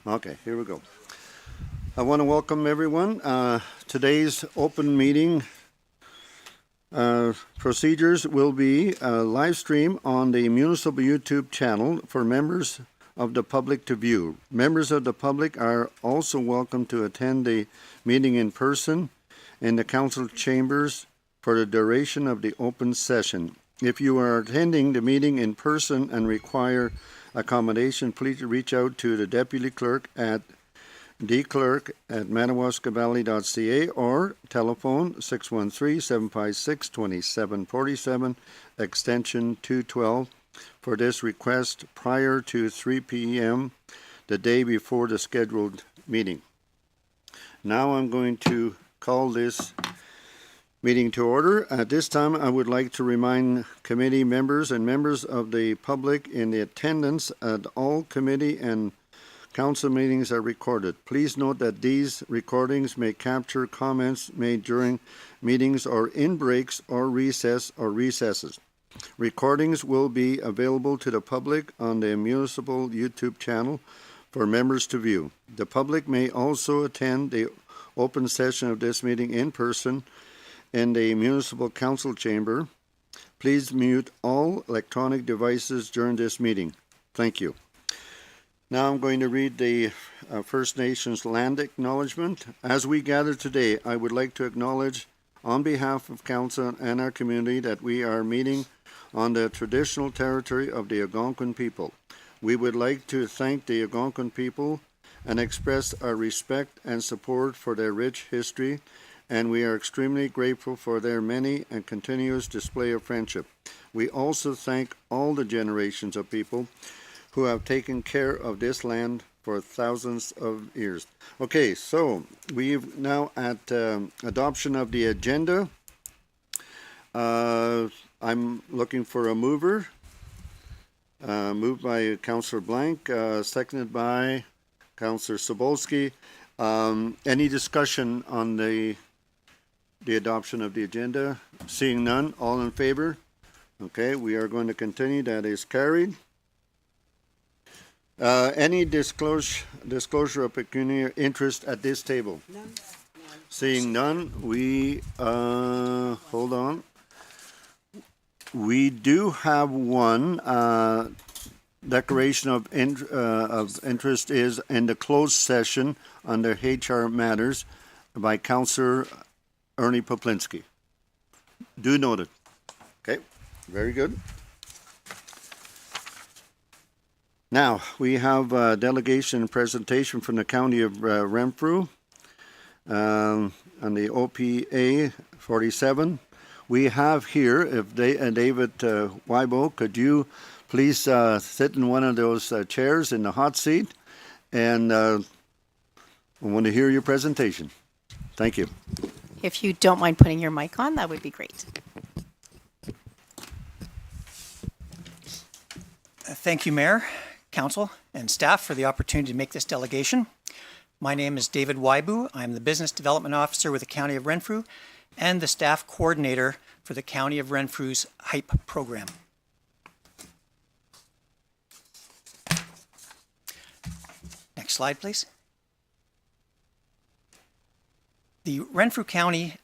Okay, here we go. I want to welcome everyone. Today's open meeting procedures will be a live stream on the municipal YouTube channel for members of the public to view. Members of the public are also welcome to attend the meeting in person in the council chambers for the duration of the open session. If you are attending the meeting in person and require accommodation, please reach out to the deputy clerk at dclerk@madawaskavalley.ca or telephone 613-756-2747, extension 212 for this request prior to 3 p.m. the day before the scheduled meeting. Now I'm going to call this meeting to order. At this time, I would like to remind committee members and members of the public in the attendance at all committee and council meetings are recorded. Please note that these recordings may capture comments made during meetings or in breaks or recesses. Recordings will be available to the public on the municipal YouTube channel for members to view. The public may also attend the open session of this meeting in person in the municipal council chamber. Please mute all electronic devices during this meeting. Thank you. Now I'm going to read the First Nations land acknowledgement. As we gather today, I would like to acknowledge on behalf of council and our community that we are meeting on the traditional territory of the Algonquin people. We would like to thank the Algonquin people and express our respect and support for their rich history, and we are extremely grateful for their many and continuous display of friendship. We also thank all the generations of people who have taken care of this land for thousands of years. Okay, so we've now at adoption of the agenda. I'm looking for a mover. Moved by Councillor Blank, seconded by Councillor Sobolski. Any discussion on the adoption of the agenda? Seeing none, all in favor? Okay, we are going to continue. That is carried. Any disclosure of pecuniary interest at this table? None. Seeing none, we hold on. We do have one declaration of interest is in the closed session under HR matters by Councillor Ernie Poplinski. Do noted. Okay, very good. Now, we have a delegation presentation from the County of Renfrew on the OPA 47. We have here, if David Weibo, could you please sit in one of those chairs in the hot seat, and I want to hear your presentation. Thank you. If you don't mind putting your mic on, that would be great. Thank you, Mayor, Council, and staff for the opportunity to make this delegation. My name is David Weibu. I'm the Business Development Officer with the County of Renfrew and the Staff Coordinator for the County of Renfrew's HYPE program. Next slide, please. The Renfrew County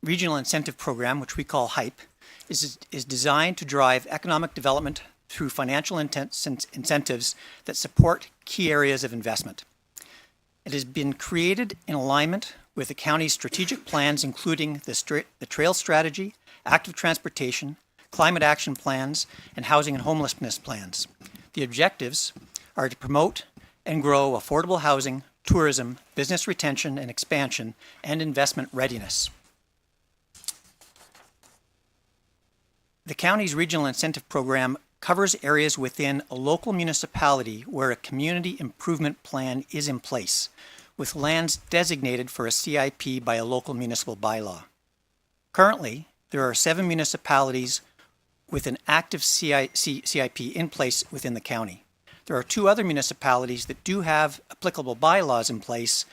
Regional Incentive Program, which we call HYPE, is designed to drive economic development through financial incentives that support key areas of investment. It has been created in alignment with the county's strategic plans, including the trail strategy, active transportation, climate action plans, and housing and homelessness plans. The objectives are to promote and grow affordable housing, tourism, business retention and expansion, and investment readiness. The county's regional incentive program covers areas within a local municipality where a community improvement plan is in place, with lands designated for a CIP by a local municipal bylaw. Currently, there are 7 municipalities with an active CIP in place within the county. There are 2 other municipalities that do have applicable bylaws in place,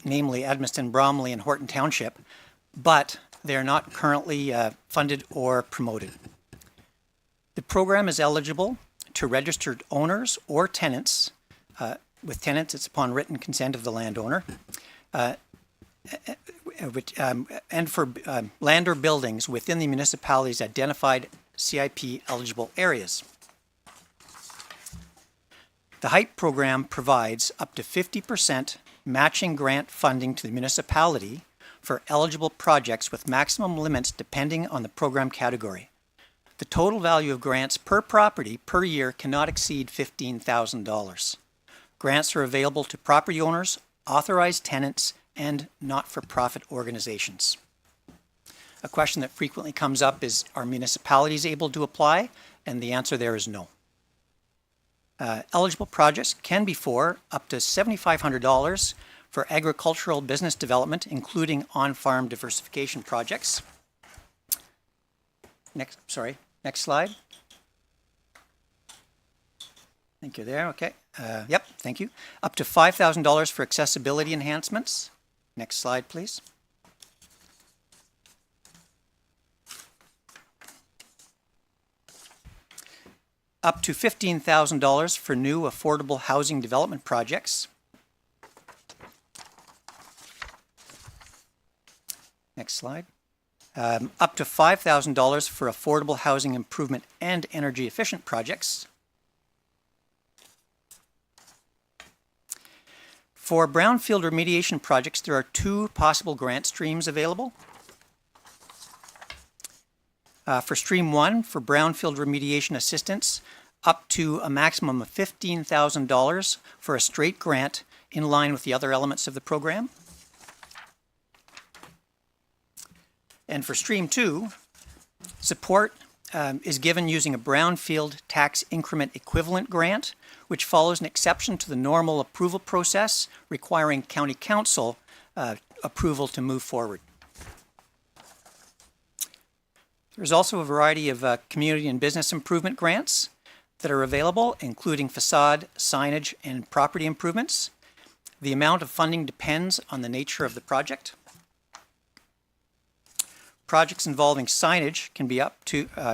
namely Edmundston, Bromley, and Horton Township, but they're not currently funded or promoted. The program is eligible to registered owners or tenants with tenants, it's upon written consent of the landowner. And for land or buildings within the municipality's identified CIP eligible areas. The HYPE program provides up to 50% matching grant funding to the municipality for eligible projects with maximum limits depending on the program category. The total value of grants per property per year cannot exceed $15,000. Grants are available to property owners, authorized tenants, and not-for-profit organizations. A question that frequently comes up is, are municipalities able to apply? And the answer there is no. Eligible projects can be for up to $7,500 for agricultural business development, including on-farm diversification projects. Next slide. I think you're there, okay. Yep, thank you. Up to $5,000 for accessibility enhancements. Next slide, please. Up to $15,000 for new affordable housing development projects. Next slide. Up to $5,000 for affordable housing improvement and energy efficient projects. For brownfield remediation projects, there are two possible grant streams available. For Stream 1, for brownfield remediation assistance, up to a maximum of $15,000 for a straight grant in line with the other elements of the program. And for Stream 2, support is given using a brownfield tax increment equivalent grant, which follows an exception to the normal approval process, requiring County Council approval to move forward. There's also a variety of community and business improvement grants that are available, including facade, signage, and property improvements. The amount of funding depends on the nature of the project. Projects involving signage can be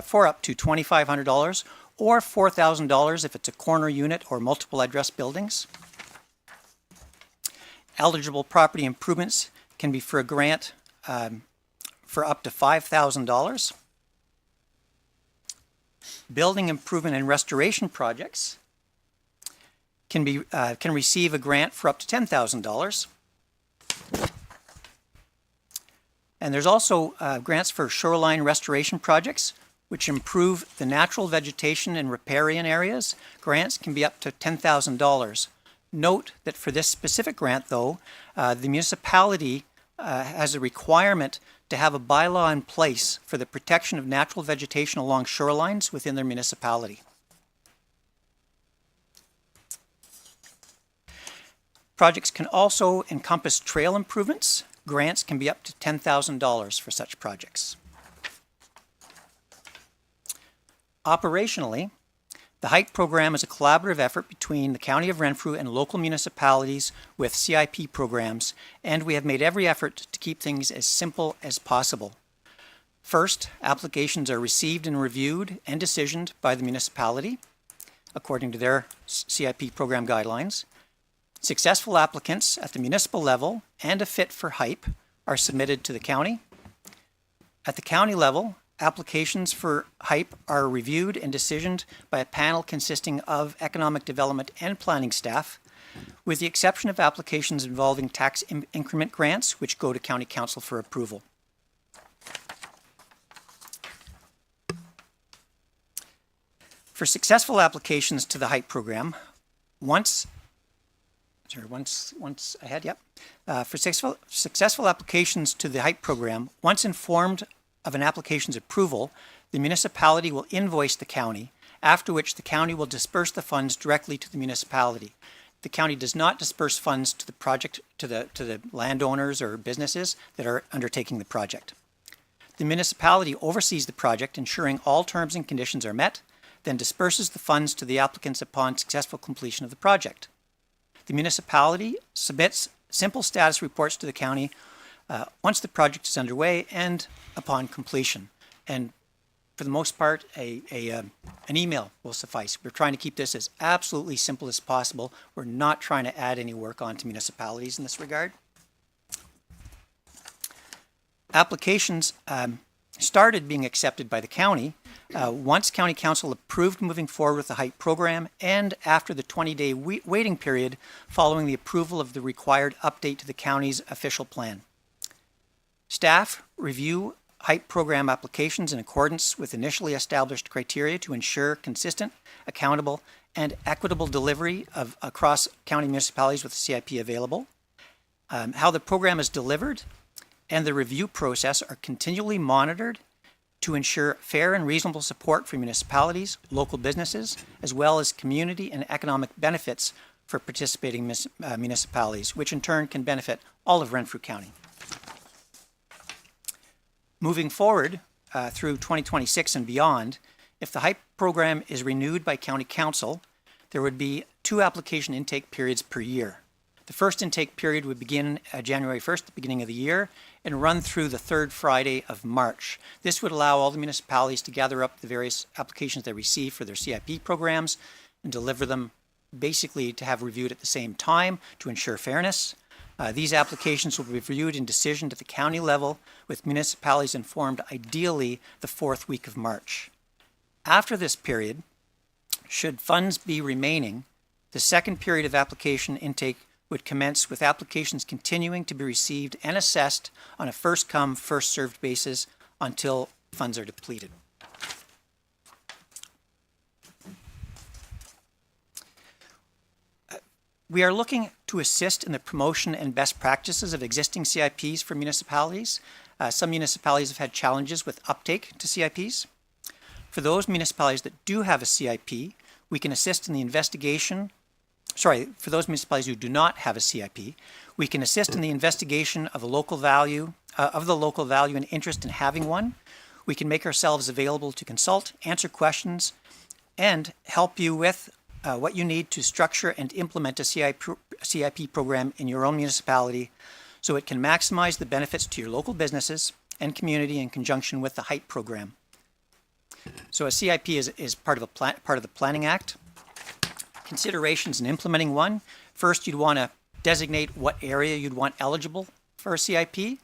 for up to $2,500 or $4,000 if it's a corner unit or multiple address buildings. Eligible property improvements can be for a grant for up to $5,000. Building improvement and restoration projects can receive a grant for up to $10,000. And there's also grants for shoreline restoration projects, which improve the natural vegetation in riparian areas. Grants can be up to $10,000. Note that for this specific grant, though, the municipality has a requirement to have a bylaw in place for the protection of natural vegetation along shorelines within their municipality. Projects can also encompass trail improvements. Grants can be up to $10,000 for such projects. Operationally, the HYPE program is a collaborative effort between the County of Renfrew and local municipalities with CIP programs, and we have made every effort to keep things as simple as possible. First, applications are received and reviewed and decisioned by the municipality according to their CIP program guidelines. Successful applicants at the municipal level and a fit for HYPE are submitted to the county. At the county level, applications for HYPE are reviewed and decisioned by a panel consisting of economic development and planning staff, with the exception of applications involving tax increment grants, which go to County Council for approval. For successful applications to the HYPE program, for successful applications to the HYPE program, once informed of an application's approval, the municipality will invoice the county, after which the county will disperse the funds directly to the municipality. The county does not disperse funds to the project, to the landowners or businesses that are undertaking the project. The municipality oversees the project, ensuring all terms and conditions are met, then disperses the funds to the applicants upon successful completion of the project. The municipality submits simple status reports to the county once the project is underway and upon completion. And for the most part, an email will suffice. We're trying to keep this as absolutely simple as possible. We're not trying to add any work onto municipalities in this regard. Applications started being accepted by the county once County Council approved moving forward with the HYPE program and after the 20-day waiting period following the approval of the required update to the county's official plan. Staff review HYPE program applications in accordance with initially established criteria to ensure consistent, accountable, and equitable delivery across county municipalities with the CIP available. How the program is delivered and the review process are continually monitored to ensure fair and reasonable support for municipalities, local businesses, as well as community and economic benefits for participating municipalities, which in turn can benefit all of Renfrew County. Moving forward through 2026 and beyond, if the HYPE program is renewed by County Council, there would be 2 application intake periods per year. The first intake period would begin January 1st, the beginning of the year, and run through the 3rd Friday of March. This would allow all the municipalities to gather up the various applications they receive for their CIP programs and deliver them basically to have reviewed at the same time to ensure fairness. These applications will be reviewed and decisioned at the county level, with municipalities informed ideally the 4th week of March. After this period, should funds be remaining, the second period of application intake would commence with applications continuing to be received and assessed on a first-come, first-served basis until funds are depleted. We are looking to assist in the promotion and best practices of existing CIPs for municipalities. Some municipalities have had challenges with uptake to CIPs. For those municipalities that do have a CIP, we can assist in the investigation. For those municipalities who do not have a CIP, we can assist in the investigation of the local value and interest in having one. We can make ourselves available to consult, answer questions, and help you with what you need to structure and implement a CIP program in your own municipality so it can maximize the benefits to your local businesses and community in conjunction with the HYPE program. So a CIP is part of the Planning Act. Considerations in implementing one. First, you'd want to designate what area you'd want eligible for a CIP.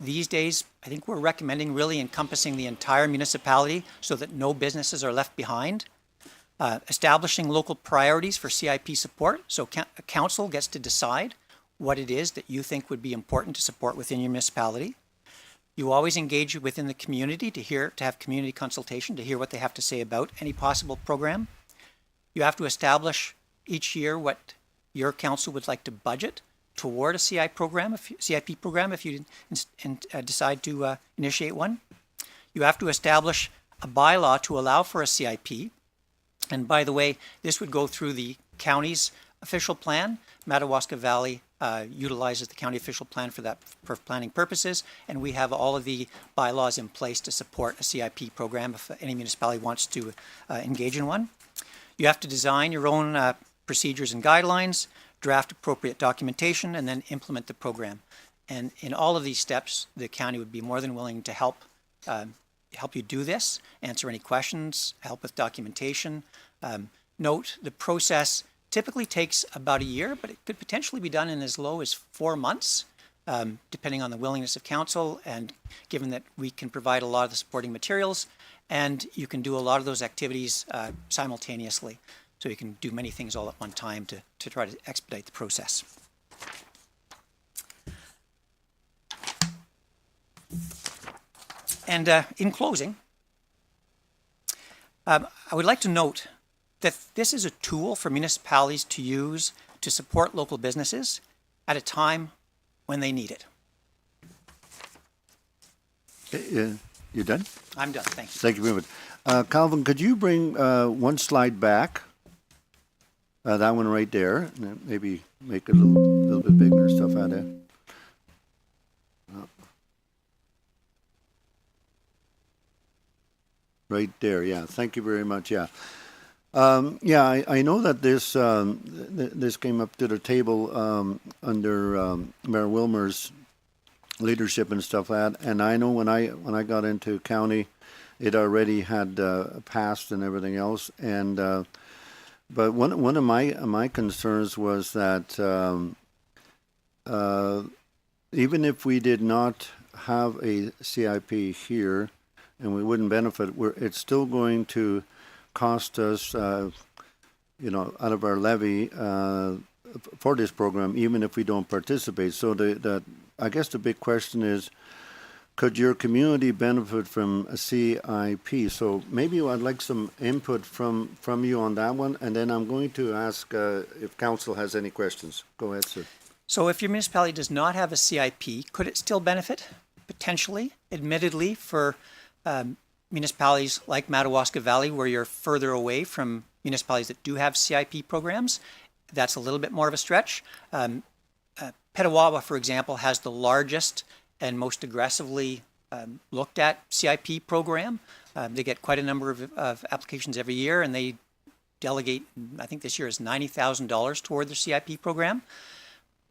These days, I think we're recommending really encompassing the entire municipality so that no businesses are left behind. Establishing local priorities for CIP support, so a council gets to decide what it is that you think would be important to support within your municipality. You always engage within the community to have community consultation, to hear what they have to say about any possible program. You have to establish each year what your council would like to budget toward a CIP program if you decide to initiate one. You have to establish a bylaw to allow for a CIP. And by the way, this would go through the county's official plan. Madawaska Valley utilizes the county official plan for planning purposes, and we have all of the bylaws in place to support a CIP program if any municipality wants to engage in one. You have to design your own procedures and guidelines, draft appropriate documentation, and then implement the program. And in all of these steps, the county would be more than willing to help you do this, answer any questions, help with documentation. Note, the process typically takes about a year, but it could potentially be done in as low as 4 months, depending on the willingness of council, and given that we can provide a lot of the supporting materials, and you can do a lot of those activities simultaneously. So you can do many things all at one time to try to expedite the process. And in closing, I would like to note that this is a tool for municipalities to use to support local businesses at a time when they need it. You done? I'm done, thank you. Thank you very much. Calvin, could you bring one slide back? That one right there. And then maybe make it a little bit bigger and stuff out of it. Right there, yeah. Thank you very much, yeah. I know that this came up to the table under Mayor Wilmer's leadership and stuff like that. And I know when I got into county it already had passed and everything else. And but one of my concerns was that even if we did not have a CIP here, and we wouldn't benefit, it's still going to cost us, out of our levy for this program, even if we don't participate. So I guess the big question is, could your community benefit from a CIP? So maybe I'd like some input from you on that one, and then I'm going to ask if council has any questions. Go ahead, sir. So if your municipality does not have a CIP, could it still benefit? Potentially, admittedly, for municipalities like Madawaska Valley, where you're further away from municipalities that do have CIP programs, that's a little bit more of a stretch. Petawawa, for example, has the largest and most aggressively looked at CIP program. They get quite a number of applications every year, and they delegate, I think this year is $90,000 toward their CIP program.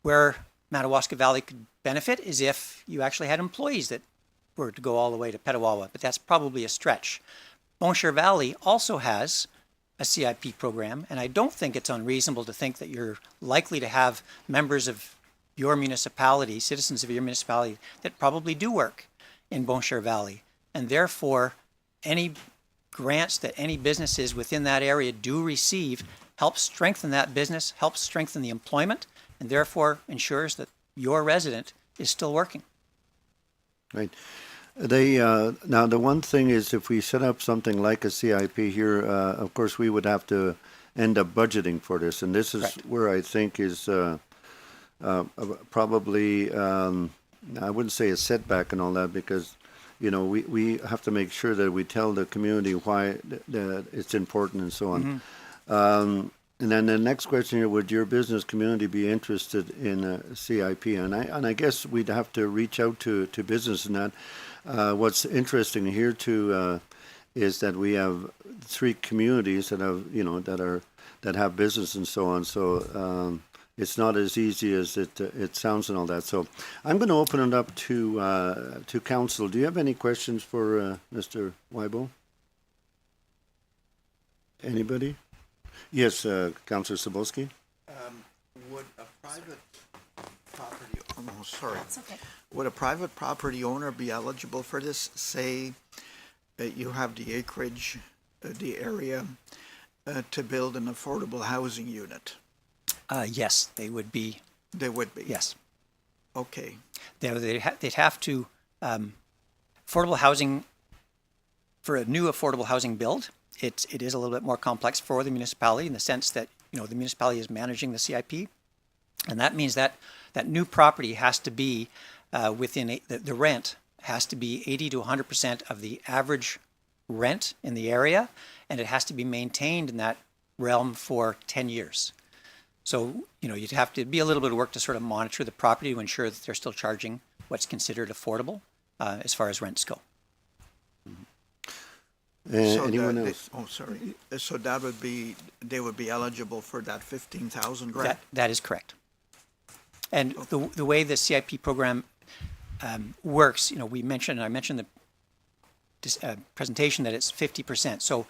Where Madawaska Valley could benefit is if you actually had employees that were to go all the way to Petawawa, but that's probably a stretch. Bon Cher Valley also has a CIP program, and I don't think it's unreasonable to think that you're likely to have members of your municipality, citizens of your municipality, that probably do work in Bon Cher Valley. And therefore, any grants that any businesses within that area do receive helps strengthen that business, helps strengthen the employment, and therefore ensures that your resident is still working. Right. Now, the one thing is, if we set up something like a CIP here, of course, we would have to end up budgeting for this. And this is Correct. where I think is probably, I wouldn't say a setback and all that, because, we have to make sure that we tell the community why it's important and so on. Mm-hmm. And then the next question here, would your business community be interested in a CIP? And I guess we'd have to reach out to business in that. What's interesting here too is that we have 3 communities that have, that have business and so on. So it's not as easy as it sounds and all that. So I'm going to open it up to council. Do you have any questions for Mr. Weibo? Anybody? Yes, Councillor Sobolski. Would a private property, sorry. That's okay. Would a private property owner be eligible for this? Say that you have the acreage, the area to build an affordable housing unit. Yes, they would be. They would be. Yes. Okay. They'd have to, affordable housing, for a new affordable housing build, it is a little bit more complex for the municipality in the sense that, the municipality is managing the CIP. And that means that that new property has to be within, the rent has to be 80 to 100% of the average rent in the area, and it has to be maintained in that realm for 10 years. So, you'd have to be a little bit of work to sort of monitor the property to ensure that they're still charging what's considered affordable as far as rents go. Anyone else? Sorry. So that would be, they would be eligible for that 15,000 grant? That is correct. And the way the CIP program works, I mentioned the presentation that it's 50%. So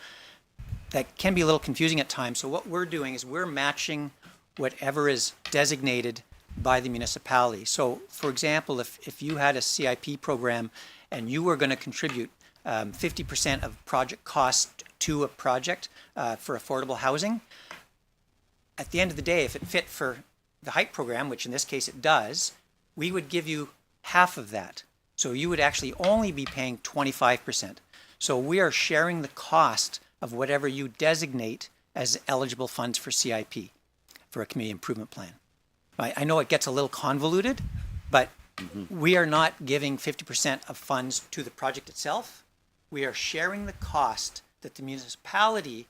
that can be a little confusing at times. So what we're doing is we're matching whatever is designated by the municipality. So for example, if you had a CIP program and you were going to contribute 50% of project cost to a project for affordable housing, at the end of the day, if it fit for the HYPE program, which in this case it does, we would give you half of that. So you would actually only be paying 25%. So we are sharing the cost of whatever you designate as eligible funds for CIP, for a community improvement plan. I know it gets a little convoluted, but we are not giving 50% of funds to the project itself. We are sharing the cost that the municipality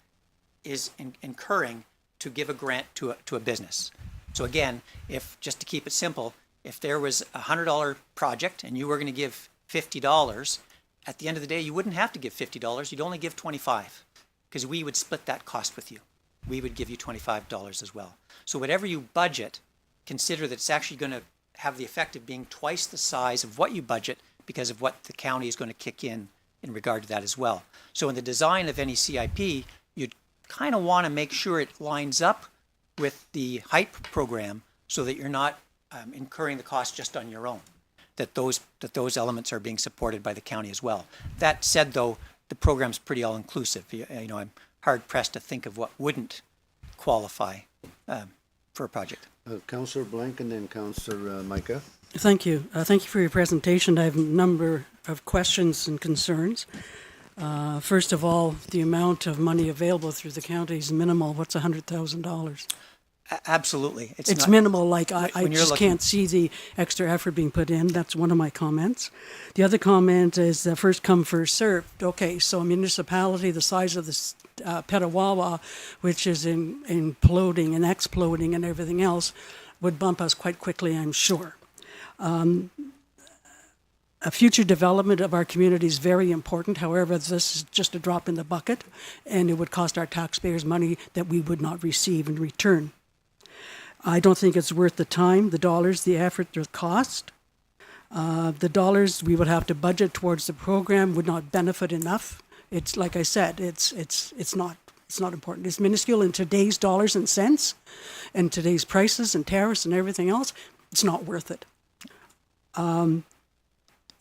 is incurring to give a grant to a business. So again, just to keep it simple, if there was a $100 project and you were going to give $50, at the end of the day, you wouldn't have to give $50. You'd only give $25, because we would split that cost with you. We would give you $25 as well. So whatever you budget, consider that it's actually going to have the effect of being twice the size of what you budget because of what the county is going to kick in in regard to that as well. So in the design of any CIP, you'd kind of want to make sure it lines up with the HYPE program so that you're not incurring the cost just on your own, that those elements are being supported by the county as well. That said, though, the program's pretty all-inclusive. You know, I'm hard-pressed to think of what wouldn't qualify for a project. Councillor Blank and then Councillor Micah. Thank you. Thank you for your presentation. I have a number of questions and concerns. First of all, the amount of money available through the county is minimal. What's $100,000? Absolutely. It's not, minimal. Like I when you're just looking- can't see the extra effort being put in. That's one of my comments. The other comment is first come, first served. Okay, so a municipality the size of this Petawawa, which is imploding and exploding and everything else, would bump us quite quickly, I'm sure. A future development of our community is very important. However, this is just a drop in the bucket, and it would cost our taxpayers money that we would not receive in return. I don't think it's worth the time, the dollars, the effort, the cost. The dollars we would have to budget towards the program would not benefit enough. It's like I said, it's not important. It's minuscule in today's dollars and cents, and today's prices and tariffs and everything else. It's not worth it.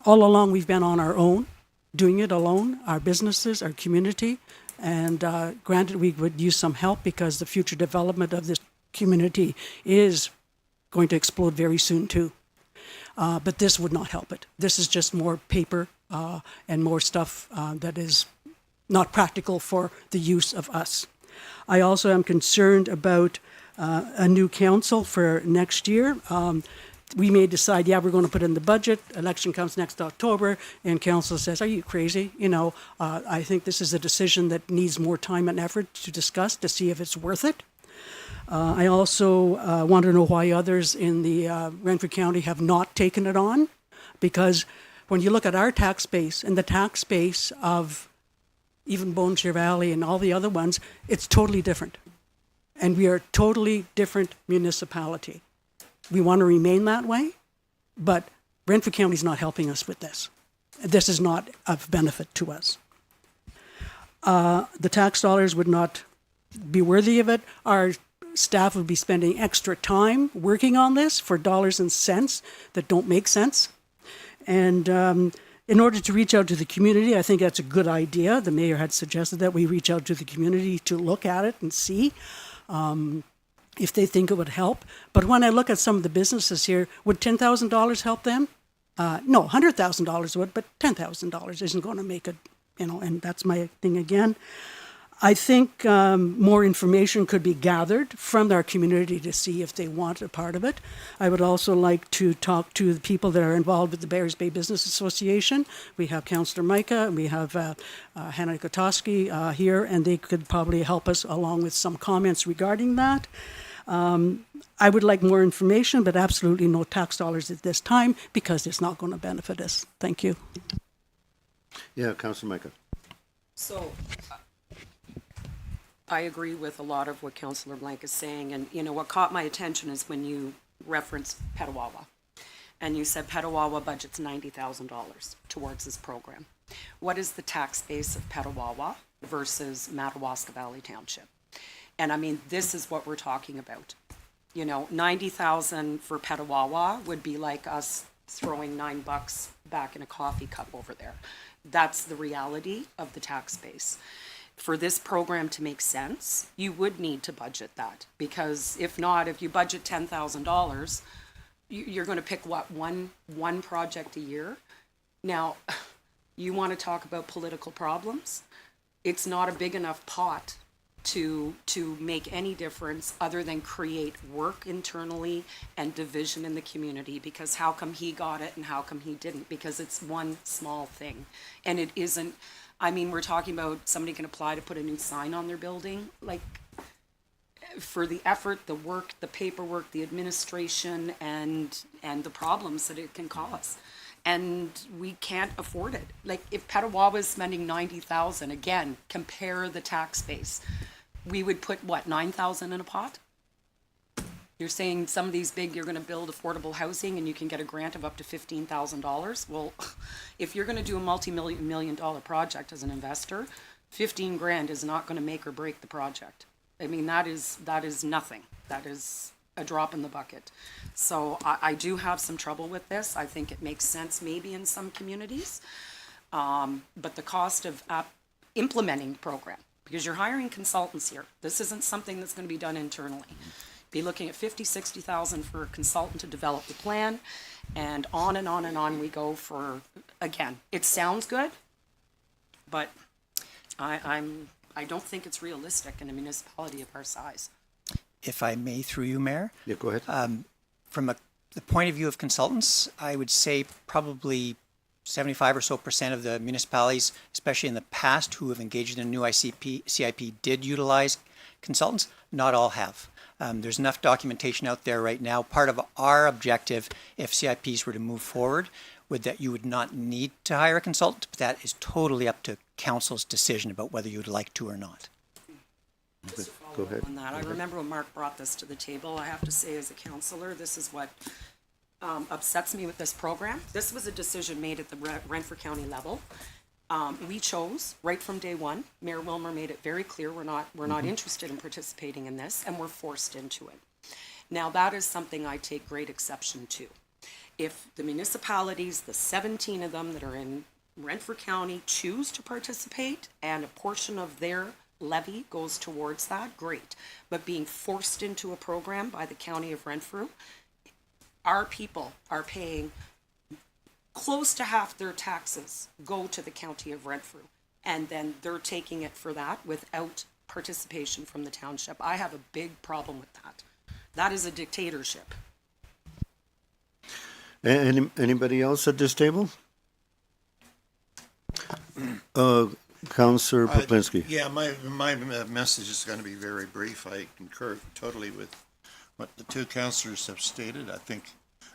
All along, we've been on our own, doing it alone, our businesses, our community, and granted, we would use some help because the future development of this community is going to explode very soon too. But this would not help it. This is just more paper and more stuff that is not practical for the use of us. I also am concerned about a new council for next year. We may decide, yeah, we're going to put in the budget. Election comes next October, and council says, "Are you crazy?" You know, I think this is a decision that needs more time and effort to discuss to see if it's worth it. I also want to know why others in the Renfrew County have not taken it on, because when you look at our tax base and the tax base of even Bone Shear Valley and all the other ones, it's totally different. And we are a totally different municipality. We want to remain that way, but Renfrew County is not helping us with this. This is not of benefit to us. The tax dollars would not be worthy of it. Our staff would be spending extra time working on this for dollars and cents that don't make sense. And in order to reach out to the community, I think that's a good idea. The mayor had suggested that we reach out to the community to look at it and see if they think it would help. But when I look at some of the businesses here, would $10,000 help them? No, $100,000 would, but $10,000 isn't going to make it, you know, and that's my thing again. I think more information could be gathered from our community to see if they want a part of it. I would also like to talk to the people that are involved with the Bears Bay Business Association. We have Councillor Micah, and we have Hannah Kotoski here, and they could probably help us along with some comments regarding that. I would like more information, but absolutely no tax dollars at this time because it's not going to benefit us. Thank you. Yeah, Councillor Micah. So, I agree with a lot of what Councillor Blank is saying, and you know what caught my attention is when you referenced Petawawa, and you said Petawawa budgets $90,000 towards this program. What is the tax base of Petawawa versus Madawaska Valley Township? And I mean, this is what we're talking about. You know, $90,000 for Petawawa would be like us throwing $9 back in a coffee cup over there. That's the reality of the tax base. For this program to make sense, you would need to budget that, because if not, if you budget $10,000, you're going to pick what, one project a year. Now, you want to talk about political problems? It's not a big enough pot to make any difference other than create work internally and division in the community, because how come he got it and how come he didn't? Because it's one small thing, and it isn't. I mean, we're talking about somebody can apply to put a new sign on their building. Like, for the effort, the work, the paperwork, the administration, and the problems that it can cause. And we can't afford it. Like, if Petawawa is spending $90,000, again, compare the tax base. We would put, what, $9,000 in a pot? You're saying some of these big, you're gonna build affordable housing and you can get a grant of up to $15,000. Well, if you're gonna do a multi-million dollar project as an investor, 15 grand is not gonna make or break the project. I mean, that is nothing. That is a drop in the bucket. So I do have some trouble with this. I think it makes sense maybe in some communities. But the cost of implementing the program, because you're hiring consultants here. This isn't something that's gonna be done internally. Be looking at 50, 60,000 for a consultant to develop the plan, and on and on and on we go for, again, it sounds good, but I don't think it's realistic in a municipality of our size. If I may, through you, Mayor, Yeah, go ahead. from the point of view of consultants, I would say probably 75% or so of the municipalities, especially in the past, who have engaged in a new CIP did utilize consultants. Not all have. There's enough documentation out there right now. Part of our objective, if CIPs were to move forward, would that you would not need to hire a consultant, but that is totally up to council's decision about whether you'd like to or not. Just to Go follow ahead. up on that, I remember when Mark brought this to the table, I have to say as a counselor, this is what upsets me with this program. This was a decision made at the Renfrew County level. We chose right from day one. Mayor Wilmer made it very clear we're not interested in participating in this, and we're forced into it. Now that is something I take great exception to. If the municipalities, the 17 of them that are in Renfrew County, choose to participate and a portion of their levy goes towards that, great. But being forced into a program by the County of Renfrew, our people are paying close to half their taxes go to the County of Renfrew, and then they're taking it for that without participation from the township. I have a big problem with that. That is a dictatorship. Anybody else at this table? Councillor Poplinski. Yeah, my message is going to be very brief. I concur totally with what the two councillors have stated. I think,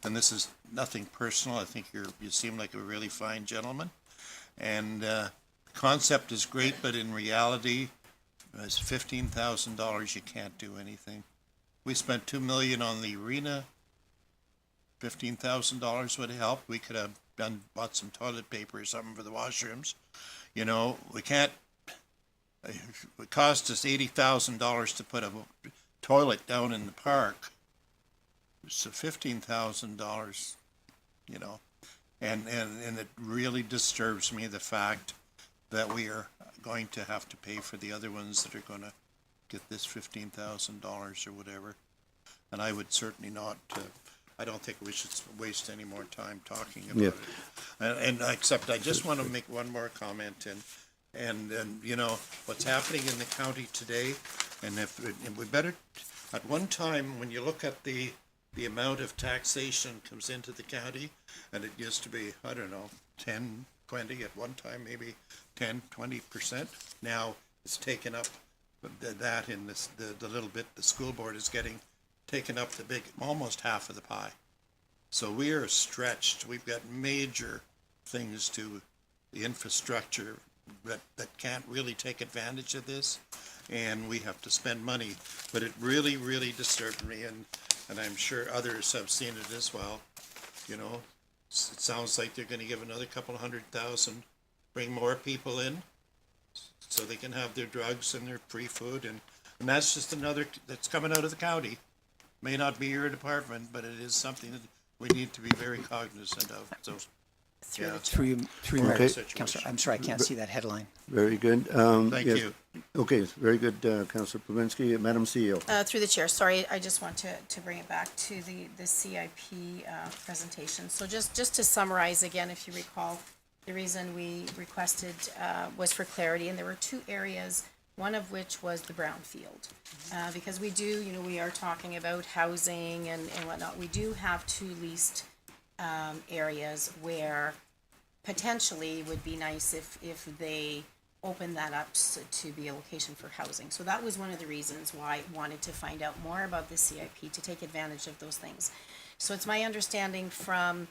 and this is nothing personal, I think you seem like a really fine gentleman. And the concept is great, but in reality, as $15,000, you can't do anything. We spent $2 million on the arena. $15,000 would have helped. We could have bought some toilet paper or something for the washrooms. You know, we can't. It cost us $80,000 to put a toilet down in the park. So $15,000, you know, and it really disturbs me, the fact that we are going to have to pay for the other ones that are going to get this $15,000 or whatever. And I would certainly not. I don't think we should waste any more time talking about it. And except I just want to make one more comment, and you know what's happening in the county today, and we better, at one time when you look at the amount of taxation comes into the county, and it used to be, I don't know, 10, 20 at one time, maybe 10, 20%. Now it's taken up that in this the little bit the school board is getting. Taken up the big, almost half of the pie. So we are stretched. We've got major things to the infrastructure that can't really take advantage of this, and we have to spend money. But it really, really disturbed me, and I'm sure others have seen it as well. You know, it sounds like they're going to give another couple $100,000, bring more people in, so they can have their drugs and their free food, and that's just another that's coming out of the county. May not be your department, but it is something that we need to be very cognizant of. So, yeah. Through you, Mayor, Okay. Councillor. I'm sorry, I can't see that headline. Very good. Thank yes. you. Okay, very good, Councillor Poplinski. Madam CEO. Through the chair, sorry, I just want to bring it back to the CIP presentation. So just to summarize again, if you recall, the reason we requested was for clarity, and there were two areas, one of which was the brownfield. Because we do, you know, we are talking about housing and whatnot. We do have two leased areas where potentially would be nice if they open that up to be a location for housing. So that was one of the reasons why I wanted to find out more about the CIP, to take advantage of those things. So it's my understanding from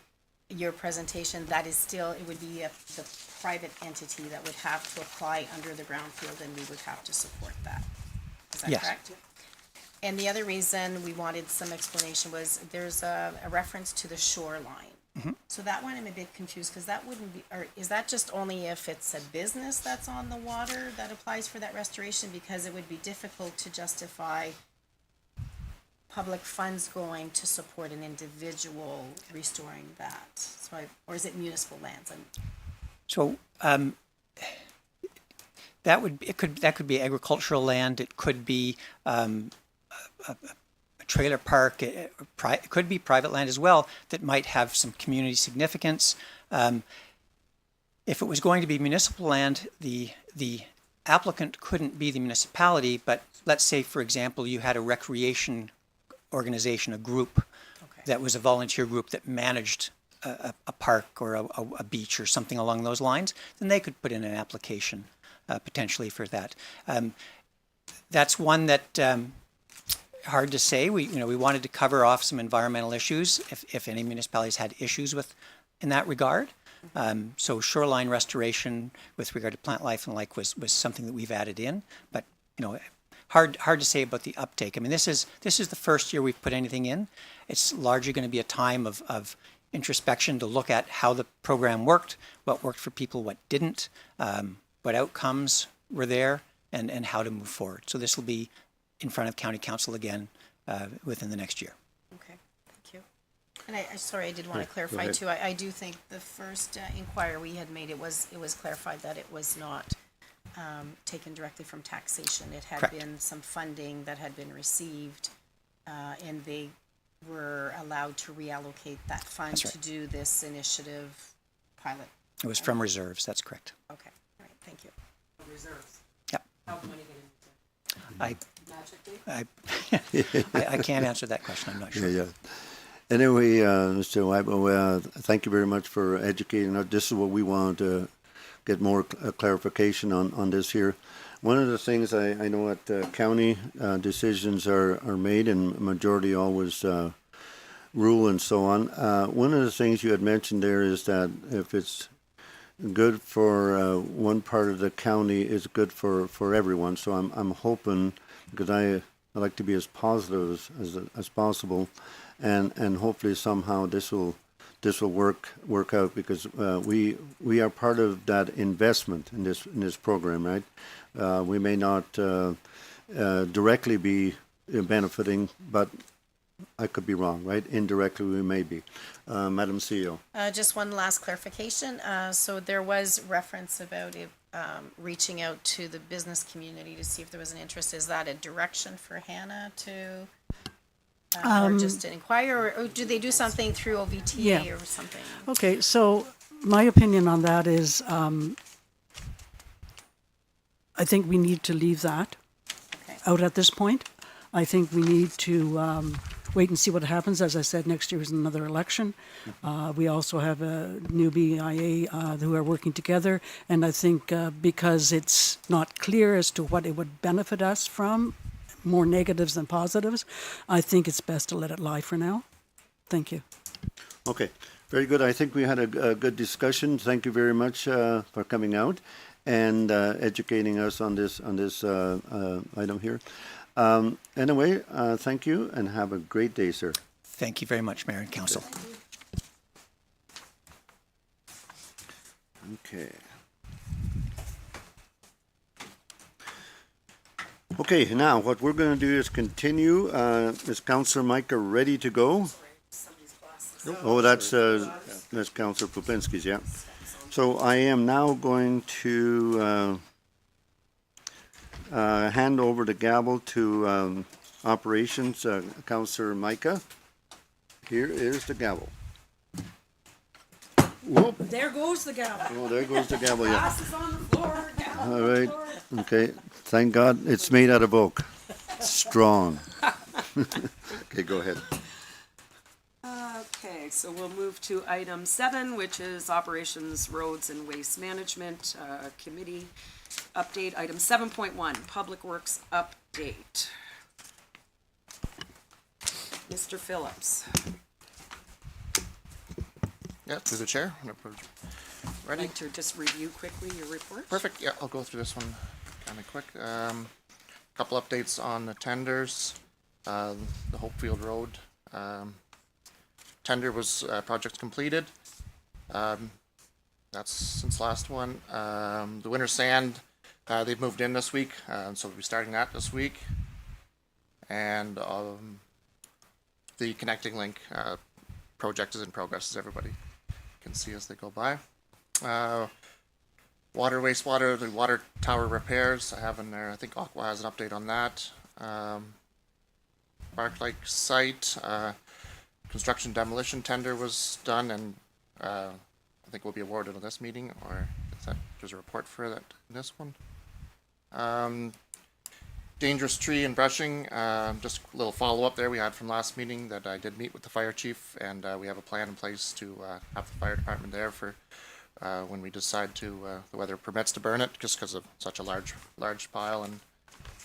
your presentation that is still, it would be the private entity that would have to apply under the brownfield, and we would have to support that. Is that Yes. correct? And the other reason we wanted some explanation was there's a reference to the shoreline. So that one I'm a bit confused, because that wouldn't be, or is that just only if it's a business that's on the water that applies for that restoration? Because it would be difficult to justify public funds going to support an individual restoring that. So or is it municipal lands? So that could be agricultural land. It could be a trailer park. It could be private land as well that might have some community significance. If it was going to be municipal land, the applicant couldn't be the municipality. But let's say, for example, you had a recreation organization, a group that was a volunteer group that managed a park or a beach or something along those lines, then they could put in an application potentially for that. That's one that hard to say. We wanted to cover off some environmental issues if any municipalities had issues with in that regard. So shoreline restoration with regard to plant life and like was something that we've added in, but hard to say about the uptake. I mean, this is the first year we've put anything in. It's largely going to be a time of introspection to look at how the program worked, what worked for people, what didn't, what outcomes were there, and how to move forward. So this will be in front of County Council again within the next year. Okay, thank you. And I did want to clarify too. I do think the first inquiry we had made, it was clarified that it was not taken directly from taxation. It had Correct. been some funding that had been received, and they were allowed to reallocate that fund That's right. to do this initiative pilot. It was from reserves, that's correct. Okay, all right, thank you. Reserves. Yep. How the money get into magically? I can't answer that question, I'm not sure. Yeah. Anyway, Mr. Weibo, thank you very much for educating us. This is what we want to get more clarification on this here. One of the things I know at county decisions are made, and majority always rule and so on. One of the things you had mentioned there is that if it's good for one part of the county, it's good for everyone. So I'm hoping, because I like to be as positive as possible, and hopefully somehow this will work out, because we are part of that investment in this program, right? We may not directly be benefiting, but I could be wrong, right? Indirectly, we may be. Madam CEO. Just one last clarification. So there was reference about it, reaching out to the business community to see if there was an interest. Is that a direction for Hannah to, or just an inquire, or do they do something through OVTA Yeah. or something? Okay, so my opinion on that is, I think we need to leave that Okay. out at this point. I think we need to wait and see what happens. As I said, next year is another election. We also have a new BIA who are working together, and I think because it's not clear as to what it would benefit us from, more negatives than positives, I think it's best to let it lie for now. Thank you. Okay, very good. I think we had a good discussion. Thank you very much for coming out and educating us on this item here. Anyway, thank you and have a great day, sir. Thank you very much, Mayor and Council. Okay. Okay, now what we're going to do is continue. Is Councillor Micah ready to go? Oh, that's Councillor Pupinski's, yeah. So I am now going to hand over the gavel to operations, Councillor Micah. Here is the gavel. Whoop. There goes the gavel. Oh, there goes the gavel, yeah. Glasses on the floor. Gavel All right. Okay. Thank God it's made out of oak. Strong. Okay, go ahead. Okay, so we'll move to item 7, which is Operations, Roads, and Waste Management Committee update. Item 7.1, Public Works update. Mr. Phillips. Yeah, through the chair. I'd Ready? like to just review quickly your report. Perfect. Yeah, I'll go through this one kind of quick. Couple updates on the tenders. The Hopefield Road tender was project completed. That's since last one. The winter sand, they've moved in this week, so we'll be starting that this week. And the connecting link project is in progress, as everybody can see as they go by. Water, wastewater, the water tower repairs, I have in there, I think Aqua has an update on that. Park Lake site, construction demolition tender was done, and I think will be awarded in this meeting, or is that, there's a report for that in this one. Dangerous tree and brushing, just a little follow-up there we had from last meeting that I did meet with the fire chief, and we have a plan in place to have the fire department there for when we decide to, the weather permits to burn it, just because of such a large pile. And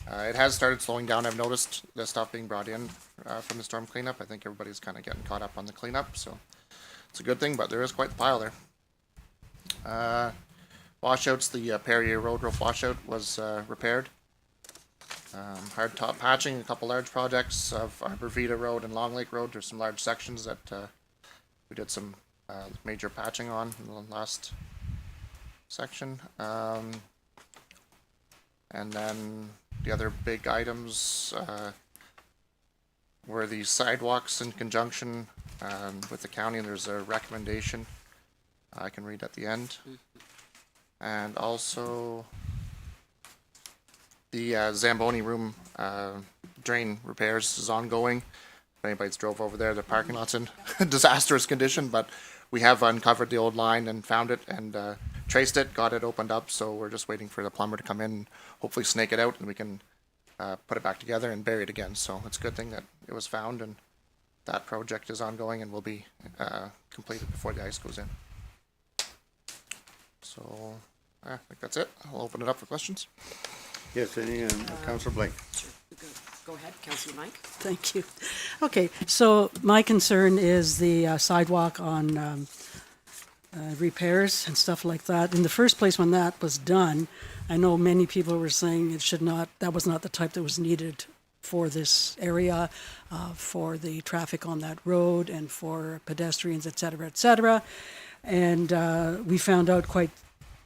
it has started slowing down. I've noticed the stuff being brought in from the storm cleanup. I think everybody's kind of getting caught up on the cleanup, so it's a good thing, but there is quite the pile there. Washouts, the Perrier Road roof washout was repaired. Hard top patching, a couple large projects of Arborvita Road and Long Lake Road. There's some large sections that we did some major patching on in the last section. And then the other big items were the sidewalks in conjunction with the county. And there's a recommendation I can read at the end. And also the Zamboni room drain repairs is ongoing. If anybody's drove over there, the parking lot's in disastrous condition, but we have uncovered the old line and found it and traced it, got it opened up, so we're just waiting for the plumber to come in, hopefully snake it out, and we can put it back together and bury it again. So it's a good thing that it was found, and that project is ongoing and will be completed before the ice goes in. So I think that's it. I'll open it up for questions. Yes, any, Councillor Blake. Sure. Go ahead, Councillor Mike. Thank you. Okay, so my concern is the sidewalk on repairs and stuff like that. In the first place, when that was done, I know many people were saying it should not, that was not the type that was needed for this area, for the traffic on that road and for pedestrians, et cetera, et cetera. And we found out quite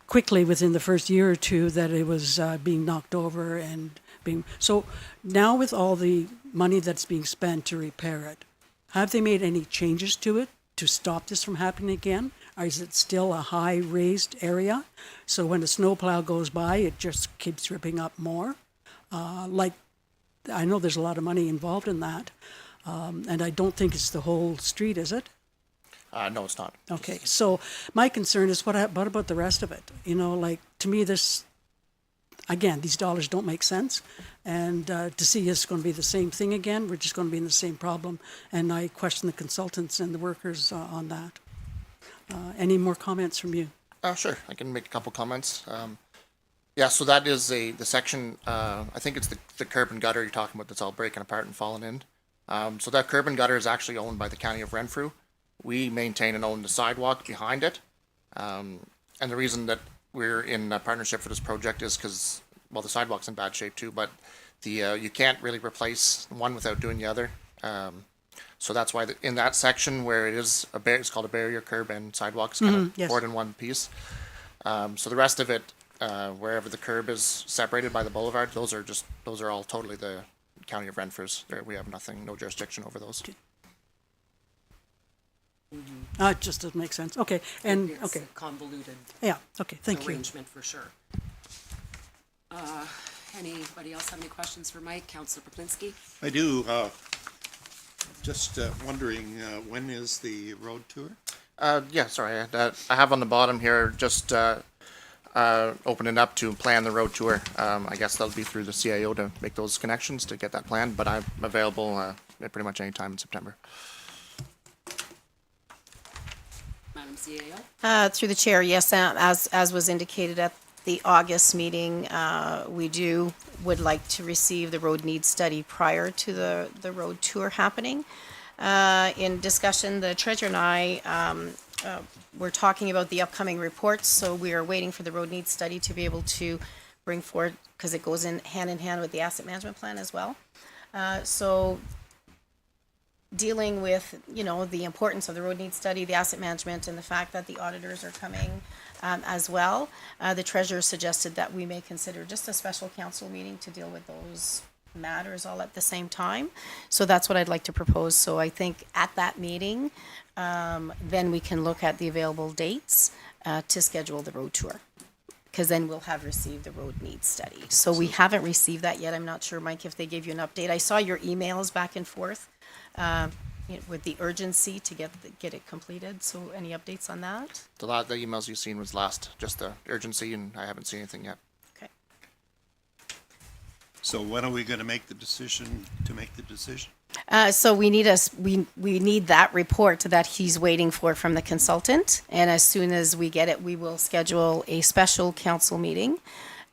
quickly within the first year or two that it was being knocked over and being, so now with all the money that's being spent to repair it, have they made any changes to it to stop this from happening again? Or is it still a high raised area? So when a snowplow goes by, it just keeps ripping up more? Like, I know there's a lot of money involved in that. And I don't think it's the whole street, is it? No, it's not. Okay, so my concern is what about the rest of it? You know, like, to me, this, again, these dollars don't make sense. And to see it's going to be the same thing again, we're just going to be in the same problem. And I question the consultants and the workers on that. Any more comments from you? Sure, I can make a couple comments. Yeah, so that is the section, I think it's the curb and gutter you're talking about that's all breaking apart and falling in. So that curb and gutter is actually owned by the county of Renfrew. We maintain and own the sidewalk behind it. And the reason that we're in a partnership for this project is because, well, the sidewalk's in bad shape too, but the you can't really replace one without doing the other. So that's why in that section where it is it's called a barrier curb and sidewalks, kind of yes. poured in one piece. So the rest of it, wherever the curb is separated by the boulevard, those are all totally the county of Renfrew's. We have no jurisdiction over those. Okay. It just doesn't make sense. Okay, and, It's okay, a convoluted yeah, okay, thank you. arrangement for sure. Anybody else have any questions for Mike? Councillor Poplinski? I do, just wondering, when is the road tour? Yeah, sorry, I have on the bottom here just opening up to plan the road tour. I guess that'll be through the CIO to make those connections to get that planned, but I'm available at pretty much any time in September. Madam CAO? Through the chair, yes, as was indicated at the August meeting, we would like to receive the road needs study prior to the road tour happening. In discussion, the treasurer and I were talking about the upcoming reports, so we are waiting for the road needs study to be able to bring forward, because it goes in hand with the asset management plan as well. So dealing with, you know, the importance of the road needs study, the asset management, and the fact that the auditors are coming as well, the treasurer suggested that we may consider just a special council meeting to deal with those matters all at the same time. So that's what I'd like to propose. So I think at that meeting, then we can look at the available dates to schedule the road tour. Because then we'll have received the road needs study. So we haven't received that yet. I'm not sure, Mike, if they gave you an update. I saw your emails back and forth with the urgency to get it completed. So any updates on that? The emails you've seen was just the urgency, and I haven't seen anything yet. Okay. So when are we gonna make the decision to make the decision? So we need that report that he's waiting for from the consultant, and as soon as we get it, we will schedule a special council meeting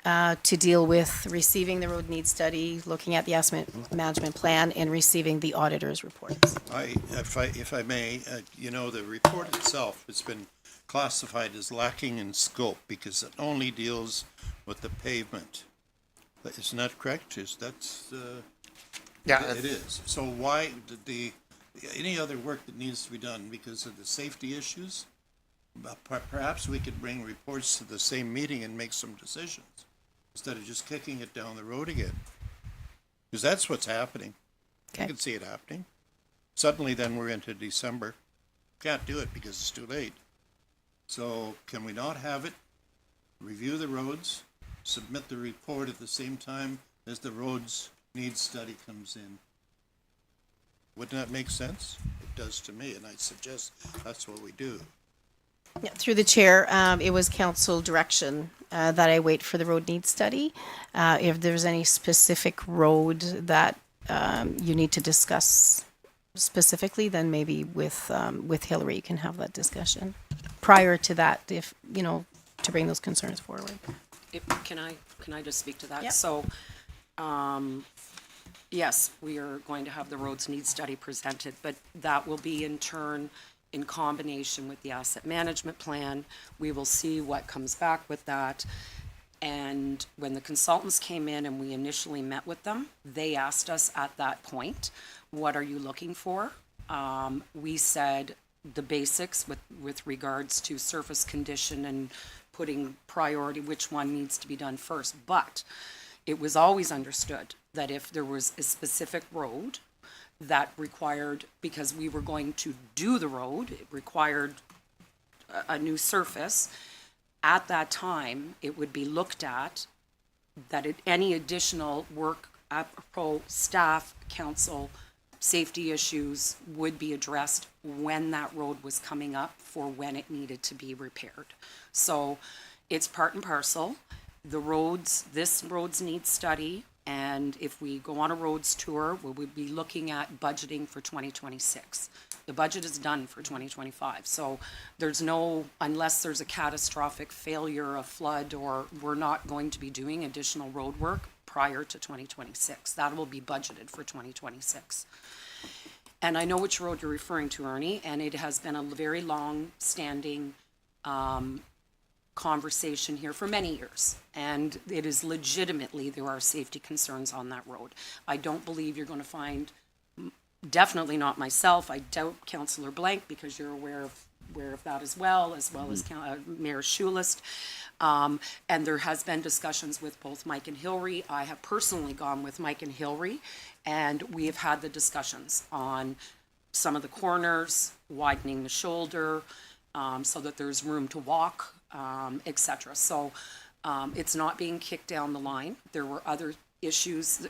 to deal with receiving the road needs study, looking at the asset management plan, and receiving the auditor's reports. If I may, you know, the report itself has been classified as lacking in scope because it only deals with the pavement. Isn't that correct? Yeah, It is. So why did any other work that needs to be done because of the safety issues? Perhaps we could bring reports to the same meeting and make some decisions instead of just kicking it down the road again. Because that's what's happening. Okay. I can see it happening. Suddenly then we're into December. Can't do it because it's too late. So can we not have it, review the roads, submit the report at the same time as the roads needs study comes in? Wouldn't that make sense? It does to me, and I suggest that's what we do. Yeah, through the chair, it was council direction that I wait for the road needs study. If there's any specific road that you need to discuss specifically, then maybe with Hillary, you can have that discussion. Prior to that, if, you know, to bring those concerns forward. Can I just speak to that? Yep. So, yes, we are going to have the roads needs study presented, but that will be in turn in combination with the asset management plan. We will see what comes back with that. And when the consultants came in and we initially met with them, they asked us at that point, what are you looking for? We said the basics with regards to surface condition and putting priority, which one needs to be done first. But it was always understood that if there was a specific road that required, because we were going to do the road, it required a new surface, at that time, it would be looked at that any additional work, apropos staff, council, safety issues would be addressed when that road was coming up for when it needed to be repaired. So it's part and parcel. This roads need study, and if we go on a roads tour, we would be looking at budgeting for 2026. The budget is done for 2025, so unless there's a catastrophic failure, a flood, or we're not going to be doing additional road work prior to 2026. That will be budgeted for 2026. And I know which road you're referring to, Ernie, and it has been a very long-standing conversation here for many years. And it is legitimately, there are safety concerns on that road. I don't believe you're going to find, definitely not myself, I doubt Councillor Blank, because you're aware of that as well as Mayor Schulist. And there has been discussions with both Mike and Hillary. I have personally gone with Mike and Hillary, and we have had the discussions on some of the corners, widening the shoulder, so that there's room to walk, etc. So it's not being kicked down the line. There were other issues.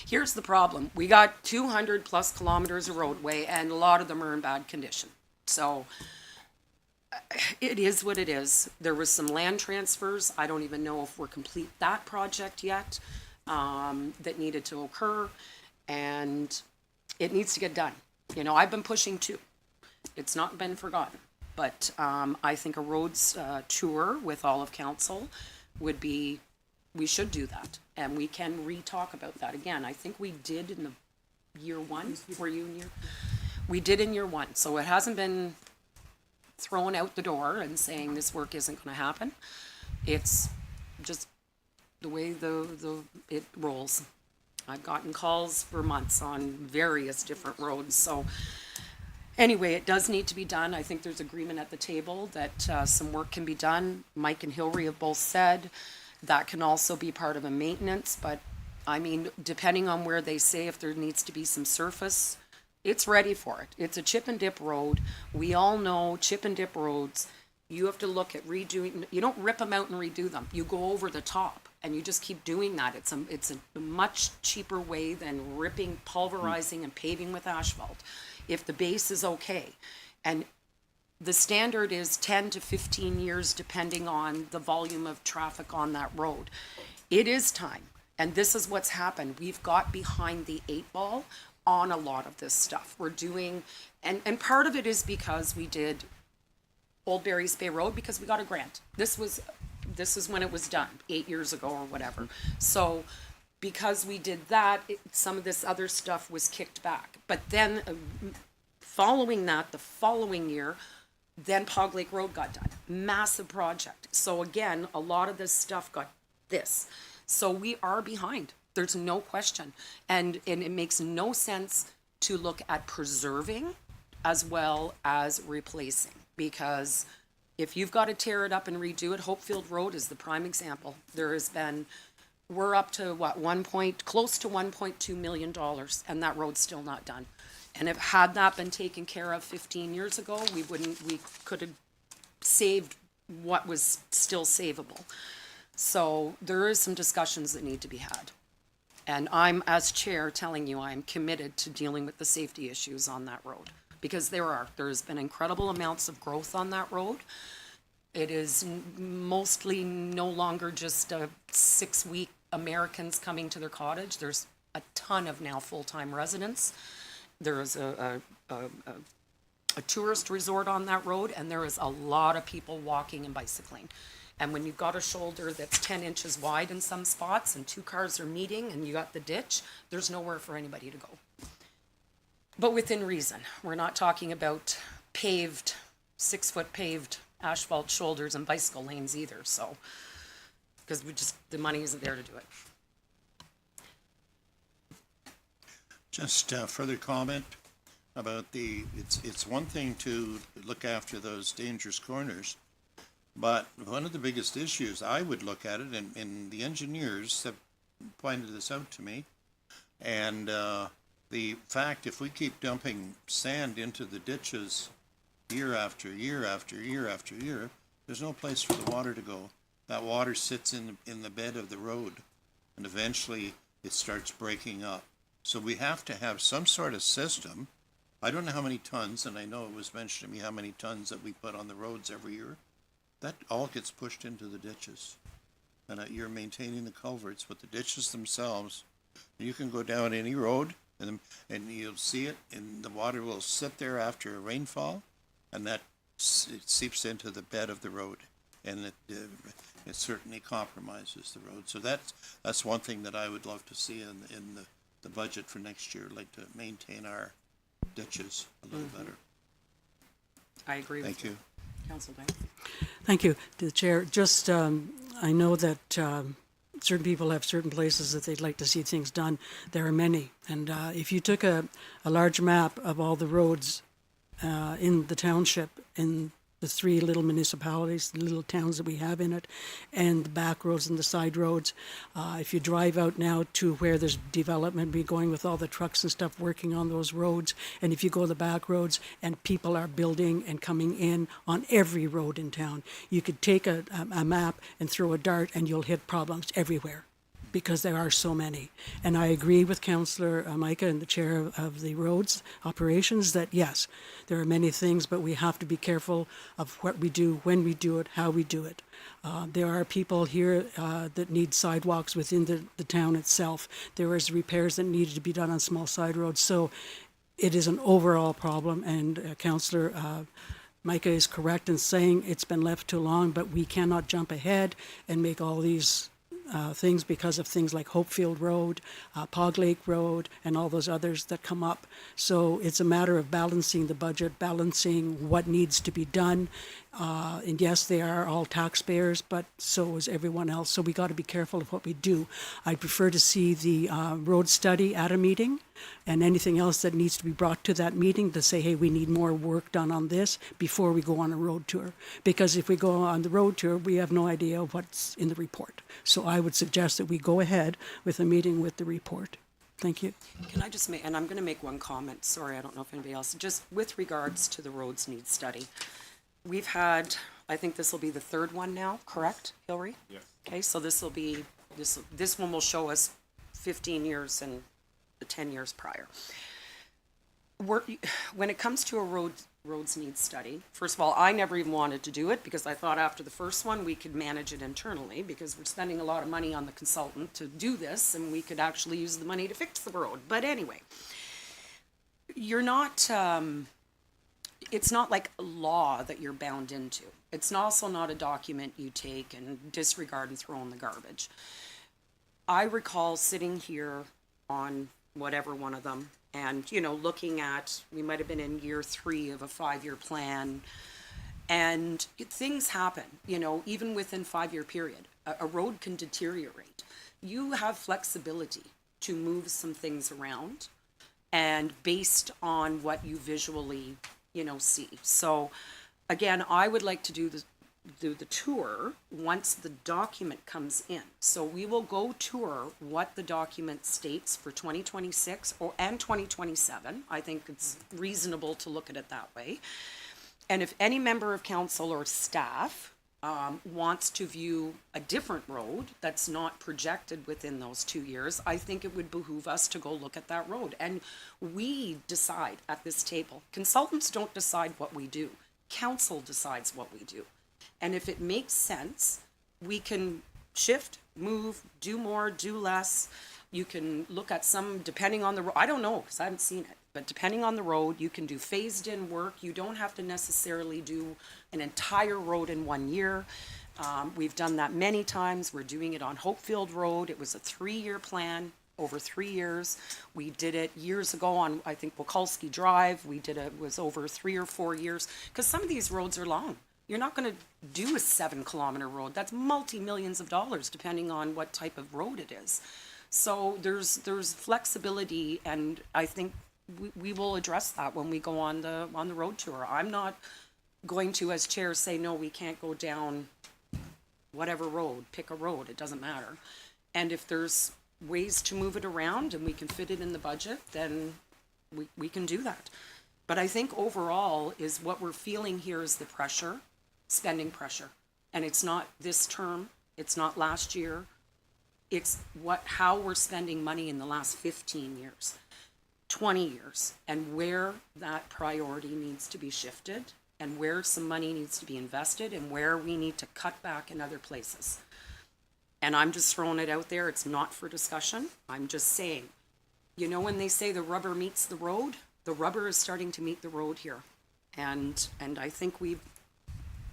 Here's the problem. We got 200 plus kilometers of roadway, and a lot of them are in bad condition. So it is what it is. There was some land transfers. I don't even know if we're complete that project yet, that needed to occur, and it needs to get done. You know, I've been pushing too. It's not been forgotten, but I think a roads tour with all of council would be, we should do that, and we can re-talk about that again. I think we did in the year one. Were you in year? We did in year one, so it hasn't been thrown out the door and saying this work isn't going to happen. It's just the way it rolls. I've gotten calls for months on various different roads, so anyway, it does need to be done. I think there's agreement at the table that some work can be done. Mike and Hillary have both said that can also be part of a maintenance, but I mean, depending on where they say if there needs to be some surface, it's ready for it. It's a chip and dip road. We all know chip and dip roads, you have to look at redoing, you don't rip them out and redo them. You go over the top and you just keep doing that. It's a much cheaper way than ripping, pulverizing and paving with asphalt. If the base is okay. And the standard is 10 to 15 years depending on the volume of traffic on that road. It is time. And this is what's happened. We've got behind the 8 ball on a lot of this stuff. We're doing, and part of it is because we did Old Barry's Bay Road because we got a grant. This is when it was done, 8 years ago or whatever. So because we did that, some of this other stuff was kicked back. But then following that, the following year, then Pog Lake Road got done. Massive project. So again, a lot of this stuff got this. So we are behind. There's no question. And it makes no sense to look at preserving as well as replacing. Because if you've got to tear it up and redo it, Hopefield Road is the prime example. There has been, we're up to what, close to $1.2 million, and that road's still not done. And if had that been taken care of 15 years ago, we could have saved what was still savable. So there is some discussions that need to be had. And I'm, as chair, telling you I'm committed to dealing with the safety issues on that road. Because there's been incredible amounts of growth on that road. It is mostly no longer just 6-week Americans coming to their cottage. There's a ton of now full-time residents. There is a tourist resort on that road, and there is a lot of people walking and bicycling. And when you've got a shoulder that's 10 inches wide in some spots and 2 cars are meeting and you got the ditch, there's nowhere for anybody to go. But within reason. We're not talking about paved, 6-foot paved asphalt shoulders and bicycle lanes either, so, because the money isn't there to do it. Just further comment about it's one thing to look after those dangerous corners, but one of the biggest issues, I would look at it, and the engineers have pointed this out to me, and the fact if we keep dumping sand into the ditches year after year after year after year, there's no place for the water to go. That water sits in the bed of the road, and eventually it starts breaking up. So we have to have some sort of system. I don't know how many tons, and I know it was mentioned to me how many tons that we put on the roads every year. That all gets pushed into the ditches. And you're maintaining the culverts, but the ditches themselves, you can go down any road and you'll see it, and the water will sit there after a rainfall, and that it seeps into the bed of the road, and it certainly compromises the road. So that's one thing that I would love to see in the budget for next year, like to maintain our ditches a little better. I agree with Thank you. Councilor Dye. Thank you, to the chair. Just, I know that certain people have certain places that they'd like to see things done. There are many. And if you took a large map of all the roads in the township, in the 3 little municipalities, the little towns that we have in it, and the back roads and the side roads. If you drive out now to where there's development, be going with all the trucks and stuff working on those roads, and if you go the back roads and people are building and coming in on every road in town, you could take a map and throw a dart and you'll hit problems everywhere, because there are so many. And I agree with Councillor Micah and the chair of the roads operations that yes, there are many things, but we have to be careful of what we do, when we do it, how we do it. There are people here that need sidewalks within the town itself. There is repairs that needed to be done on small side roads. So it is an overall problem, and Councillor Micah is correct in saying it's been left too long, but we cannot jump ahead and make all these things because of things like Hopefield Road, Pog Lake Road, and all those others that come up. So it's a matter of balancing the budget, balancing what needs to be done. And yes, they are all taxpayers, but so is everyone else. So we got to be careful of what we do. I'd prefer to see the road study at a meeting, and anything else that needs to be brought to that meeting to say, hey, we need more work done on this before we go on a road tour. Because if we go on the road tour, we have no idea what's in the report. So I would suggest that we go ahead with a meeting with the report. Thank you. Can I just make, and I'm going to make one comment, sorry, I don't know if anybody else, just with regards to the roads needs study. We've had, I think this will be the third one now, correct, Hillary? Yes. Okay, so this will be, this one will show us 15 years and the 10 years prior. When it comes to a roads needs study, first of all, I never even wanted to do it because I thought after the first one we could manage it internally because we're spending a lot of money on the consultant to do this and we could actually use the money to fix the road. But anyway, you're not, it's not like a law that you're bound into. It's also not a document you take and disregard and throw in the garbage. I recall sitting here on whatever one of them and, you know, looking at, we might have been in year 3 of a 5-year plan, and things happen, you know, even within 5-year period. A road can deteriorate. You have flexibility to move some things around and based on what you visually, you know, see. So again, I would like to do the tour once the document comes in. So we will go tour what the document states for 2026 and 2027. I think it's reasonable to look at it that way. And if any member of council or staff wants to view a different road that's not projected within those 2 years, I think it would behoove us to go look at that road. And we decide at this table. Consultants don't decide what we do. Council decides what we do. And if it makes sense, we can shift, move, do more, do less. You can look at some, depending on the road. I don't know, because I haven't seen it. But depending on the road, you can do phased in work. You don't have to necessarily do an entire road in 1 year. We've done that many times. We're doing it on Hopefield Road. It was a 3-year plan over 3 years. We did it years ago on, I think, Wokulski Drive. We did it, was over 3 or 4 years. Because some of these roads are long. You're not going to do a 7-kilometer road. That's multi-millions of dollars, depending on what type of road it is. So there's flexibility, and I think we will address that when we go on the road tour. I'm not going to, as chair, say, no, we can't go down whatever road, pick a road, it doesn't matter. And if there's ways to move it around and we can fit it in the budget, then we can do that. But I think overall is what we're feeling here is the pressure, spending pressure. And it's not this term, it's not last year, it's how we're spending money in the last 15 years. 20 years, and where that priority needs to be shifted and where some money needs to be invested and where we need to cut back in other places. And I'm just throwing it out there. It's not for discussion. I'm just saying, you know, when they say the rubber meets the road, the rubber is starting to meet the road here. And I think we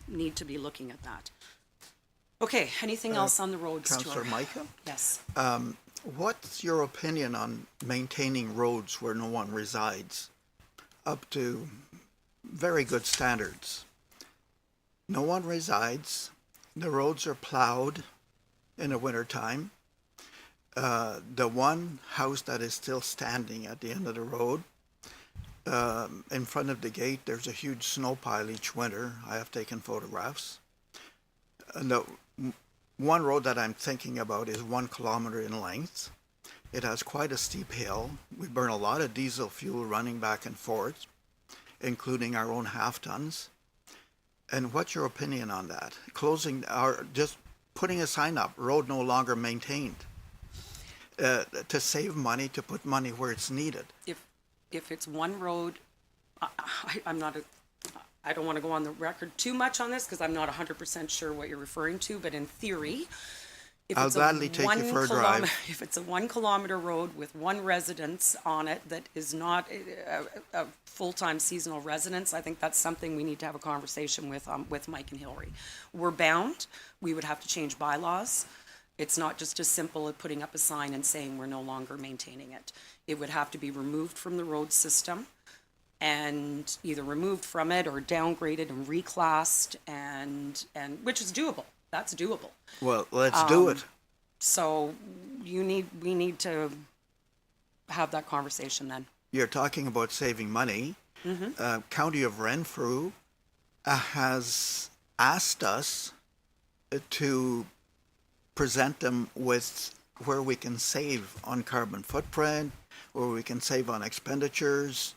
need to be looking at that. Okay, anything else on the roads? Councillor Micah? Yes. What's your opinion on maintaining roads where no one resides up to very good standards? No one resides, the roads are plowed in the wintertime. The one house that is still standing at the end of the road, in front of the gate, there's a huge snow pile each winter. I have taken photographs. The one road that I'm thinking about is 1 kilometer in length. It has quite a steep hill. We burn a lot of diesel fuel running back and forth, including our own half tons. And what's your opinion on that? Just putting a sign up, road no longer maintained, to save money, to put money where it's needed. If it's one road, I don't want to go on the record too much on this because I'm not 100% sure what you're referring to, but in theory, I'll gladly take you for a drive. If it's a 1 kilometer road with one residence on it that is not a full-time seasonal residence, I think that's something we need to have a conversation with Mike and Hillary. We're bound. We would have to change bylaws. It's not just as simple as putting up a sign and saying we're no longer maintaining it. It would have to be removed from the road system and either removed from it or downgraded and reclassed and which is doable. That's doable. Well, let's do it. So we need to have that conversation then. You're talking about saving money. County of Renfrew has asked us to present them with where we can save on carbon footprint, where we can save on expenditures.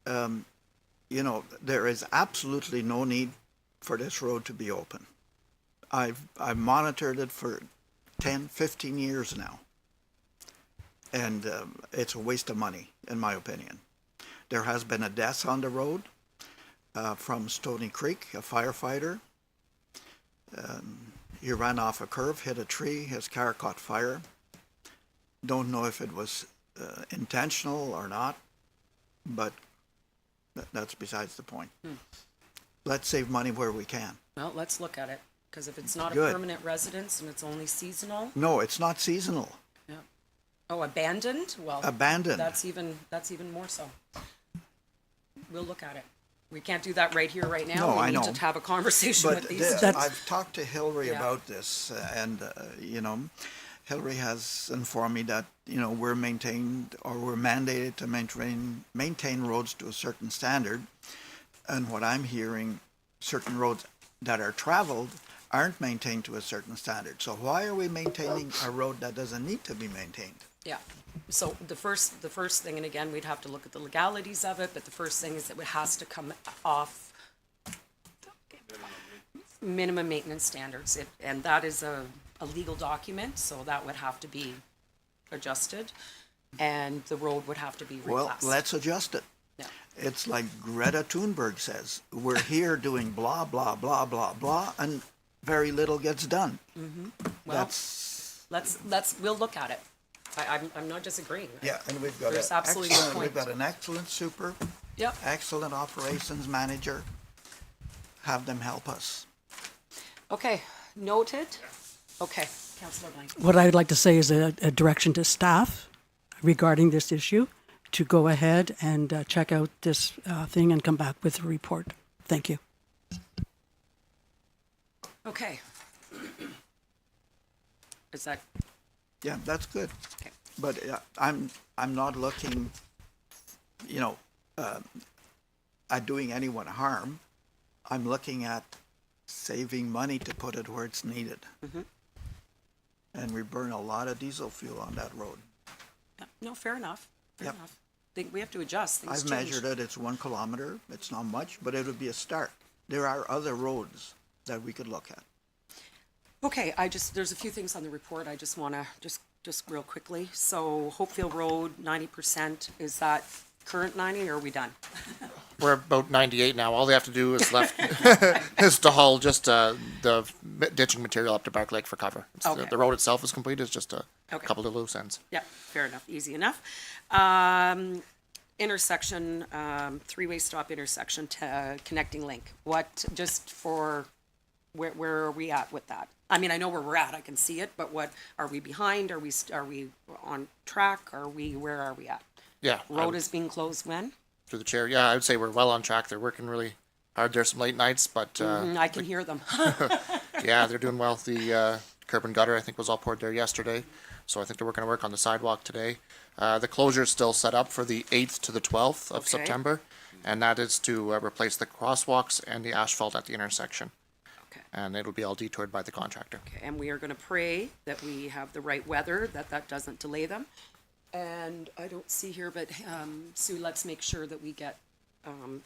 There is absolutely no need for this road to be open. I've monitored it for 10, 15 years now. And it's a waste of money, in my opinion. There has been a death on the road from Stony Creek, a firefighter. He ran off a curve, hit a tree, his car caught fire. Don't know if it was intentional or not, but that's besides the point. Let's save money where we can. Well, let's look at it, because if it's not a Good. permanent residence and it's only seasonal, No, it's not seasonal. yeah. Oh, abandoned? Well, Abandoned. That's even more so. We'll look at it. We can't do that right here, right now. No, We I need know. to have a conversation But with these. I've talked to Hillary Yeah. about this, and Hillary has informed me that we're maintained or we're mandated to maintain roads to a certain standard, and what I'm hearing, certain roads that are traveled aren't maintained to a certain standard. So why are we maintaining a road that doesn't need to be maintained? Yeah. So the first thing, and again, we'd have to look at the legalities of it, but the first thing is that it has to come off minimum maintenance standards. And that is a legal document, so that would have to be adjusted, and the road would have to be reclassed. Well, let's adjust it. Yeah. It's like Greta Thunberg says, we're here doing blah, blah, blah, blah, blah, and very little gets done. Well, we'll look at it. I'm not disagreeing. Yeah, and we've got There's absolutely no point. we've got an excellent super, Yep. excellent operations manager. Have them help us. Okay, noted. Okay, Councillor Blank. What I would like to say is a direction to staff regarding this issue to go ahead and check out this thing and come back with a report. Thank you. Okay. Is that, Yeah, that's good. okay. But I'm not looking, at doing anyone harm. I'm looking at saving money to put it where it's needed. And we burn a lot of diesel fuel on that road. Yeah, no, fair enough. Fair Yep. enough. We have to adjust. Things I've change. measured it, it's 1 kilometer. It's not much, but it would be a start. There are other roads that we could look at. Okay, there's a few things on the report I just want to, just real quickly. So Hopefield Road, 90%, is that current 90 or are we done? We're about 98 now. All they have to do is is to haul just the ditching material up to Bark Lake for cover. Okay. The road itself is complete. It's just a Okay. couple of loose ends. Yeah, fair enough, easy enough. Intersection, three-way stop intersection, connecting link. What, just for, where are we at with that? I mean, I know where we're at, I can see it, but what, are we behind? Are we on track? Where are we at? Yeah. Road is being closed when? Through the chair. Yeah, I would say we're well on track. They're working really hard. There's some late nights, but I can hear them. yeah, they're doing well. The curb and gutter, I think, was all poured there yesterday. So I think they're working to work on the sidewalk today. The closure is still set up for the 8th to the 12th of Okay. September. And that is to replace the crosswalks and the asphalt at the intersection. Okay. And it'll be all detoured by the contractor. Okay, and we are gonna pray that we have the right weather, that doesn't delay them. And I don't see here, but, Sue, let's make sure that we get,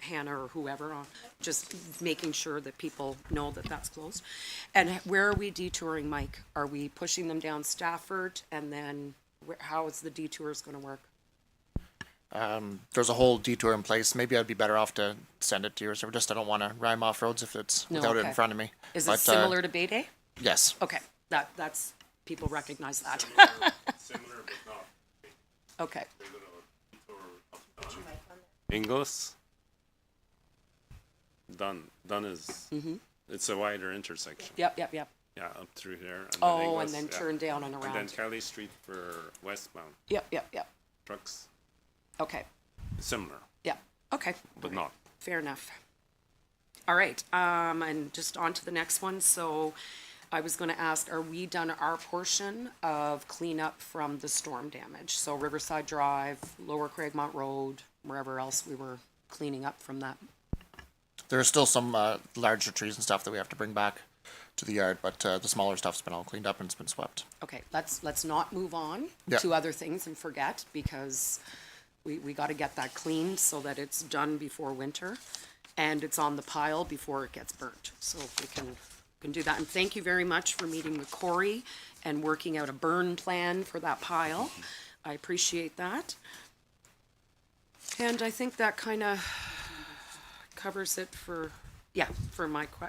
Hannah or whoever on, just making sure that people know that that's closed. And where are we detouring, Mike? Are we pushing them down Stafford, and then how is the detours gonna work? There's a whole detour in place. Maybe I'd be better off to send it to you. So I don't want to rhyme off roads if it's No, without it okay. in front of me. Is But, it similar to Bay Day? Yes. Okay, that's, people recognize that. Similar but not. Okay, Ingles. Done is, it's a wider intersection. yep. Yeah. Yeah, up through here. And Oh, Ingles, and then yeah. turn down and And then around. Kelly Street for westbound Yep. trucks, Okay, similar, yeah, okay. but not. Fair enough. All right, and just on to the next one. So I was gonna ask, are we done our portion of cleanup from the storm damage? So Riverside Drive, Lower Craigmont Road, wherever else we were cleaning up from that. There are still some larger trees and stuff that we have to bring back to the yard, but the smaller stuff's been all cleaned up and it's been swept. Okay, let's not move on Yeah. to other things and forget, because we gotta get that cleaned so that it's done before winter and it's on the pile before it gets burnt. So if we can do that. And thank you very much for meeting with Corey and working out a burn plan for that pile. I appreciate that. And I think that kind of covers it for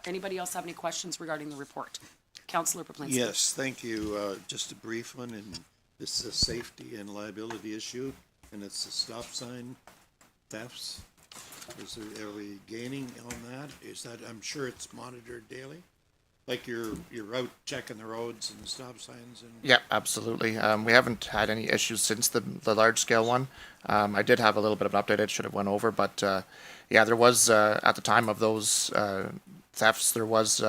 anybody else have any questions regarding the report? Councillor Poplinski. Yes, thank you. Just a brief one, and this is a safety and liability issue, and it's the stop sign thefts. Are we gaining on that? Is that, I'm sure it's monitored daily? Like you're out checking the roads and the stop signs and? Yeah, absolutely. We haven't had any issues since the large scale one. I did have a little bit of an update I should have went over, but yeah, there was at the time of those thefts, there was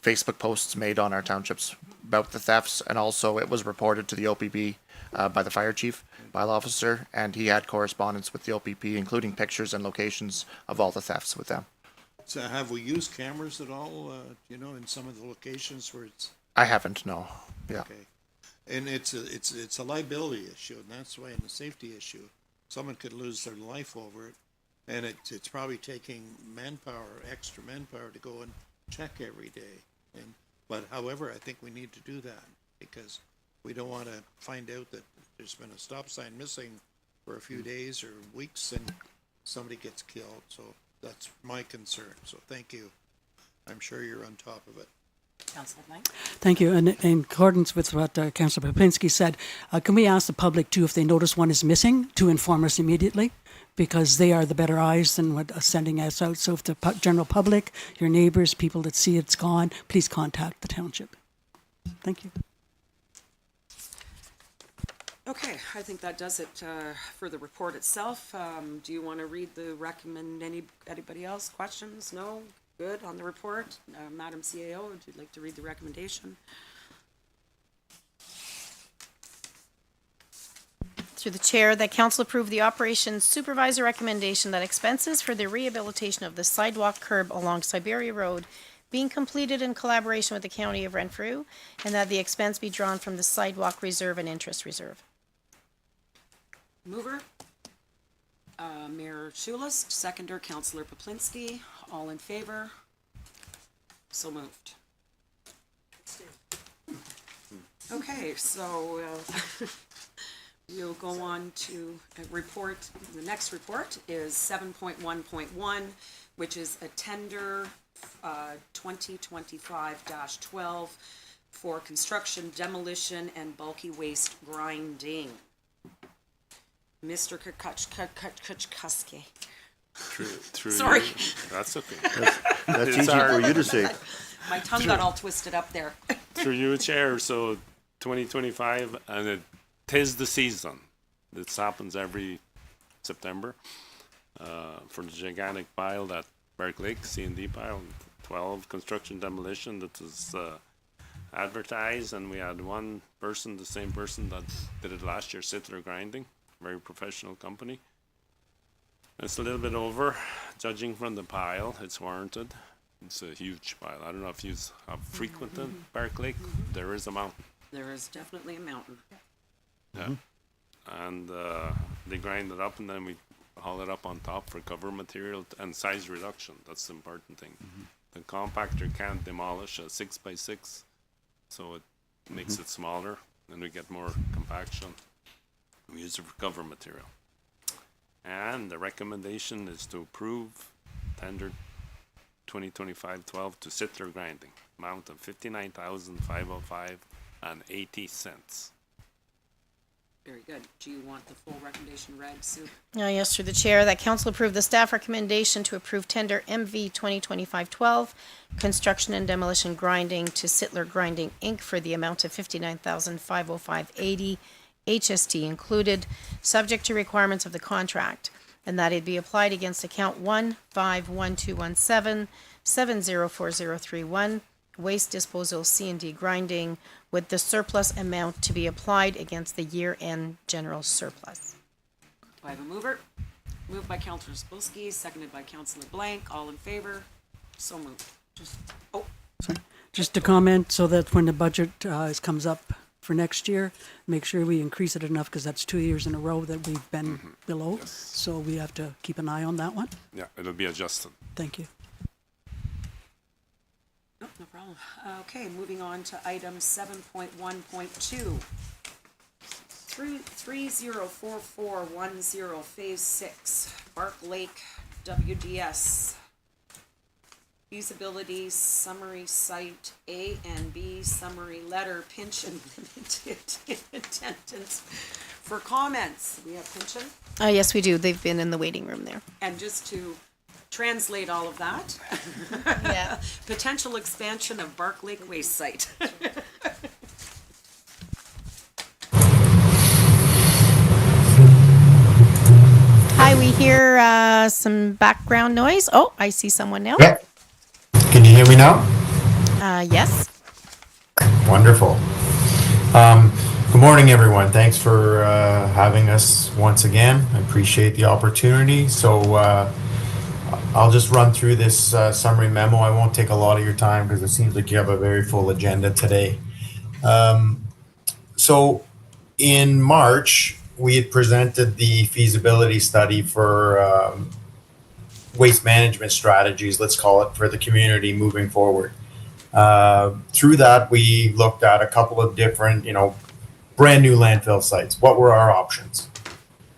Facebook posts made on our townships about the thefts, and also it was reported to the OPP by the fire chief, bylaw officer, and he had correspondence with the OPP, including pictures and locations of all the thefts with them. So have we used cameras at all, in some of the locations where it's, I haven't, no. Yeah. okay. And it's a liability issue, and that's why in the safety issue, someone could lose their life over it. And it's probably taking extra manpower to go and check every day. But however, I think we need to do that because we don't want to find out that there's been a stop sign missing for a few days or weeks and somebody gets killed. So that's my concern. So thank you. I'm sure you're on top of it. Councillor Blank. Thank you. And in accordance with what Councillor Poplinski said, can we ask the public too, if they notice one is missing, to inform us immediately? Because they are the better eyes than what sending us out. So if the general public, your neighbors, people that see it's gone, please contact the township. Thank you. Okay, I think that does it for the report itself. Do you want to read anybody else? Questions? No? Good on the report? Madam CAO, would you like to read the recommendation? Through the chair, that council approve the operations supervisor recommendation that expenses for the rehabilitation of the sidewalk curb along Siberia Road being completed in collaboration with the county of Renfrew, and that the expense be drawn from the sidewalk reserve and interest reserve. Mover? Mayor Schulis, seconder, Councillor Poplinski. All in favor? So moved. Okay, so we'll go on to a report. The next report is 7.1.1, which is a tender 2025-12 for construction, demolition, and bulky waste grinding. Mr. Kuczkowski. Through Sorry. you. That's okay. That's It's easy our- for you to say. My tongue got all twisted up there. Through you, Chair. So 2025, and it is the season. This happens every September for the gigantic pile that Berk Lake C&D pile, 12 construction demolition that was advertised, and we had one person, the same person that did it last year, Sittler Grinding, very professional company. It's a little bit over, judging from the pile. It's warranted. It's a huge pile. I don't know if you have frequented Berk Lake. There is a mountain. There is definitely a mountain. Yeah. And they grind it up, and then we haul it up on top for cover material and size reduction. That's the important thing. The compactor can't demolish a 6x6, so it makes it smaller, and we get more compaction. We use it for cover material. And the recommendation is to approve tender 2025-12 to Sittler Grinding, amount of $59,505.80. Very good. Do you want the full recommendation read, Sue? Yes, through the chair, that council approve the staff recommendation to approve tender MV 2025-12, construction and demolition grinding to Sittler Grinding, Inc. for the amount of $59,505.80, HST included, subject to requirements of the contract, and that it be applied against account 15121770431, waste disposal C&D grinding, with the surplus amount to be applied against the year-end general surplus. Do I have a mover? Moved by Councillor Spilsky, seconded by Councillor Blank. All in favor? So moved. Just to comment, so that when the budget comes up for next year, make sure we increase it enough, because that's 2 years in a row that we've been below. So we have to keep an eye on that one. Yeah, it'll be adjusted. Thank you. No, no problem. Okay, moving on to item 7.1.2. 304410 Phase 6, Bark Lake WDS. Feasibility summary site A and B summary letter, Pinchin Limited in attendance for comments. We have Pinchin. Yes, we do. They've been in the waiting room there. And just to translate all of that, Yeah. potential expansion of Bark Lake Waste Site. Hi, we hear some background noise. Oh, I see someone now. Yeah. Can you hear me now? Yes. Wonderful. Good morning, everyone. Thanks for having us once again. I appreciate the opportunity. So I'll just run through this summary memo. I won't take a lot of your time because it seems like you have a very full agenda today. So in March, we had presented the feasibility study for waste management strategies, let's call it, for the community moving forward. Through that, we looked at a couple of different, brand new landfill sites. What were our options?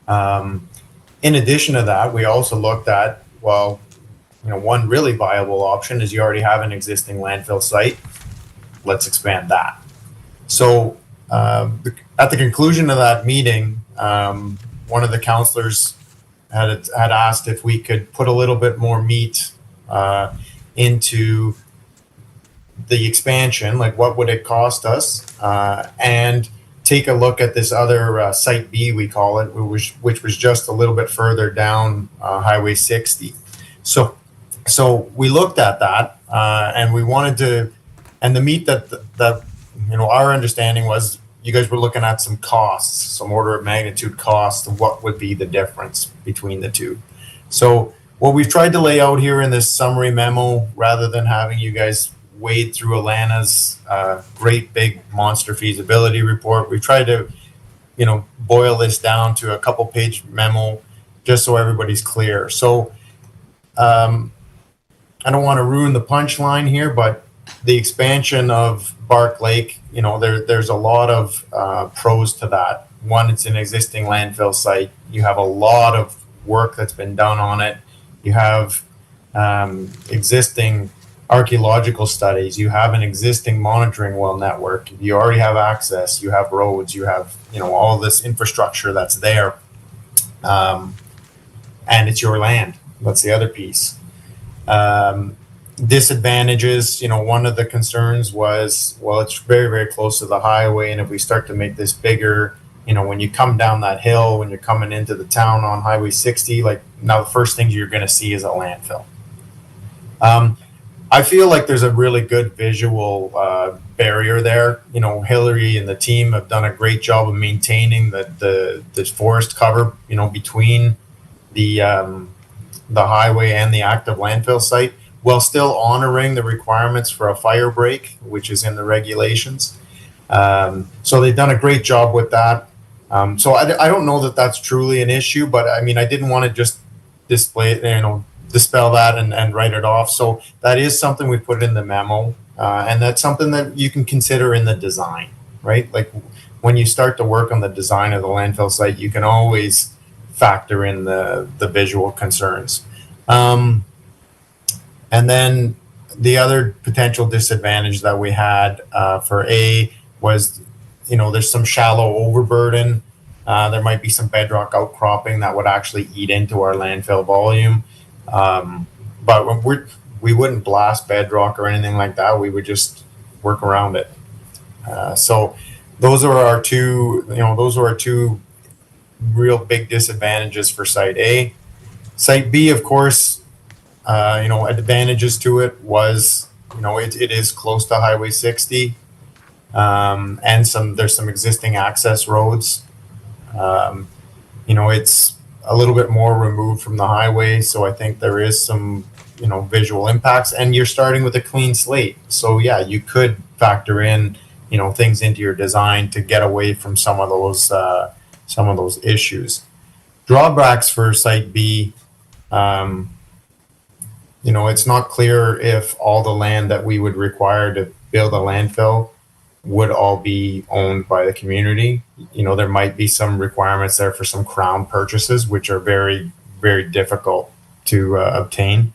In addition to that, we also looked at, one really viable option is you already have an existing landfill site. Let's expand that. So at the conclusion of that meeting, one of the councillors had asked if we could put a little bit more meat into the expansion, like what would it cost us, and take a look at this other site B, we call it, which was just a little bit further down Highway 60. So we looked at that, and we wanted to, and the meat that our understanding was you guys were looking at some costs, some order of magnitude costs of what would be the difference between the two. So what we've tried to lay out here in this summary memo, rather than having you guys wade through Alana's great big monster feasibility report, we tried to, boil this down to a couple page memo just so everybody's clear. So I don't want to ruin the punchline here, but the expansion of Bark Lake, there's a lot of pros to that. One, it's an existing landfill site. You have a lot of work that's been done on it. You have existing archaeological studies. You have an existing monitoring well network. You already have access. You have roads. You have, all this infrastructure that's there. And it's your land. That's the other piece. Disadvantages, one of the concerns was, it's very, very close to the highway. And if we start to make this bigger, when you come down that hill, when you're coming into the town on Highway 60, now the first thing you're going to see is a landfill. I feel like there's a really good visual barrier there. Hillary and the team have done a great job of maintaining the forest cover, between the highway and the active landfill site, while still honoring the requirements for a fire break, which is in the regulations. So they've done a great job with that. So I don't know that that's truly an issue, but I didn't want to just display it, dispel that and write it off. So that is something we put in the memo, and that's something that you can consider in the design, right? Like when you start to work on the design of the landfill site, you can always factor in the visual concerns. And then the other potential disadvantage that we had for A was, there's some shallow overburden There might be some bedrock outcropping that would actually eat into our landfill volume. But we wouldn't blast bedrock or anything like that. We would just work around it. So those are our two real big disadvantages for Site A. Site B, of course, advantages to it was, it is close to Highway 60, and there's some existing access roads. It's a little bit more removed from the highway, so I think there is some, visual impacts, and you're starting with a clean slate. So yeah, you could factor in, things into your design to get away from some of those issues. Drawbacks for Site B, it's not clear if all the land that we would require to build a landfill would all be owned by the community. There might be some requirements there for some crown purchases, which are very, very difficult to obtain.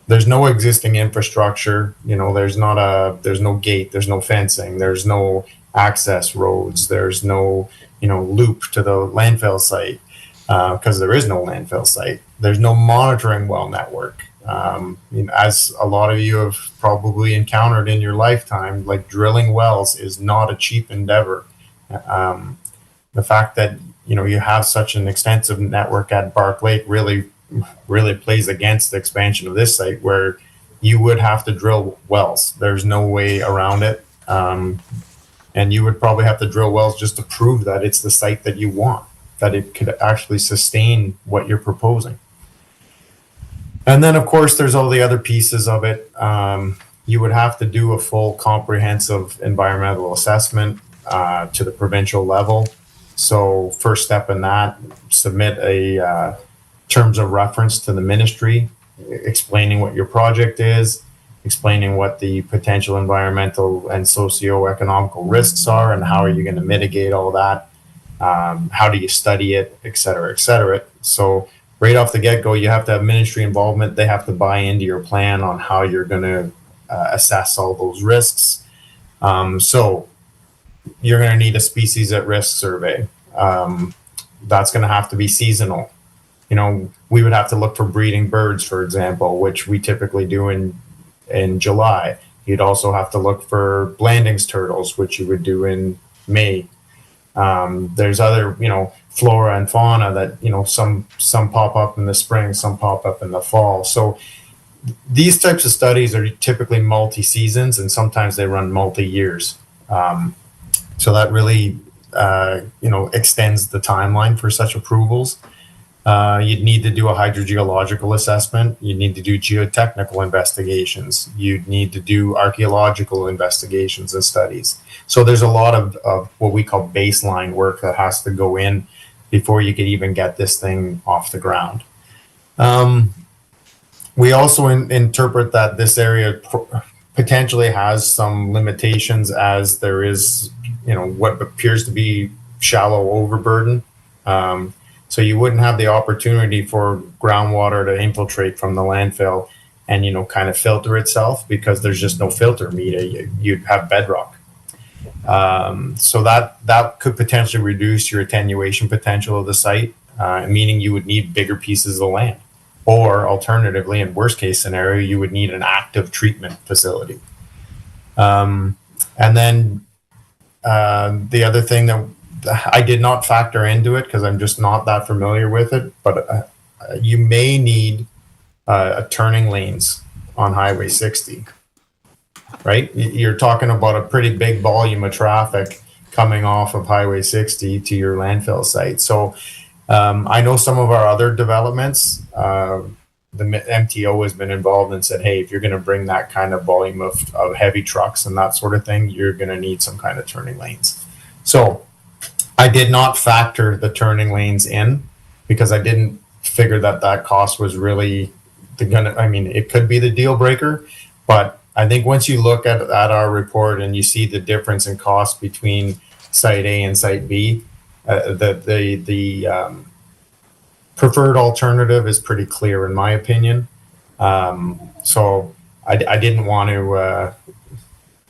There's no existing infrastructure. There's no gate, there's no fencing, there's no access roads, there's no, loop to the landfill site, because there is no landfill site. There's no monitoring well network. As a lot of you have probably encountered in your lifetime, like drilling wells is not a cheap endeavor. The fact that, you have such an extensive network at Bark Lake really plays against the expansion of this site, where you would have to drill wells. There's no way around it. And you would probably have to drill wells just to prove that it's the site that you want, that it could actually sustain what you're proposing. And then, of course, there's all the other pieces of it. You would have to do a full comprehensive environmental assessment to the provincial level. So first step in that, submit a terms of reference to the ministry, explaining what your project is, explaining what the potential environmental and socio-economical risks are, and how are you going to mitigate all that. How do you study it, et cetera, et cetera. So right off the get-go, you have to have ministry involvement. They have to buy into your plan on how you're going to assess all those risks. So you're going to need a species at risk survey. That's going to have to be seasonal. We would have to look for breeding birds, for example, which we typically do in July. You'd also have to look for Blanding's turtles, which you would do in May. There's other, flora and fauna that, some pop up in the spring, some pop up in the fall. So these types of studies are typically multi-seasons, and sometimes they run multi-years. So that really, extends the timeline for such approvals. You'd need to do a hydrogeological assessment. You'd need to do geotechnical investigations. You'd need to do archaeological investigations and studies. So there's a lot of what we call baseline work that has to go in before you could even get this thing off the ground. We also interpret that this area potentially has some limitations, as there is, what appears to be shallow overburden. So you wouldn't have the opportunity for groundwater to infiltrate from the landfill and, kind of filter itself, because there's just no filter media. You'd have bedrock. So that could potentially reduce your attenuation potential of the site, meaning you would need bigger pieces of land. Or alternatively, in worst case scenario, you would need an active treatment facility. And then the other thing that I did not factor into it, because I'm just not that familiar with it, but you may need turning lanes on Highway 60, right? You're talking about a pretty big volume of traffic coming off of Highway 60 to your landfill site. So I know some of our other developments, the MTO has been involved and said, hey, if you're going to bring that kind of volume of heavy trucks and that sort of thing, you're going to need some kind of turning lanes. So I did not factor the turning lanes in, because I didn't figure that cost was really it could be the deal breaker, but I think once you look at our report and you see the difference in cost between Site A and Site B, the preferred alternative is pretty clear in my opinion. So I didn't want to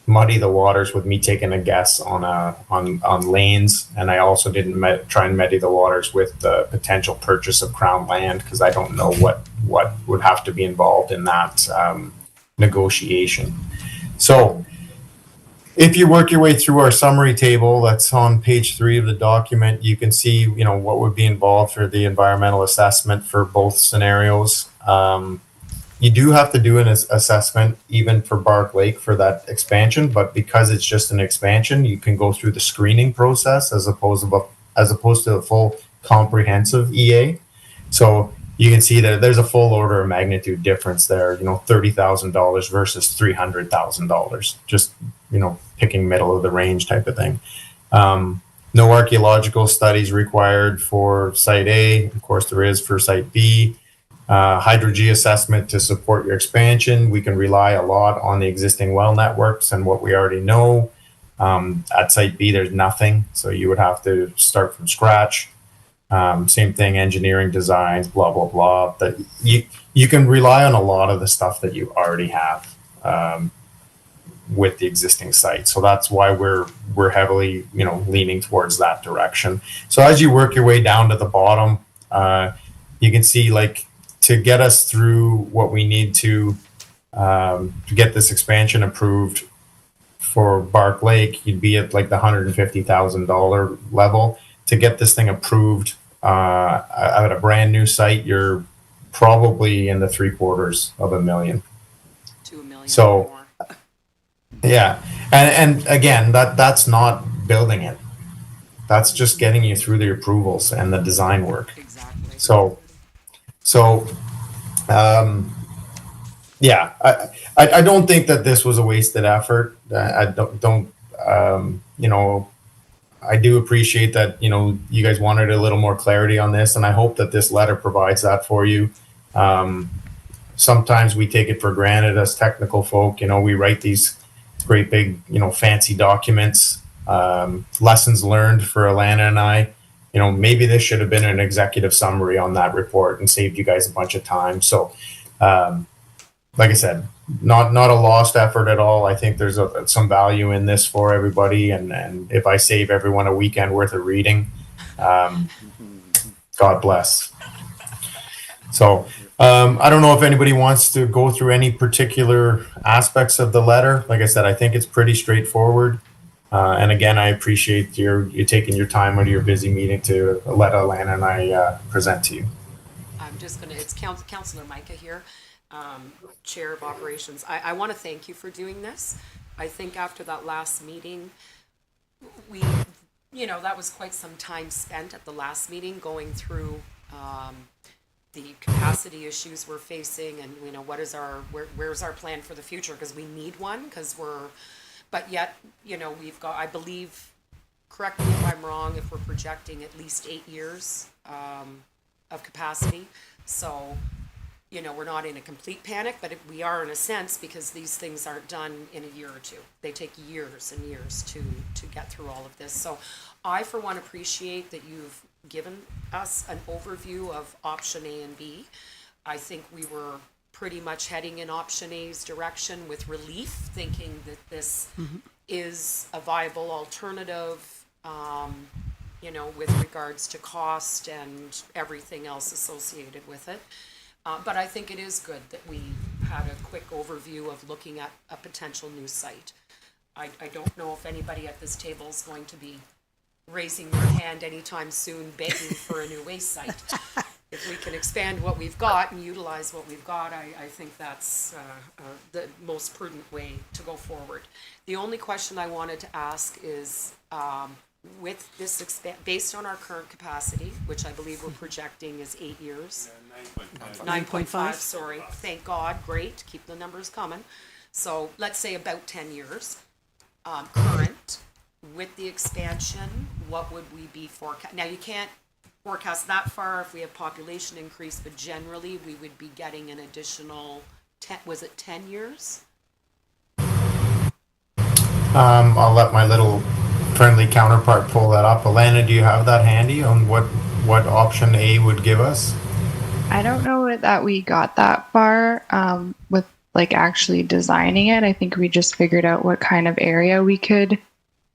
muddy the waters with me taking a guess on on lanes, and I also didn't try and muddy the waters with the potential purchase of Crown land, because I don't know what would have to be involved in that negotiation. So if you work your way through our summary table that's on page 3 of the document, you can see, you know, what would be involved for the environmental assessment for both scenarios. You do have to do an assessment even for Bark Lake for that expansion, but because it's just an expansion, you can go through the screening process as opposed to a full comprehensive EA. So you can see that there's a full order of magnitude difference there, you know, $30,000 versus $300,000, just, you know, picking middle of the range type of thing. No archaeological studies required for Site A. Of course, there is for Site B. Hydro-G assessment to support your expansion. We can rely a lot on the existing well networks and what we already know. At Site B, there's nothing, so you would have to start from scratch. Same thing, engineering designs, blah, blah, blah. That you can rely on a lot of the stuff that you already have with the existing site. So that's why we're heavily, you know, leaning towards that direction. So as you work your way down to the bottom, you can see, like, to get us through what we need to get this expansion approved for Bark Lake, you'd be at like the $150,000 level. To get this thing approved at a brand new site, you're probably in the $750,000 to $1 million So- or more. Yeah, and again, that's not building it. That's just getting you through the approvals and the design work. Exactly. So, yeah, I don't think that this was a wasted effort. I don't, you know, I do appreciate that, you know, you guys wanted a little more clarity on this, and I hope that this letter provides that for you. Sometimes we take it for granted as technical folk, you know, we write these great big, you know, fancy documents, lessons learned for Alana and I. You know, maybe this should have been an executive summary on that report and saved you guys a bunch of time. So, like I said, not a lost effort at all. I think there's some value in this for everybody. And if I save everyone a weekend worth of reading, God bless. So, I don't know if anybody wants to go through any particular aspects of the letter. Like I said, I think it's pretty straightforward. And again, I appreciate you taking your time out of your busy meeting to let Alana and I present to you. I'm just gonna, it's Councillor Micah here, Chair of Operations. I want to thank you for doing this. I think after that last meeting, we, you know, that was quite some time spent at the last meeting going through the capacity issues we're facing, and, you know, what is where's our plan for the future, because we need one, because but yet, you know, we've got, I believe, correct me if I'm wrong, if we're projecting at least 8 years of capacity. So, you know, we're not in a complete panic, but we are in a sense, because these things aren't done in a year or two. They take years and years to get through all of this. So I, for one, appreciate that you've given us an overview of option A and B. I think we were pretty much heading in option A's direction with relief, thinking that this is a viable alternative, you know, with regards to cost and everything else associated with it. But I think it is good that we had a quick overview of looking at a potential new site. I don't know if anybody at this table is going to be raising their hand anytime soon, begging for a new waste site. If we can expand what we've got and utilize what we've got, I think that's the most prudent way to go forward. The only question I wanted to ask is, with this based on our current capacity, which I believe we're projecting is 8 years. 9.5, sorry. Thank God, great, keep the numbers coming. So let's say about 10 years. Current, with the expansion, what would we be forecast? Now, you can't forecast that far if we have population increase, but generally we would be getting an additional 10, was it 10 years? I'll let my little friendly counterpart pull that up. Alana, do you have that handy on what option A would give us? I don't know that we got that far with like actually designing it. I think we just figured out what kind of area we could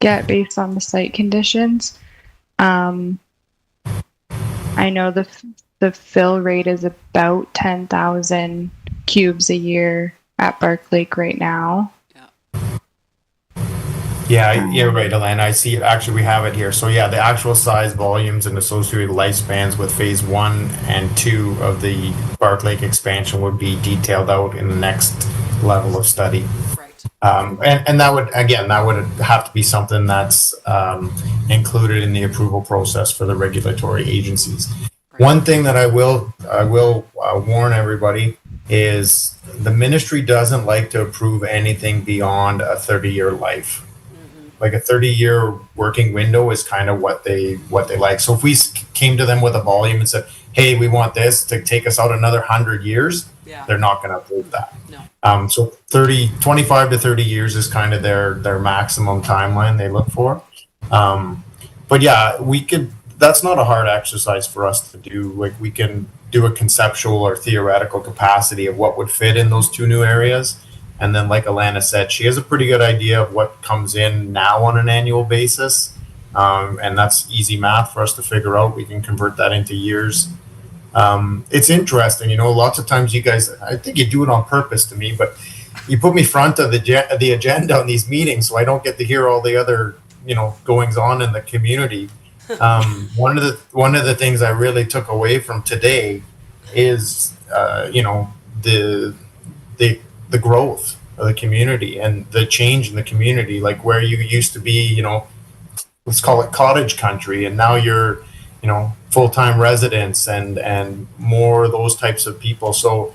get based on the site conditions. I know the fill rate is about 10,000 cubes a year at Bark Lake right now. Yeah, you're right, Alana. I see it. Actually, we have it here. So yeah, the actual size, volumes, and associated lifespans with phase 1 and 2 of the Bark Lake expansion would be detailed out in the next level of study. Right. And that would, again, that would have to be something that's included in the approval process for the regulatory agencies. One thing that I will warn everybody is the ministry doesn't like to approve anything beyond a 30-year life. Like a 30-year working window is kind of what they like. So if we came to them with a volume and said, "Hey, we want this to take us out another 100 years," they're not going to approve that. No. So 25 to 30 years is kind of their maximum timeline they look for. But yeah, we could. That's not a hard exercise for us to do. Like we can do a conceptual or theoretical capacity of what would fit in those two new areas. And then, like Alana said, she has a pretty good idea of what comes in now on an annual basis. And that's easy math for us to figure out. We can convert that into years. It's interesting, lots of times you guys, I think you do it on purpose to me, but you put me front of the agenda on these meetings so I don't get to hear all the other, goings on in the community. One of the things I really took away from today is, the growth of the community and the change in the community, like where you used to be, let's call it cottage country, and now you're, full-time residents and more of those types of people. So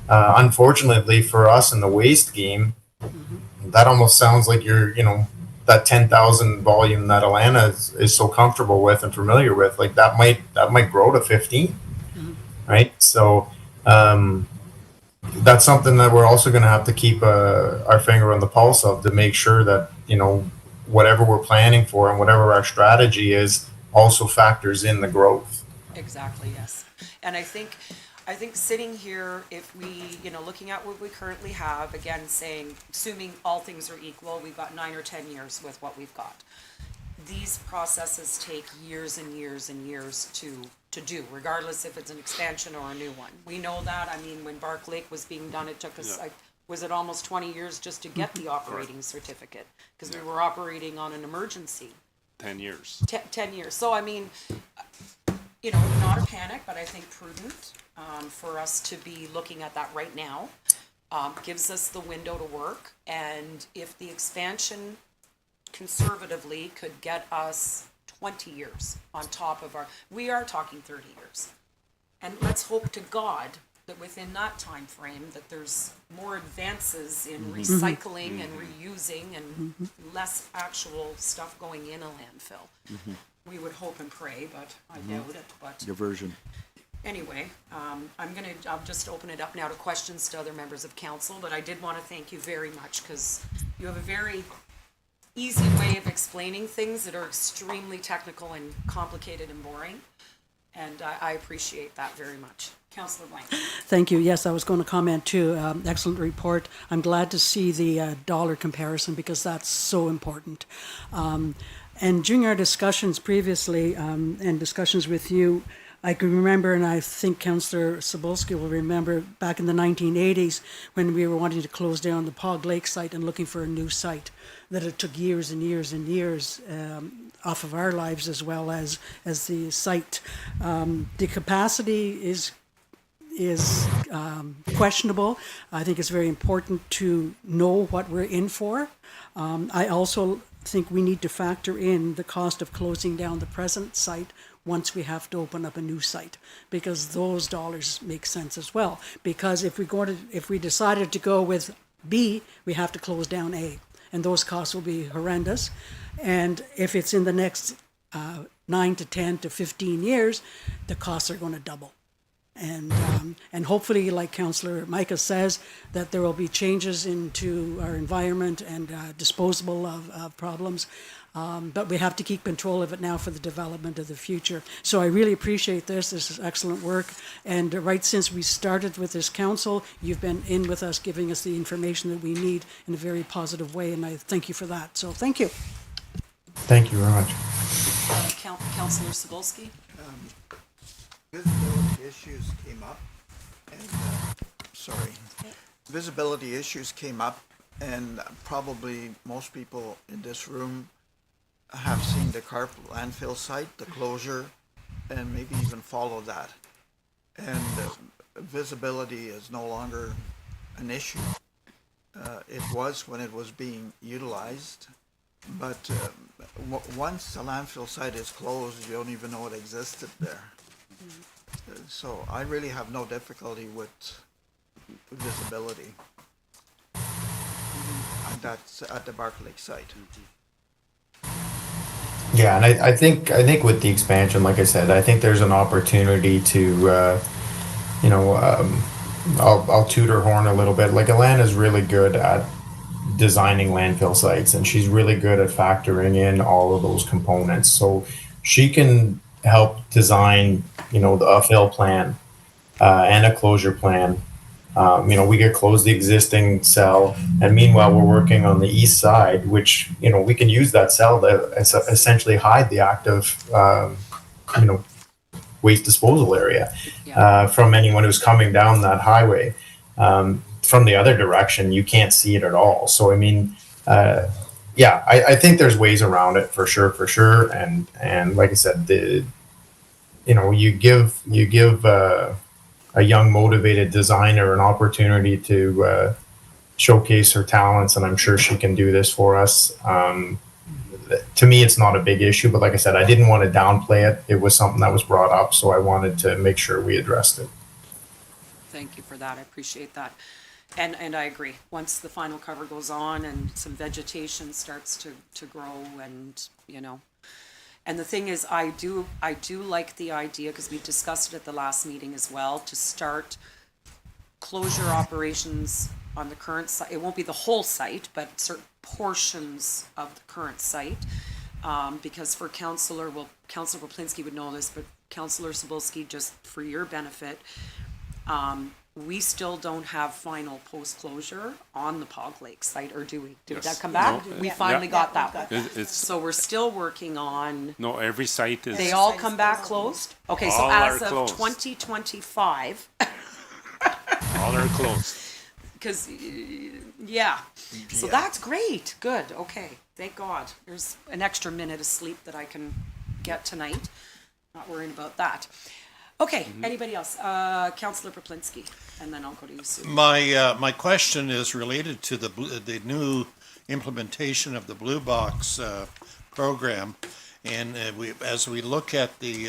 unfortunately for us in the waste game, that almost sounds like you're, that 10,000 volume that Alana is so comfortable with and familiar with, like that might grow to 15, right? So that's something that we're also going to have to keep our finger on the pulse of to make sure that, whatever we're planning for and whatever our strategy is also factors in the growth. Exactly, yes. And I think sitting here, if we, looking at what we currently have, again, saying, assuming all things are equal, we've got 9 or 10 years with what we've got. These processes take years and years and years to do, regardless if it's an expansion or a new one. We know that. I mean, when Bark Lake was being done, it took us, was it almost 20 years just to get the operating certificate? Because we were operating on an emergency. 10 years. 10 years. So, I mean, not a panic, but I think prudent for us to be looking at that right now. Gives us the window to work. And if the expansion conservatively could get us 20 years on top of we are talking 30 years. And let's hope to God that within that time frame that there's more advances in recycling and reusing and less actual stuff going in a landfill. We would hope and pray, but I doubt it. But Diversion. anyway, I'll just open it up now to questions to other members of council, but I did want to thank you very much because you have a very easy way of explaining things that are extremely technical and complicated and boring. And I appreciate that very much. Councillor Blank. Thank you. Yes, I was going to comment too. Excellent report. I'm glad to see the dollar comparison because that's so important. And during our discussions previously and discussions with you, I can remember, and I think Councillor Cebulski will remember, back in the 1980s when we were wanting to close down the Pog Lake site and looking for a new site, that it took years and years and years off of our lives as well as the site. The capacity is questionable. I think it's very important to know what we're in for. I also think we need to factor in the cost of closing down the present site once we have to open up a new site, because those dollars make sense as well. Because if we decided to go with B, we have to close down A, and those costs will be horrendous. And if it's in the next 9 to 10 to 15 years, the costs are going to double. And hopefully, like Councillor Micah says, that there will be changes into our environment and disposable of problems. But we have to keep control of it now for the development of the future. So I really appreciate this. This is excellent work. And right since we started with this council, you've been in with us, giving us the information that we need in a very positive way. And I thank you for that. So thank you. Thank you very much. Councillor Cebulski? Visibility issues came up, and, visibility issues came up, and probably most people in this room have seen the Carp landfill site, the closure, and maybe even follow that. And visibility is no longer an issue. It was when it was being utilized, but once the landfill site is closed, you don't even know it existed there. So I really have no difficulty with visibility. And that's at the Bark Lake site. Yeah, and I think with the expansion, like I said, I think there's an opportunity to, I'll toot her horn a little bit. Like, Alana's really good at designing landfill sites, and she's really good at factoring in all of those components. So she can help design, the fill plan and a closure plan. We could close the existing cell, and meanwhile we're working on the east side, which we can use that cell to essentially hide the active, waste disposal area from anyone who's coming down that highway. From the other direction, you can't see it at all. So I mean, I think there's ways around it for sure. And like I said, you give a young motivated designer an opportunity to showcase her talents, and I'm sure she can do this for us. To me, it's not a big issue, but like I said, I didn't want to downplay it. It was something that was brought up, so I wanted to make sure we addressed it. Thank you for that. I appreciate that. And I agree. Once the final cover goes on and some vegetation starts to grow, and and the thing is, I do like the idea, because we discussed it at the last meeting as well, to start closure operations on the current site. It won't be the whole site, but certain portions of the current site. Because for Councillor Poplinski would know this, but Councillor Cebulski, just for your benefit, we still don't have final post-closure on the Pog Lake site, or do we? Did that come back? No, We finally got that one. It's So we're still working on, no, every site is. they all come back closed? Okay, so All as are of closed. 2025, All are closed. because, yeah, so that's great, good, okay, thank God. There's an extra minute of sleep that I can get tonight, not worrying about that. Okay, anybody else? Councillor Poplinski, and then I'll go to you, Sue. My question is related to the new implementation of the Blue Box program, and as we look at the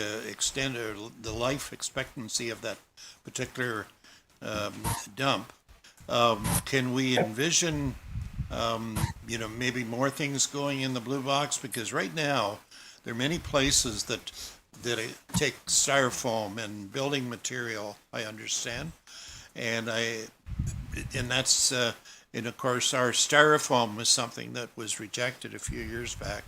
the life expectancy of that particular dump, can we envision maybe more things going in the Blue Box? Because right now there are many places that take styrofoam and building material, I understand, and that's and of course our styrofoam was something that was rejected a few years back,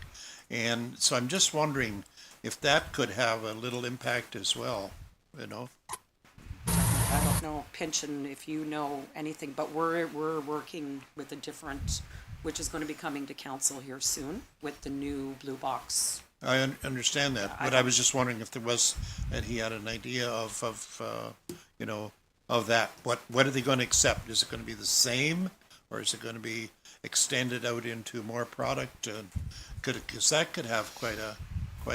and so I'm just wondering if that could have a little impact as well. I don't know, Pinchin, if you know anything, but we're working with a different, which is going to be coming to council here soon with the new Blue Box. I understand that, but I was just wondering if there was, and he had an idea of that. What are they going to accept? Is it going to be the same, or is it going to be extended out into more product? Because that could have quite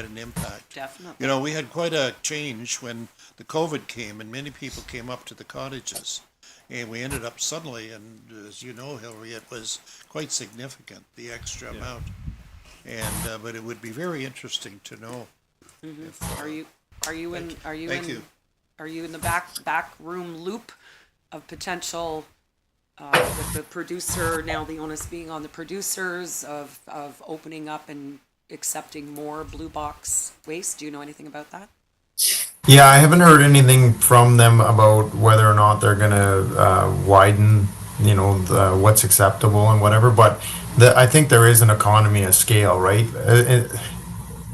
an impact. Definitely. We had quite a change when the COVID came, and many people came up to the cottages, and we ended up suddenly, and as you know, Hillary, it was quite significant, the extra amount. And but it would be very interesting to know. If, Are you in the back room loop of potential with the producer, now the onus being on the producers of opening up and accepting more Blue Box waste? Do you know anything about that? Yeah, I haven't heard anything from them about whether or not they're gonna widen, what's acceptable and whatever. But I think there is an economy of scale, right?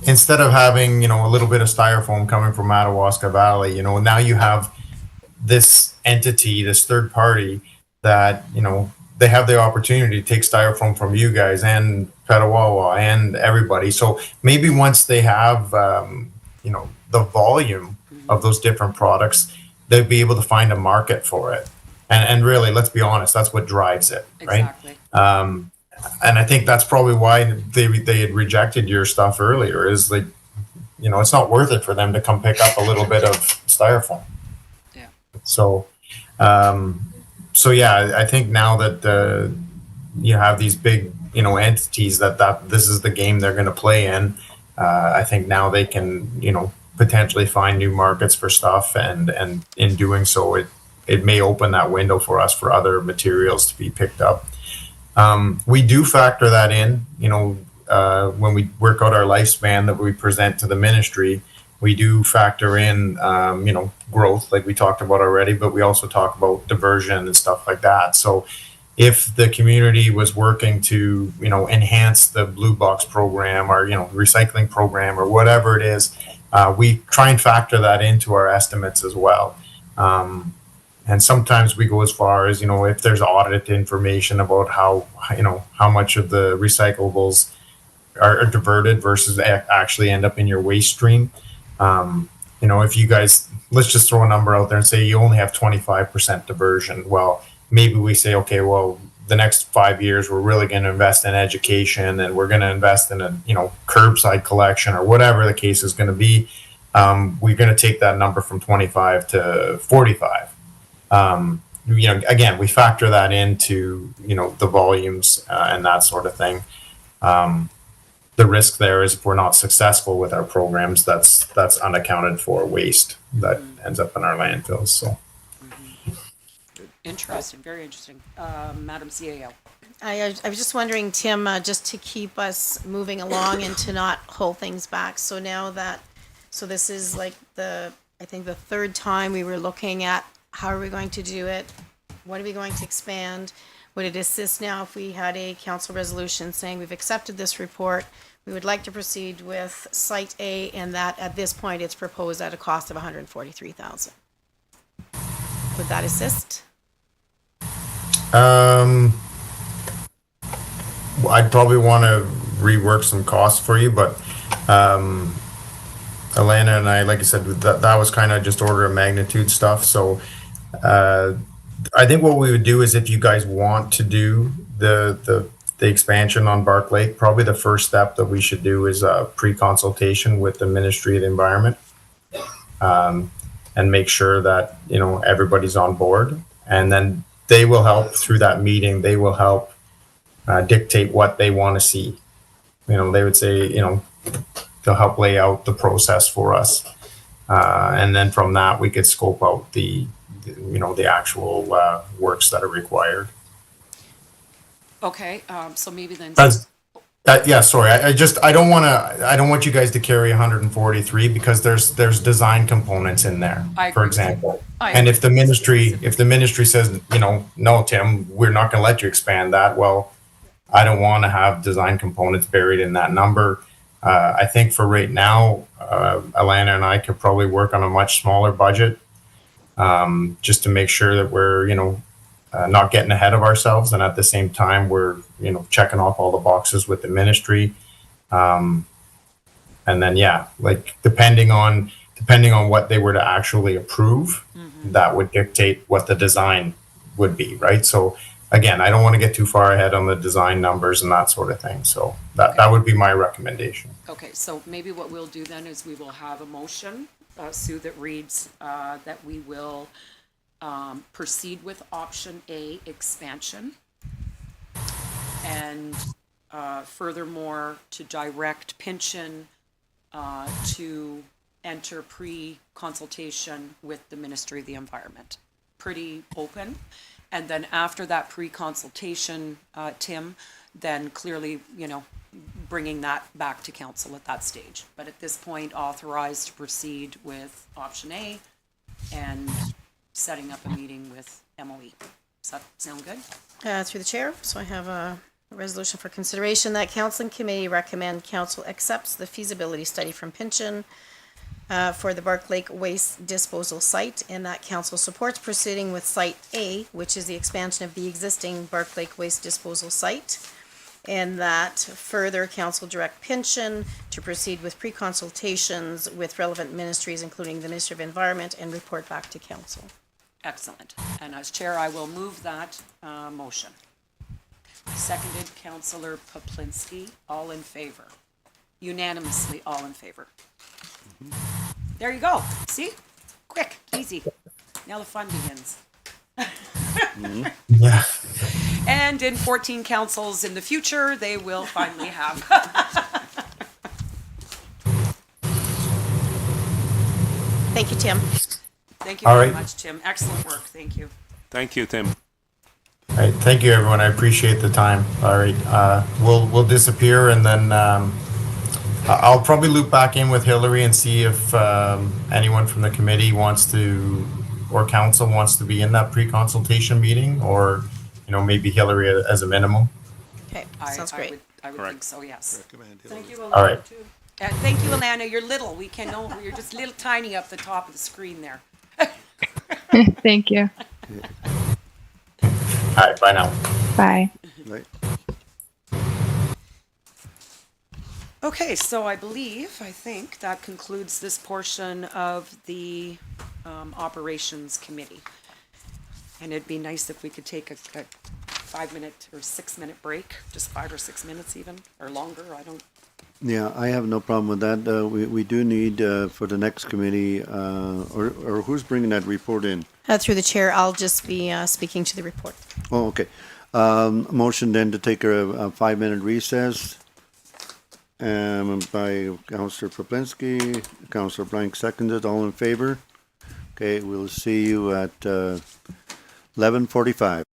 Instead of having a little bit of styrofoam coming from Madawaska Valley, now you have this entity, this third party that they have the opportunity to take styrofoam from you guys and Petawawa and everybody. So maybe once they have the volume of those different products, they'll be able to find a market for it. And really, let's be honest, that's what drives it, right? Exactly. And I think that's probably why they had rejected your stuff earlier. Is like, it's not worth it for them to come pick up a little bit of styrofoam. Yeah. So, so yeah, I think now that you have these big, entities that this is the game they're going to play in. I think now they can, potentially find new markets for stuff, and in doing so, it may open that window for us for other materials to be picked up. We do factor that in, when we work out our lifespan that we present to the ministry. We do factor in, growth like we talked about already, but we also talk about diversion and stuff like that. So if the community was working to, enhance the Blue Box program or, recycling program or whatever it is, we try and factor that into our estimates as well. And sometimes we go as far as, if there's audit information about how much of the recyclables are diverted versus actually end up in your waste stream. If you guys, let's just throw a number out there and say you only have 25% diversion. Well, maybe we say, okay, well, the next 5 years, we're really going to invest in education, and we're going to invest in a, curbside collection or whatever the case is going to be. We're going to take that number from 25 to 45. Again, we factor that into, the volumes and that sort of thing. The risk there is if we're not successful with our programs, that's unaccounted for waste that ends up in our landfills. So. Interesting, very interesting. Madam CAO. I was just wondering, Tim, just to keep us moving along and to not hold things back. So now so this is like I think the third time we were looking at how are we going to do it? What are we going to expand? Would it assist now if we had a council resolution saying we've accepted this report? We would like to proceed with Site A, and that at this point it's proposed at a cost of $143,000. Would that assist? I'd probably want to rework some costs for you, but Alana and I, like I said, that was kind of just order of magnitude stuff. So I think what we would do is, if you guys want to do the expansion on Bark Lake, probably the first step that we should do is a pre-consultation with the Ministry of the Environment, and make sure that everybody's on board, and then they will help through that meeting. They will help dictate what they want to see. They would say, they'll help lay out the process for us, and then from that we could scope out the actual works that are required. Okay, so maybe then. Yeah, sorry. I don't want you guys to carry 143 because there's design components in there, for example. And if the ministry says, no, Tim, we're not going to let you expand that. Well, I don't want to have design components buried in that number. I think for right now, Alana and I could probably work on a much smaller budget, just to make sure that we're, not getting ahead of ourselves, and at the same time we're checking off all the boxes with the ministry, and then depending on what they were to actually approve, that would dictate what the design would be, right? So again, I don't want to get too far ahead on the design numbers and that sort of thing, so that would be my recommendation. Okay, so maybe what we'll do then is we will have a motion, Sue, that reads that we will proceed with option A, expansion, and furthermore to direct Pinchin to enter pre-consultation with the Ministry of the Environment. Pretty open. And then after that pre-consultation, Tim, then clearly, bringing that back to council at that stage. But at this point, authorized to proceed with option A and setting up a meeting with MOE. Does that sound good? Through the chair, so I have a resolution for consideration that council and committee recommend council accepts the feasibility study from Pinchin for the Bark Lake Waste Disposal Site, and that council supports proceeding with Site A, which is the expansion of the existing Bark Lake Waste Disposal Site, and that further council direct Pinchin to proceed with pre-consultations with relevant ministries, including the Ministry of Environment, and report back to council. Excellent. And as chair, I will move that motion. Seconded, Councillor Poplinski. All in favor? Unanimously, all in favor. There you go. See? Quick, easy. Now the fun begins. Yeah. And in 14 councils in the future, they will finally have. Thank you, Tim. Thank you All very right. much, Tim. Excellent work. Thank you. Thank you, Tim. All right, thank you, everyone. I appreciate the time. All right, we'll disappear, and then I'll probably loop back in with Hillary and see if anyone from the committee wants to, or council wants to be in that pre-consultation meeting, or maybe Hillary as a minimum. Okay, sounds great. I would Correct. think so, yes. Recommend Thank you, Hillary. Alana, All right. too. Thank you, Alana. You're little. We can know you're just little tiny up the top of the screen there. Thank you. All right, bye now. Bye. Right. Okay, so I think that concludes this portion of the Operations Committee. And it'd be nice if we could take a 5-minute or 6-minute break, just 5 or 6 minutes even, or longer, I don't. Yeah, I have no problem with that. We do need for the next committee, or who's bringing that report in? Through the chair, I'll just be speaking to the report. Oh, okay. Motion then to take a 5-minute recess. By Councillor Poplinski, Councillor Blank seconded, all in favor? Okay, we'll see you at 11:45.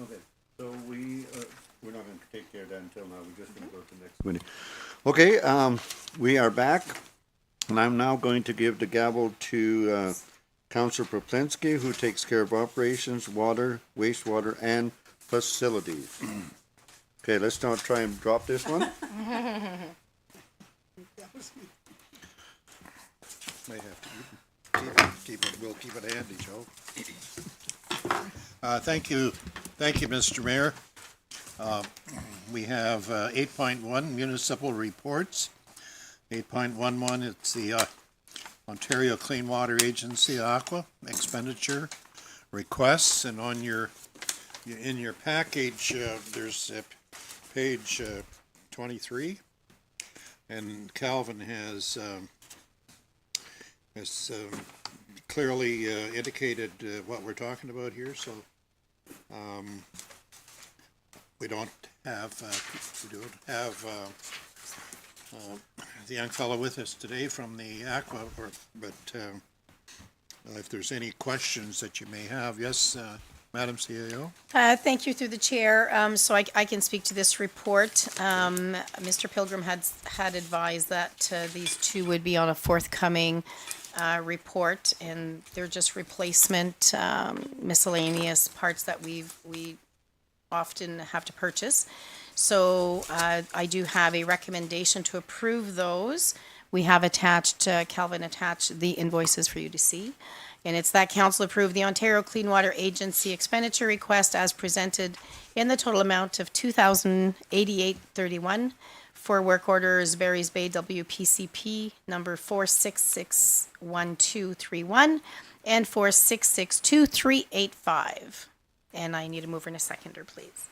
Okay, so we're not gonna take care of that until now, we're just gonna go to the next meeting. Okay, we are back, and I'm now going to give the gavel to, Councilor Proplinski, who takes care of operations, water, wastewater, and facilities. Okay, let's not try and drop this one. May have to keep it, we'll keep it handy, Joe. Thank you, Mr. Mayor. We have 8.1 municipal reports. 8.11, it's the Ontario Clean Water Agency Aqua expenditure requests, and on in your package, there's page 23, and Calvin has clearly indicated what we're talking about here, so we don't have the young fellow with us today from the Aqua, but if there's any questions that you may have, yes, Madam CAO? Thank you through the chair. So I can speak to this report. Mr. Pilgrim had advised that these two would be on a forthcoming report, and they're just replacement miscellaneous parts that we often have to purchase. So I do have a recommendation to approve those. We have attached, Calvin attached the invoices for you to see. And it's that council approved the Ontario Clean Water Agency expenditure request as presented in the total amount of $2,088.31 for work orders Barry's Bay WPCP number 4661231 and 4662385. And I need a mover and a seconder, please.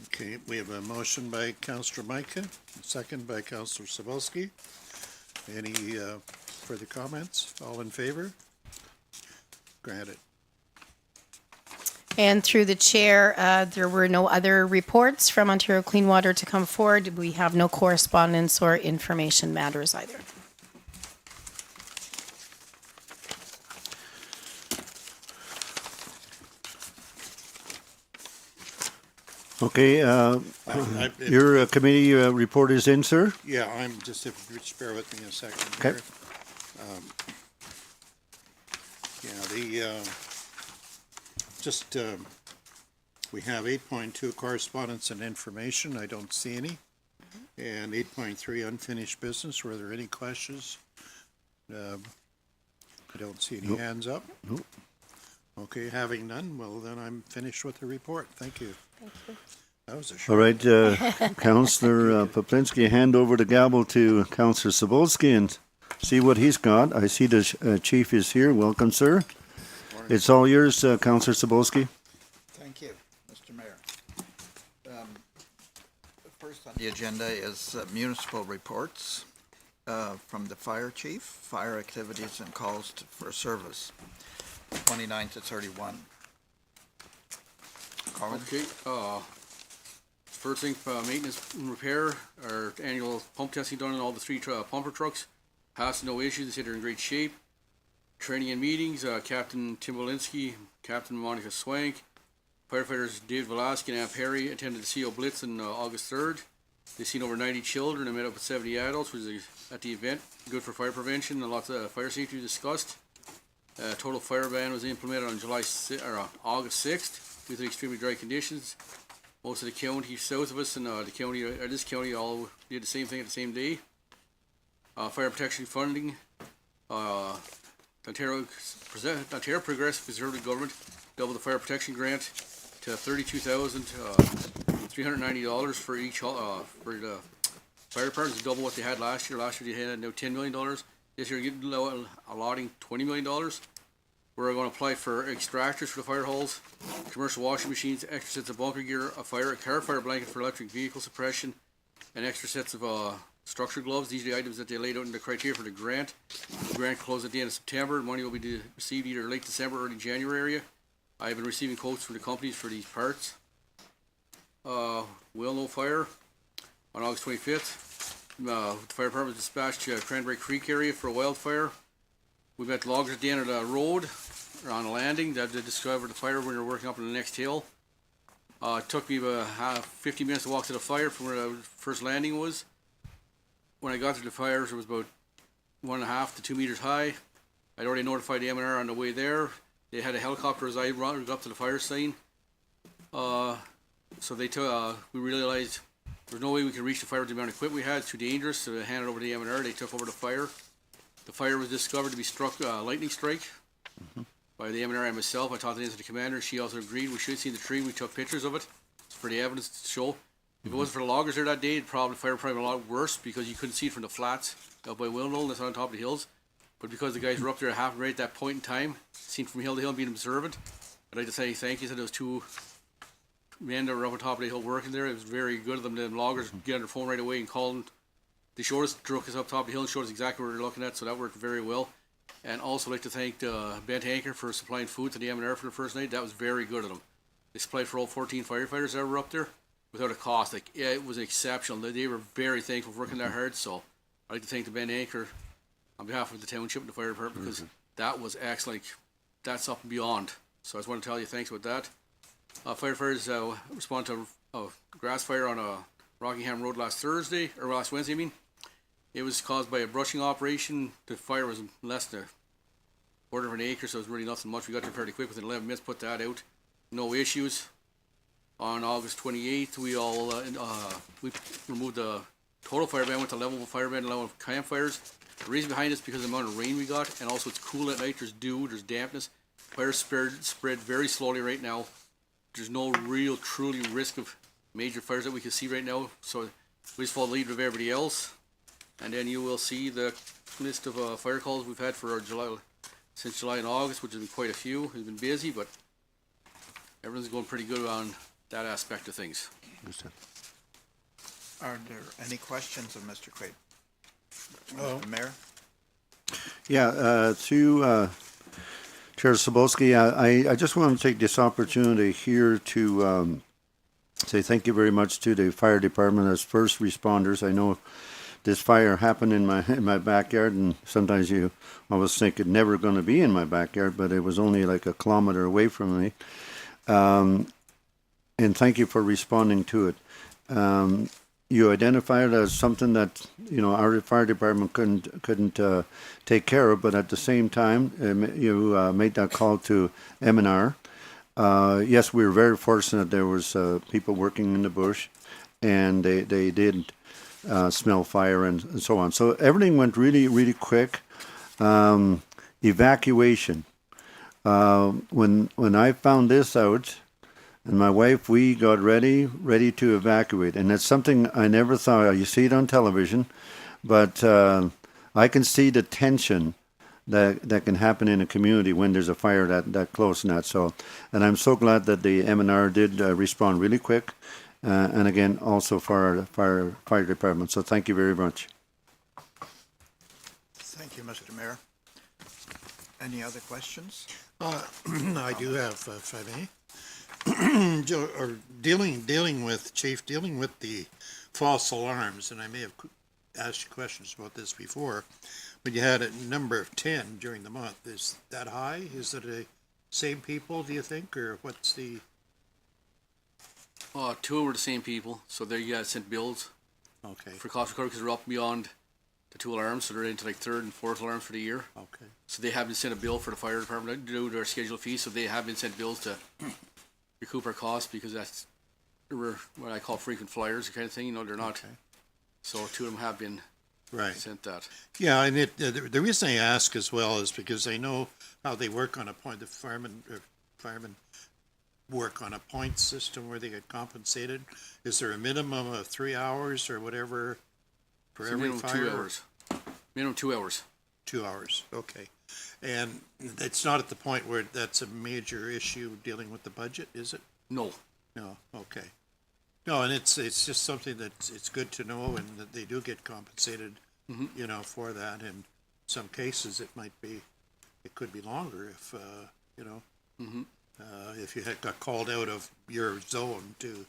Okay, we have a motion by Councillor Micah, a second by Councillor Sabelski. Any further comments? All in favor? Granted. And through the chair, there were no other reports from Ontario Clean Water to come forward. We have no correspondence or information matters either. Okay, your committee report is in, sir? Yeah, I'm just, if you just bear with me a second Okay. here. We have 8.2 correspondence and information. I don't see any. And 8.3 unfinished business. Were there any questions? I don't see any hands up. Nope. Okay, having none, well, then I'm finished with the report. Thank you. Thank you. That was a All short. right, Councillor Poplinski, hand over the gavel to Councillor Sabelski and see what he's got. I see the chief is here. Welcome, sir. It's all yours, Councillor Sabelski. Thank you, Mr. Mayor. First on the agenda is municipal reports from the fire chief, fire activities and calls for service, 29 to 31. Carmen? Okay, first thing, maintenance and repair, our annual pump testing done on all the three pumper trucks. Passed no issues, they said they're in great shape. Training and meetings, Captain Tim Walensky, Captain Monica Swank, firefighters David Velasquez and Ann Perry attended the CO Blitz on August 3rd. They seen over 90 children and met up with 70 adults, which is at the event. Good for fire prevention and lots of fire safety discussed. Total fire ban was implemented on August 6th due to extremely dry conditions. Most of the county south of us and this county all did the same thing at the same day. Fire protection funding. Ontario Progressive Conservative Government doubled the fire protection grant to $32,390 for each for the fire departments, double what they had last year. Last year they had $10 million. This year they're allotting $20 million. We're going to apply for extractors for the fire halls, commercial washing machines, extra sets of bunker gear, a car fire blanket for electric vehicle suppression, and extra sets of structure gloves. These are the items that they laid out in the criteria for the grant. The grant closed at the end of September. Money will be received either late December or early January area. I have been receiving quotes from the companies for these parts. Well-known fire on August 25th. The fire department dispatched to Cranberry Creek area for a wildfire. We met loggers at the end of the road or on a landing that they discovered the fire when they were working up on the next hill. It took me about 50 minutes to walk to the fire from where the first landing was. When I got to the fire, it was about 1.5 to 2 meters high. I'd already notified the M&R on the way there. They had a helicopter as I got up to the fire scene. So they took. We realized there was no way we could reach the fire with the amount of equipment we had. It's too dangerous, so they handed it over to the M&R. They took over the fire. The fire was discovered to be struck lightning strike by the M&R and myself. I talked to the commander. She also agreed we should see the tree. We took pictures of it for the evidence to show. If it wasn't for the loggers there that day, the fire probably been a lot worse because you couldn't see it from the flats up by Willow. That's on top of the hills. But because the guys were up there right at that point in time, seen from hill to hill and being observant, I'd like to say thank you to those two men that were up on top of the hill working there. It was very good of them. The loggers get on their phone right away and call them. They showed us, drove us up top of the hill and showed us exactly what we were looking at, so that worked very well. And also like to thank Bent Anchor for supplying food to the M&R for the first night. That was very good of them. They supplied for all 14 firefighters that were up there without a cost. Like, yeah, it was exceptional. They were very thankful for working that hard, so I'd like to thank the Bent Anchor on behalf of the township and the fire department because that was excellent. That's up and beyond. So I just want to tell you thanks about that. Firefighters responded to a grass fire on a Rockingham Road last Wednesday, I mean. It was caused by a brushing operation. The fire was less than a quarter of an acre, so it was really nothing much. We got there fairly quick, within 11 minutes, put that out. No issues. On August 28th, we removed the total fire ban, went to level fire ban, level of campfires. The reason behind it is because of the amount of rain we got, and also it's cool at night, there's dew, there's dampness. Fire spread very slowly right now. There's no real, truly risk of major fires that we can see right now, so we just follow the lead of everybody else. And then you will see the list of fire calls we've had for since July and August, which has been quite a few. We've been busy, but everything's going pretty good on that aspect of things. Are there any questions of Mr. Quaid? Mr. Mayor? Yeah, to Chair Sobolski, I just want to take this opportunity here to say thank you very much to the fire department as first responders. I know this fire happened in my backyard, and sometimes you always think it's never going to be in my backyard, but it was only like a kilometer away from me. And thank you for responding to it. You identified it as something that our fire department couldn't take care of, but at the same time, you made that call to M&R. Yes, we were very fortunate. There was people working in the bush, and they did smell fire and so on. So everything went really, really quick. Evacuation. When I found this out, and my wife, we got ready to evacuate. And that's something I never thought. You see it on television, but I can see the tension that can happen in a community when there's a fire that close and that. So, and I'm so glad that the M&R did respond really quick. And again, also for our fire department. So thank you very much. Thank you, Mr. Mayor. Any other questions? I do have, if I may. Or dealing with the false alarms, and I may have asked you questions about this before, but you had a number of 10 during the month. Is that high? Is it the same people, do you think, or what's the... Two were the same people, so they sent bills for cost recovery because they're up beyond the 2 alarms, so they're into like 3rd and 4th alarms for the year. Okay. So they have been sent a bill for the fire department due to their scheduled fees, so they have been sent bills to recoup our costs because that's what I call frequent flyers kind of thing. They're not. Okay. So 2 of them have been sent that. Yeah, and the reason I ask as well is because I know how they work on a point. The firemen work on a point system where they get compensated. Is there a minimum of 3 hours or whatever for every fire? 2 hours. Minimum 2 hours. 2 hours, okay. And it's not at the point where that's a major issue dealing with the budget, is it? No. No, okay. No, and it's just something that it's good to know, and that they do get compensated, for that. In some cases, it could be longer if, if you had got called out of your zone to.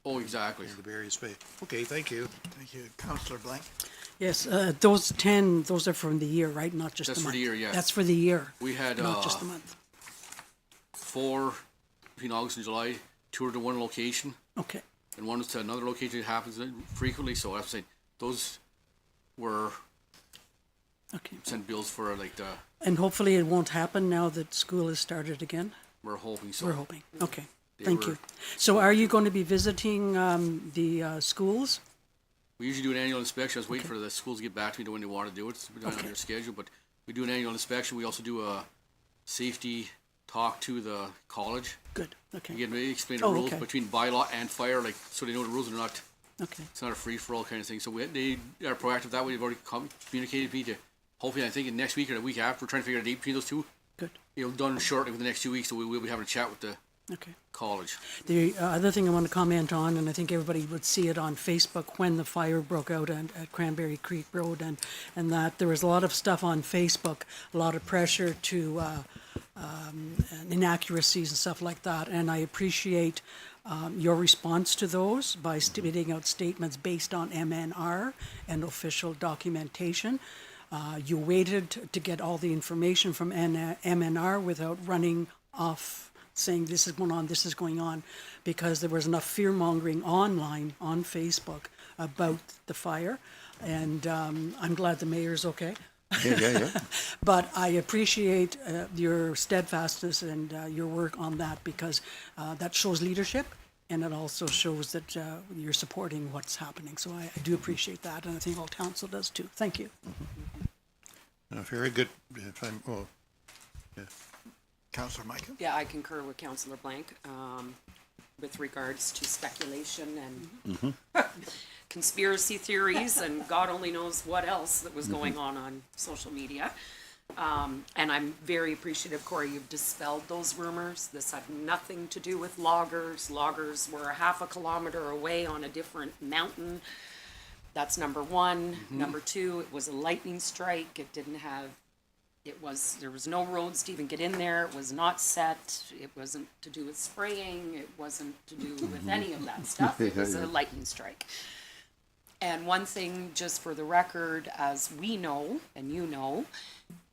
Oh, exactly. The various way. Okay, thank you. Thank you. Councillor Blank? Yes, those 10, those are from the year, right? Not just That's the month. for the year, yeah. That's for the year. We had not just the month. 4 between August and July. two are to one location, Okay, and one is to another location. It happens frequently, so I'm saying those were okay. sent bills for like the, And hopefully it won't happen now that school has started again? we're hoping so. We're hoping. Okay, They thank were- you. So are you going to be visiting the schools? We usually do an annual inspection. I was waiting for the schools to get back to me to when they want to do it, depending on their schedule, but we do an annual inspection. We also do a safety talk to the college. Good, okay, Again, we explain the Oh, rules okay. between bylaw and fire, like, so they know the rules are not, okay. it's not a free-for-all kind of thing. So they are proactive that way. They've already communicated with me to, hopefully, I think in next week or the week after, we're trying to figure out a date between those two. Good, It'll be done shortly within the next 2 weeks, so we will be having a chat with the okay. college. The other thing I want to comment on, and I think everybody would see it on Facebook when the fire broke out at Cranberry Creek Road, and that there was a lot of stuff on Facebook, a lot of pressure to inaccuracies and stuff like that. And I appreciate your response to those by spitting out statements based on MNR and official documentation. You waited to get all the information from MNR without running off saying this is going on, because there was enough fear-mongering online on Facebook about the fire. And I'm glad the mayor's okay. Yeah. But I appreciate your steadfastness and your work on that, because that shows leadership, and it also shows that you're supporting what's happening. So I do appreciate that, and I think all council does too. Thank you. Very good. If I'm, oh, Councillor Micah? Yeah, I concur with Councillor Blank, with regards to speculation and conspiracy theories and God only knows what else that was going on social media. And I'm very appreciative, Corey, you've dispelled those rumors. This had nothing to do with loggers. Loggers were a half a kilometer away on a different mountain. That's number one. Number two, it was a lightning strike. It didn't have, there was no roads to even get in there. It was not set. It wasn't to do with spraying. It wasn't to do with any of that stuff. It was a lightning strike. And one thing, just for the record, as we know, and you know,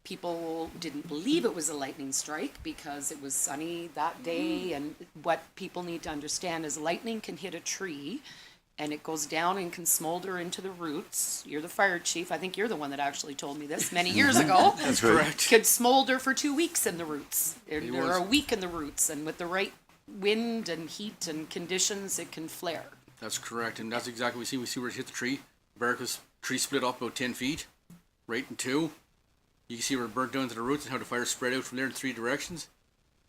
people didn't believe it was a lightning strike because it was sunny that day. And what people need to understand is lightning can hit a tree and it goes down and can smolder into the roots. You're the fire chief. I think you're the one that actually told me this many years ago. That's correct. Could smolder for 2 weeks in the roots, It or was. a week in the roots. And with the right wind and heat and conditions, it can flare. That's correct, and that's exactly what we see. We see where it hit the tree. Tree split up about 10 feet, right in two. You can see where it burnt down to the roots and how the fire spread out from there in three directions.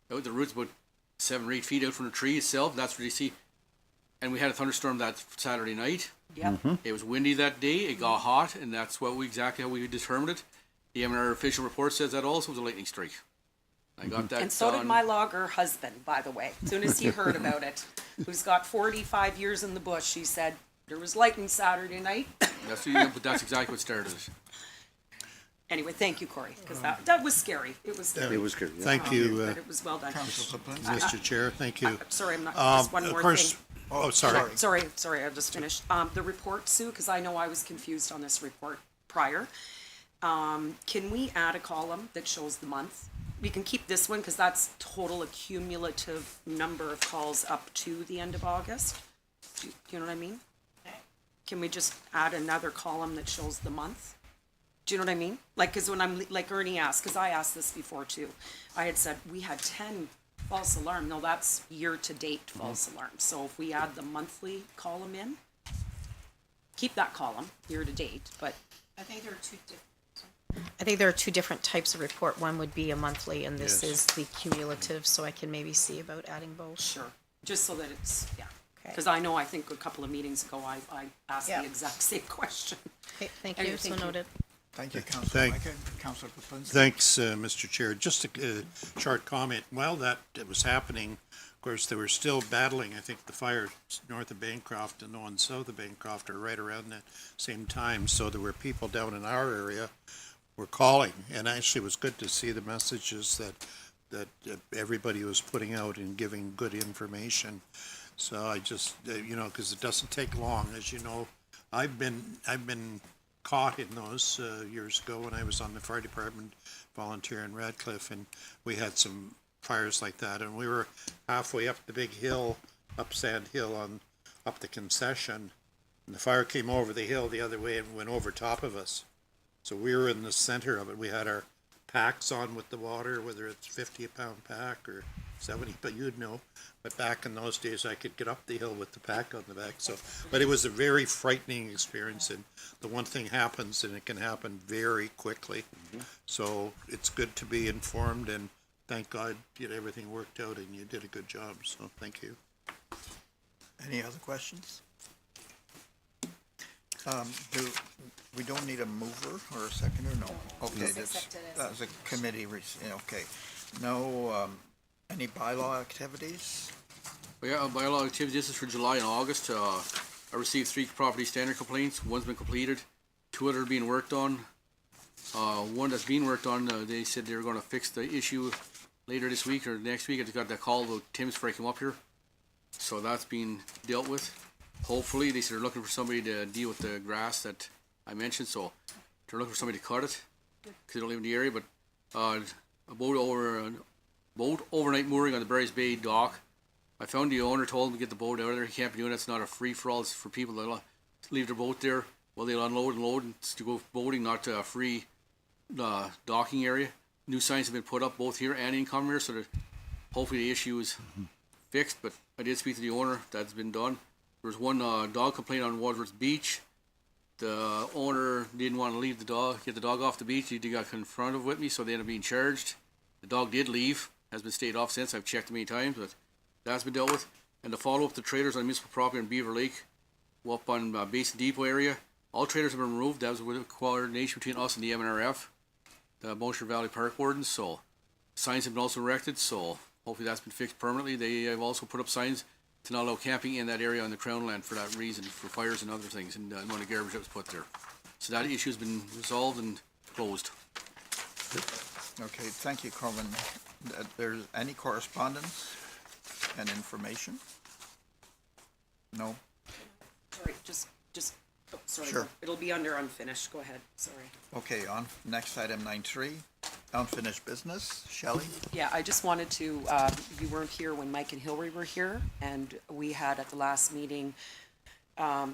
Out the roots about 7 or 8 feet out from the tree itself. That's where you see. And we had a thunderstorm that Saturday night. Yep. It was windy that day. It got hot, and that's exactly how we determined it. The MNR official report says that also was a lightning strike. I got that. And so did on- my logger husband, by the way. As soon as he heard about it, who's got 45 years in the bush, he said, there was lightning Saturday night. But that's exactly what started it. Anyway, thank you, Corey, because that was scary. It was scary. It was good. Yeah. thank you, But it was well done. Councillor Lipinski? Mr. Chair. Thank you. Sorry, I'm not, just one Of more course, thing. oh, sorry. Sorry, I'll just finish. The report, Sue, because I know I was confused on this report prior. Can we add a column that shows the month? We can keep this one because that's total accumulative number of calls up to the end of August. Do you know what I mean? Can we just add another column that shows the month? Do you know what I mean? Like, because when I'm, like Ernie asked, because I asked this before too, I had said we had 10 false alarm. No, that's year-to-date false alarms. So if we add the monthly column in, keep that column, year-to-date, but I think there are two different types of report. One would be a monthly, and this Yes. is the cumulative, so I can maybe see about adding both. sure, just so that it's, yeah. Okay. Because I know, I think a couple of meetings ago, I asked Yeah. the exact same question. Okay, thank Anyway, you, so thank you. noted. Thank you, Councillor Thank- Micah. Councillor Lipinski? Thanks, Mr. Chair. Just a short comment. While that was happening, of course, they were still battling, I think, the fire north of Bancroft and the one south of Bancroft are right around that same time. So there were people down in our area were calling, and actually it was good to see the messages that everybody was putting out and giving good information. So I just, because it doesn't take long, as you know. I've been caught in those years ago when I was on the fire department volunteer in Radcliffe, and we had some fires like that, and we were halfway up the big hill up Sand Hill up the concession. And the fire came over the hill the other way and went over top of us. So we were in the center of it. We had our packs on with the water, whether it's 50 a pound pack or 70, but you'd know. But back in those days, I could get up the hill with the pack on the back. So, but it was a very frightening experience. And the one thing happens, and it can happen very quickly. So it's good to be informed, and thank God everything worked out and you did a good job. So thank you. Any other questions? We don't need a mover or a seconder, no? Okay, that's a committee, okay. No, any bylaw activities? Well, yeah, bylaw activity, this is for July and August. I received 3 property standard complaints. One's been completed. 2 other are being worked on. One that's being worked on, they said they were gonna fix the issue later this week or next week. I just got that call about Tim's before I came up here. So that's being dealt with. Hopefully, they said they're looking for somebody to deal with the grass that I mentioned, so they're looking for somebody to cut it, because they don't live in the area, but, a boat overnight mooring on the Barry's Bay dock. I found the owner, told him to get the boat out of there. He can't be doing it. It's not a free-for-all. It's for people that leave their boat there while they'll unload and load, and it's to go boating, not a free, docking area. New signs have been put up both here and in Commerce, so that hopefully the issue is fixed, but I did speak to the owner. That's been done. There was one dog complaint on Wadsworth Beach. The owner didn't want to get the dog off the beach. He got confronted with me, so they ended up being charged. The dog did leave, has been stayed off since. I've checked many times, but that's been dealt with. And to follow up the trailers on municipal property in Beaver Lake, up on Basin Depot area, all trailers have been removed. That was with coordination between us and the MNRF, the Motion Valley Park Wardens. So signs have been also erected, so hopefully that's been fixed permanently. They have also put up signs to not allow camping in that area on the Crown land for that reason, for fires and other things, and one of the garbage that was put there. So that issue has been resolved and closed. Okay, thank you, Corwin. There's any correspondence and information? No? Sorry, just, oh, sorry. Sure. It'll be under unfinished. Go ahead, sorry. Okay, on next item 9.3, unfinished business. Shelley? Yeah, I just wanted to, you weren't here when Mike and Hillary were here, and we had at the last meeting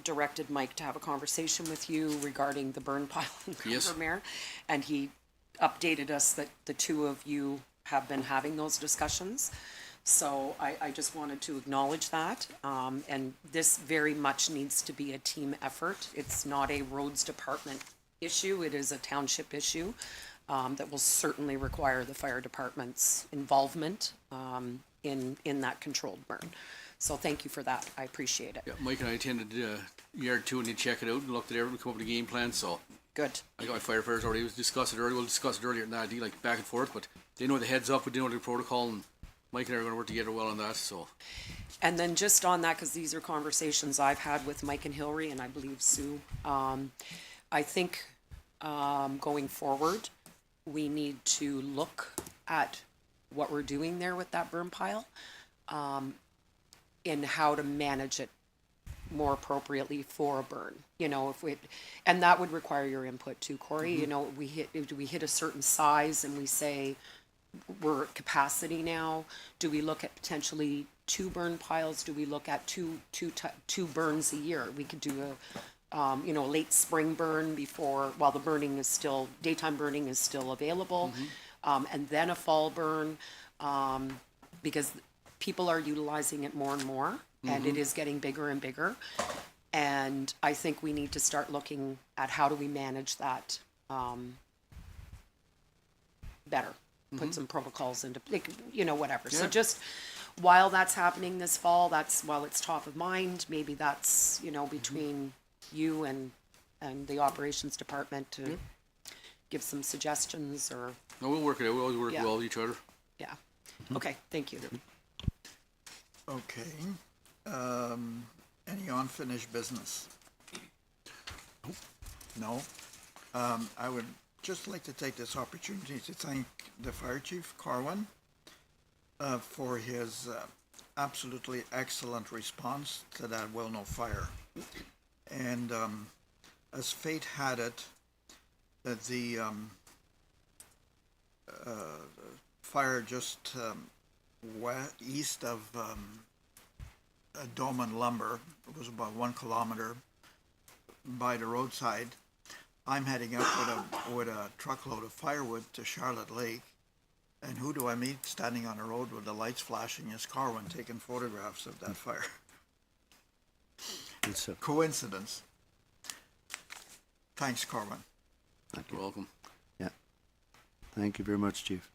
directed Mike to have a conversation with you regarding the burn pile in Yes. Combermere, and he updated us that the two of you have been having those discussions. So I just wanted to acknowledge that, and this very much needs to be a team effort. It's not a roads department issue, it is a township issue. That will certainly require the fire department's involvement in that controlled burn. So thank you for that. I appreciate it. Yeah, Mike and I attended yard 2 and did check it out and looked at everything, come up with a game plan. So Good. I got my firefighters already. We'll discuss it earlier than that. Like back and forth, but they know the heads up. We know the protocol, and Mike and I are going to work together well on that. So. And then just on that, because these are conversations I've had with Mike and Hillary, and I believe Sue, I think going forward, we need to look at what we're doing there with that burn pile, and how to manage it more appropriately for a burn. You know, and that would require your input too, Corey. You know, we hit a certain size and we say we're at capacity now. Do we look at potentially 2 burn piles? Do we look at two burns a year? We could do a late spring burn while the burning is still, daytime burning is still available, and then a fall burn, because people are utilizing it more and more, and it is getting bigger and bigger. And I think we need to start looking at how do we manage that better. Put some protocols into, whatever. Yeah. So just while that's happening this fall, while it's top of mind, maybe that's, between you and the operations department to give some suggestions or, No, we'll work it out. We always work Yeah. well with each other. yeah. Okay, thank you. Okay. Any unfinished business? No? I would just like to take this opportunity to thank the Fire Chief, Corwin, for his absolutely excellent response to that Wilno fire. And as fate had it, that the fire just east of Doman Lumber. It was about 1 kilometer by the roadside. I'm heading up with a truckload of firewood to Charlotte Lake. And who do I meet standing on the road with the lights flashing his car when taking photographs of that fire? It's a, Coincidence. Thanks, Corwin. You're welcome. thank you very much, Chief.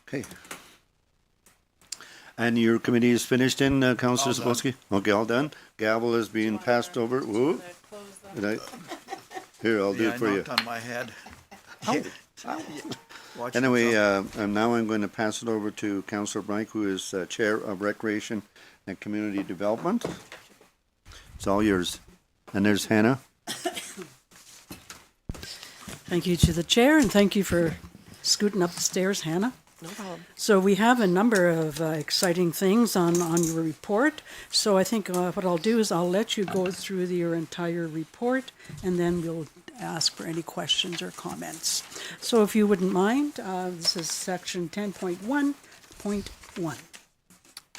Okay. And your committee is finished in, Councillor All done. Zabowski? Okay, all done? Gavel is being passed over. Whoa. Did I? Here, I'll do Yeah, it I for you. knocked on my head. Watch Anyway, yourself. and now I'm going to pass it over to Councillor Blank, who is Chair of Recreation and Community Development. It's all yours. And there's Hannah. Thank you to the chair, and thank you for scooting up the stairs, Hannah. No problem. So we have a number of exciting things on your report. So I think what I'll do is I'll let you go through your entire report, and then we'll ask for any questions or comments. So if you wouldn't mind, this is section 10.1.1.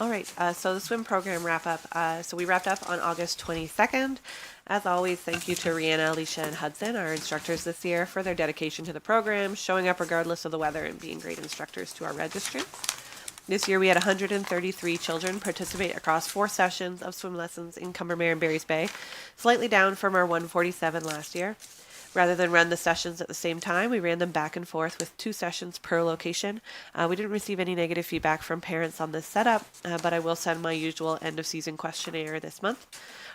All right, so the swim program wrap up. So we wrapped up on August 22nd. As always, thank you to Rihanna, Alicia, and Hudson, our instructors this year, for their dedication to the program, showing up regardless of the weather and being great instructors to our registrants. This year we had 133 children participate across 4 sessions of swim lessons in Combermere and Barry's Bay, slightly down from our 147 last year. Rather than run the sessions at the same time, we ran them back and forth with 2 sessions per location. We didn't receive any negative feedback from parents on this setup, but I will send my usual end of season questionnaire this month.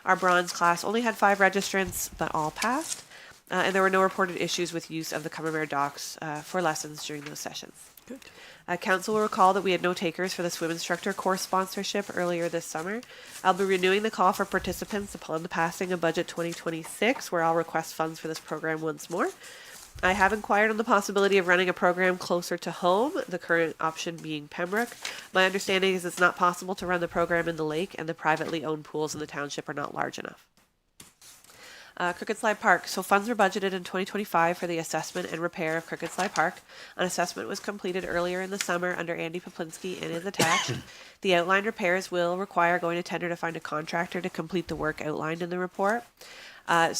Our bronze class only had 5 registrants, but all passed. And there were no reported issues with use of the Combermere docks for lessons during those sessions. Good. Council will recall that we had no takers for the swim instructor course sponsorship earlier this summer. I'll be renewing the call for participants upon the passing of Budget 2026, where I'll request funds for this program once more. I have inquired on the possibility of running a program closer to home, the current option being Pembroke. My understanding is it's not possible to run the program in the lake, and the privately owned pools in the township are not large enough. Crooked Slide Park. So funds were budgeted in 2025 for the assessment and repair of Crooked Slide Park. An assessment was completed earlier in the summer under Andy Poplinski and is attached. The outlined repairs will require going to tender to find a contractor to complete the work outlined in the report. I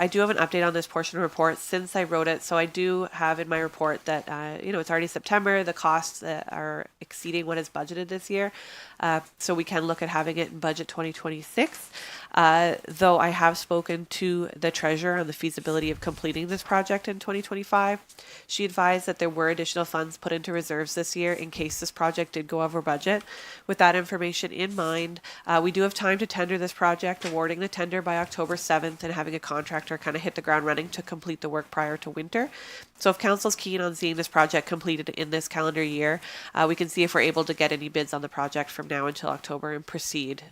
do have an update on this portion of the report since I wrote it. So I do have in my report that, it's already September. The costs that are exceeding what is budgeted this year. So we can look at having it in budget 2026. Though I have spoken to the treasurer on the feasibility of completing this project in 2025. She advised that there were additional funds put into reserves this year in case this project did go over budget. With that information in mind, we do have time to tender this project, awarding the tender by October 7th and having a contractor kind of hit the ground running to complete the work prior to winter. So if council's keen on seeing this project completed in this calendar year, we can see if we're able to get any bids on the project from now until October and proceed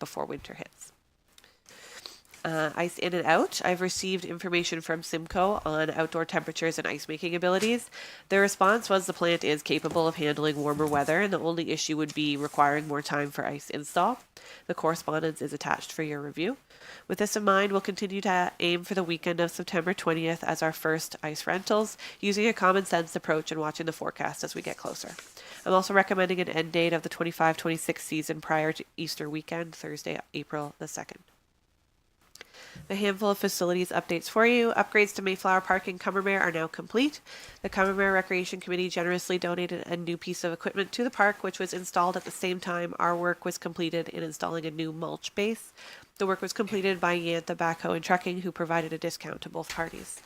before winter hits. Ice in and out. I've received information from Simcoe on outdoor temperatures and ice making abilities. Their response was the plant is capable of handling warmer weather, and the only issue would be requiring more time for ice install. The correspondence is attached for your review. With this in mind, we'll continue to aim for the weekend of September 20th as our first ice rentals, using a common sense approach and watching the forecast as we get closer. I'm also recommending an end date of the 25-26 season prior to Easter weekend, Thursday, April the 2nd. A handful of facilities updates for you. Upgrades to Mayflower Park in Combermere are now complete. The Combermere Recreation Committee generously donated a new piece of equipment to the park, which was installed at the same time our work was completed in installing a new mulch base. The work was completed by Yantha Backhoe and Trucking, who provided a discount to both parties.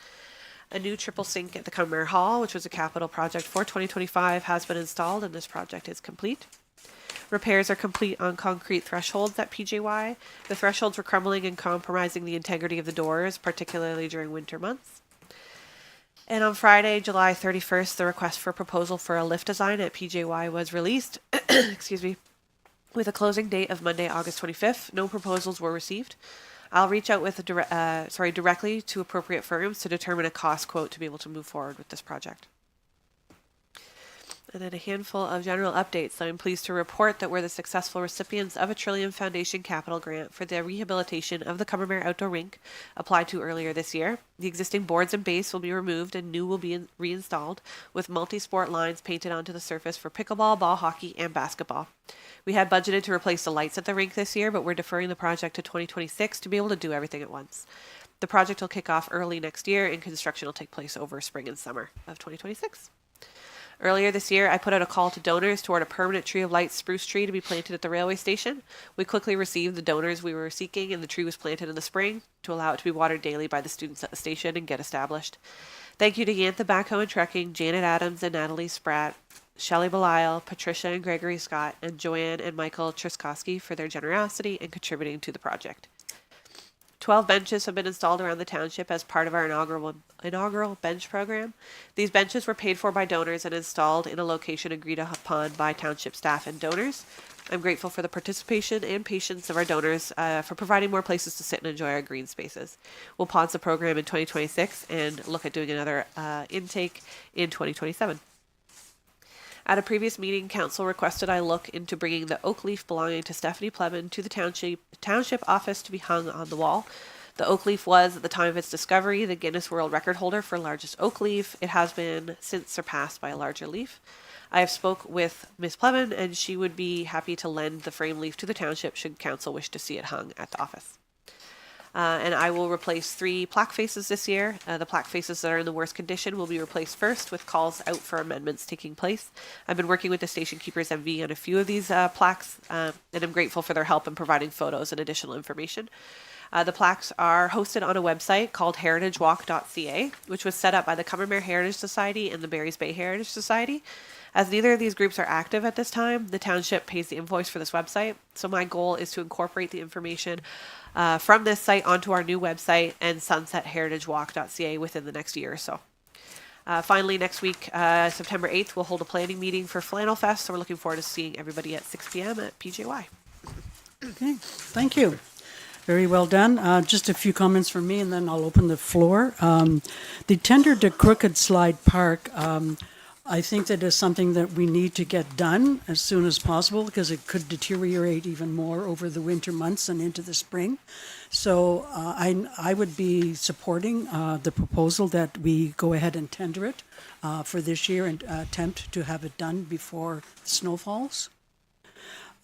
A new triple sink at the Combermere Hall, which was a capital project for 2025, has been installed, and this project is complete. Repairs are complete on concrete thresholds at PJY. The thresholds were crumbling and compromising the integrity of the doors, particularly during winter months. And on Friday, July 31st, the request for proposal for a lift design at PJY was released, with a closing date of Monday, August 25th. No proposals were received. I'll reach out with directly to appropriate firms to determine a cost quote to be able to move forward with this project. And then a handful of general updates. I'm pleased to report that we're the successful recipients of a Trillium Foundation capital grant for the rehabilitation of the Cumbermere Outdoor Rink, applied to earlier this year. The existing boards and base will be removed and new will be reinstalled, with multi-sport lines painted onto the surface for pickleball, ball hockey, and basketball. We had budgeted to replace the lights at the rink this year, but we're deferring the project to 2026 to be able to do everything at once. The project will kick off early next year, and construction will take place over spring and summer of 2026. Earlier this year, I put out a call to donors toward a permanent tree of light spruce tree to be planted at the railway station. We quickly received the donors we were seeking, and the tree was planted in the spring to allow it to be watered daily by the students at the station and get established. Thank you to Yantha Backhoe and Trekking, Janet Adams and Natalie Spratt, Shelley Belisle, Patricia and Gregory Scott, and Joanne and Michael Truskowski for their generosity in contributing to the project. 12 benches have been installed around the township as part of our inaugural bench program. These benches were paid for by donors and installed in a location agreed upon by township staff and donors. I'm grateful for the participation and patience of our donors for providing more places to sit and enjoy our green spaces. We'll pause the program in 2026 and look at doing another intake in 2027. At a previous meeting, council requested I look into bringing the oak leaf belonging to Stephanie Plevin to the township office to be hung on the wall. The oak leaf was, at the time of its discovery, the Guinness World Record holder for largest oak leaf. It has been since surpassed by a larger leaf. I have spoke with Ms. Plevin, and she would be happy to lend the frame leaf to the township should council wish to see it hung at the office. And I will replace 3 plaque faces this year. The plaque faces that are in the worst condition will be replaced first, with calls out for amendments taking place. I've been working with the Station Keepers MV on a few of these plaques, and I'm grateful for their help in providing photos and additional information. The plaques are hosted on a website called heritagewalk.ca, which was set up by the Cumbermere Heritage Society and the Barry's Bay Heritage Society. As neither of these groups are active at this time, the township pays the invoice for this website. So my goal is to incorporate the information from this site onto our new website and sunset heritagewalk.ca within the next year or so. Finally, next week, September 8th, we'll hold a planning meeting for Flannel Fest. So we're looking forward to seeing everybody at 6 p.m. at PJY. Okay, thank you. Very well done. Just a few comments from me, and then I'll open the floor. The tender to Crooked Slide Park, I think that is something that we need to get done as soon as possible because it could deteriorate even more over the winter months and into the spring. So I would be supporting the proposal that we go ahead and tender it for this year and attempt to have it done before snow falls.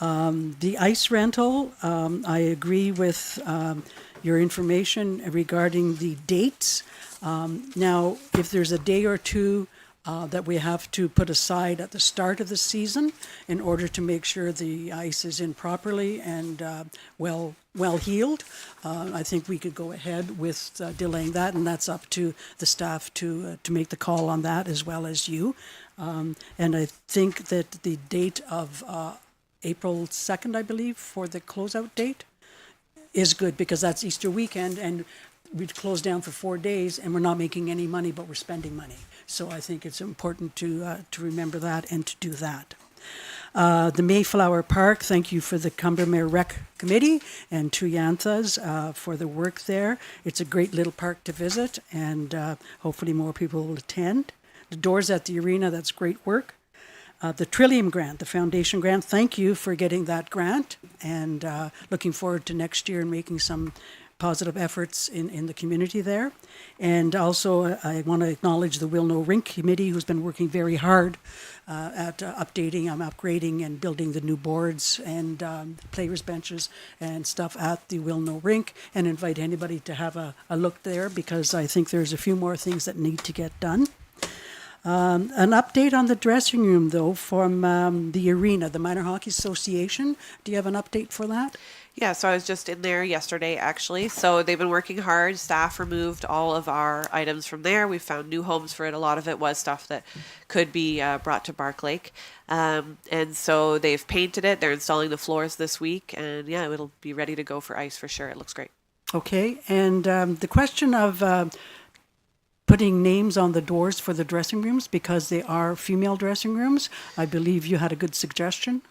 The ice rental, I agree with your information regarding the dates. Now, if there's a day or two that we have to put aside at the start of the season in order to make sure the ice is in properly and well healed, I think we could go ahead with delaying that, and that's up to the staff to make the call on that as well as you. And I think that the date of April 2nd, I believe, for the closeout date is good because that's Easter weekend and we'd close down for 4 days and we're not making any money, but we're spending money. So I think it's important to remember that and to do that. The Mayflower Park, thank you for the Cumbermere Rec Committee and to Yanthas for the work there. It's a great little park to visit and hopefully more people will attend. The doors at the arena, that's great work. The Trillium Grant, the Foundation Grant, thank you for getting that grant and looking forward to next year and making some positive efforts in the community there. And also I want to acknowledge the Wilno Rink Committee who's been working very hard at upgrading and building the new boards and players benches and stuff at the Wilno Rink, and invite anybody to have a look there because I think there's a few more things that need to get done. An update on the dressing room, though, from the arena, the Minor Hockey Association. Do you have an update for that? Yeah, so I was just in there yesterday, actually. So they've been working hard. Staff removed all of our items from there. We found new homes for it. A lot of it was stuff that could be brought to Bark Lake. And so they've painted it. They're installing the floors this week. And yeah, it'll be ready to go for ice for sure. It looks great. Okay, and the question of putting names on the doors for the dressing rooms because they are female dressing rooms, I believe you had a good suggestion.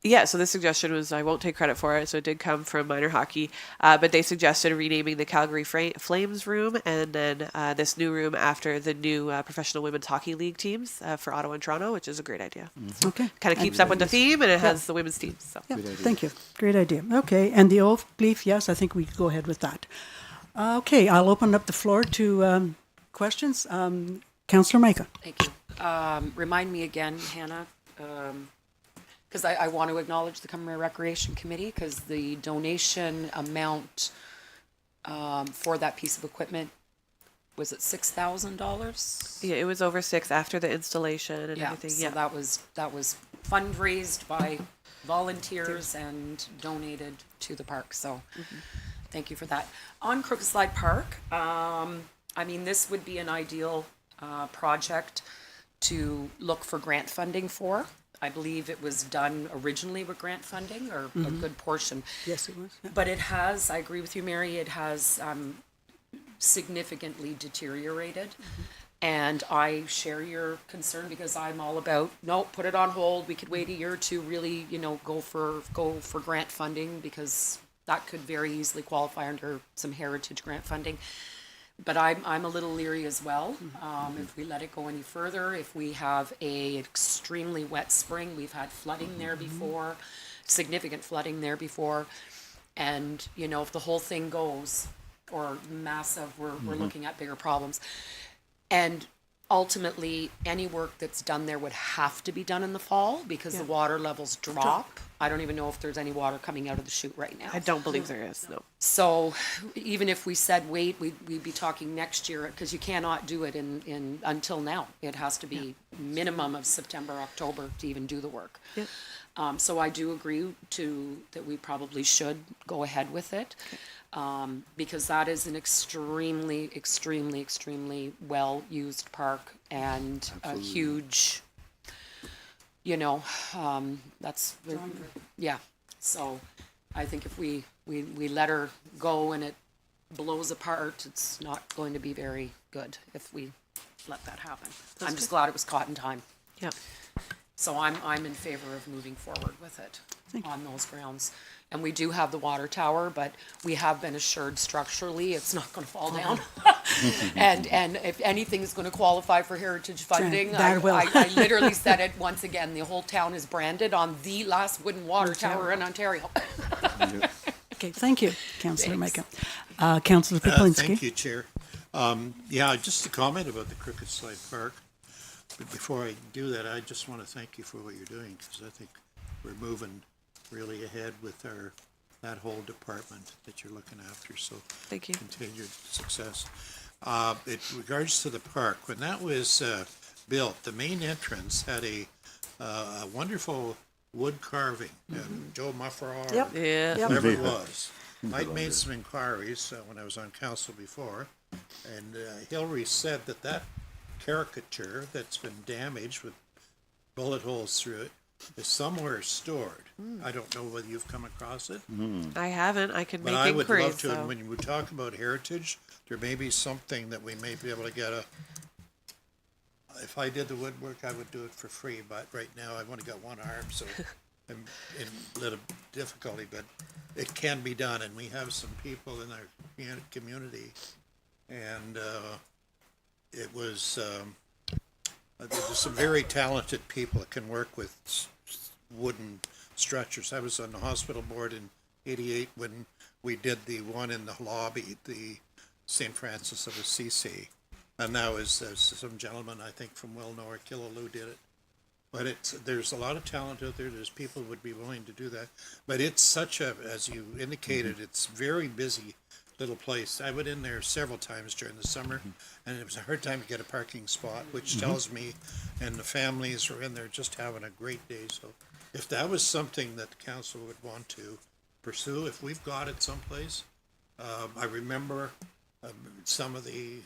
Yeah, so this suggestion was, I won't take credit for it, so it did come from minor hockey, but they suggested renaming the Calgary Flames room and then this new room after the new professional women's hockey league teams for Ottawa and Toronto, which is a great idea. Okay. Kind of keeps up with the theme, and it has the women's teams. So. Yeah, thank you. Great idea. Okay, and the oath belief, yes, I think we could go ahead with that. Okay, I'll open up the floor to questions. Councillor Micah. Thank you. Remind me again, Hannah, because I want to acknowledge the Cumberland Recreation Committee, because the donation amount for that piece of equipment, was it $6,000? Yeah, it was over 6 after the installation and everything. So Yeah, that was fundraised by volunteers and donated to the park. So thank you for that. On Crooked Slide Park, I mean, this would be an ideal project to look for grant funding for. I believe it was done originally with grant funding, or a good portion. Yes, it was. Yeah. But it has, I agree with you, Mary, it has significantly deteriorated. And I share your concern, because I'm all about, no, put it on hold. We could wait a year or two, really, go for grant funding, because that could very easily qualify under some heritage grant funding. But I'm a little leery as well. If we let it go any further, if we have a extremely wet spring, we've had flooding there before, significant flooding there before. And, if the whole thing goes, or massive, we're looking at bigger problems. And ultimately, any work that's done there would have to be done in the fall, because the water levels drop. I don't even know if there's any water coming out of the chute right now. I don't believe there is. No. So even if we said wait, we'd be talking next year, because you cannot do it in until now. It has to be minimum of September, October to even do the work. Yep. So I do agree that we probably should go ahead with it, because that is an extremely, extremely, extremely well-used park, and a huge, that's, yeah. So I think if we let her go and it blows apart, it's not going to be very good if we let that happen. I'm just glad it was caught in time. Yeah. So I'm in favor of moving forward with it on those grounds. And we do have the water tower, but we have been assured structurally it's not going to fall down. And if anything is going to qualify for heritage funding, I literally said it once again, the whole town is branded on the last wooden water tower in Ontario. Okay, thank you, Councillor Micah. Councillor Poplinski. Thank you, Chair. Just a comment about the Crooked Slide Park. But before I do that, I just want to thank you for what you're doing, because I think we're moving really ahead with that whole department that you're looking after. So Thank you. Continued success. In regards to the park, when that was built, the main entrance had a wonderful wood carving. Joe Mufferaw, Yep. Yeah. whatever it was. I'd made some inquiries when I was on council before, and Hillary said that caricature that's been damaged with bullet holes through it is somewhere stored. I don't know whether you've come across it. I haven't. I can But make I would inquiries. love to, So. and when we talk about heritage, there may be something that we may be able to get if I did the woodwork, I would do it for free, but right now I've only got one arm, so I'm in a little difficulty, but it can be done, and we have some people in our community, and it was, there's some very talented people that can work with wooden structures. I was on the hospital board in '88 when we did the one in the lobby, the St. Francis of Assisi. And now there's some gentleman, I think from Wilnor, Killaloe did it. But there's a lot of talent out there. There's people who would be willing to do that. But it's such a, as you indicated, it's very busy little place. I went in there several times during the summer, and it was a hard time to get a parking spot, which tells me, and the families are in there just having a great day. So if that was something that the council would want to pursue, if we've got it someplace, I remember some of the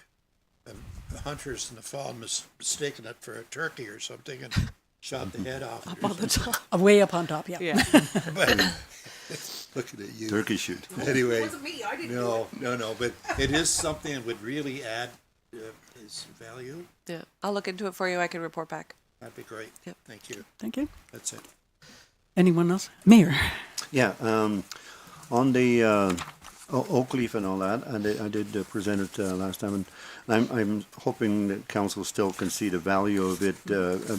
hunters in the fall mistaken it for a turkey or something and shot the head off. Up on the top. Way up on top, yeah. Yeah. But looking at you. Turkey shoot. Anyway. It wasn't me, I didn't No, but it is something that would really add its value. Yeah. I'll look into it for you. I can report back. That'd be great. Yep. Thank you. Thank you. That's it. Anyone else? Mayor? Yeah, on the oak leaf and all that, I did present it last time, and I'm hoping that council still can see the value of it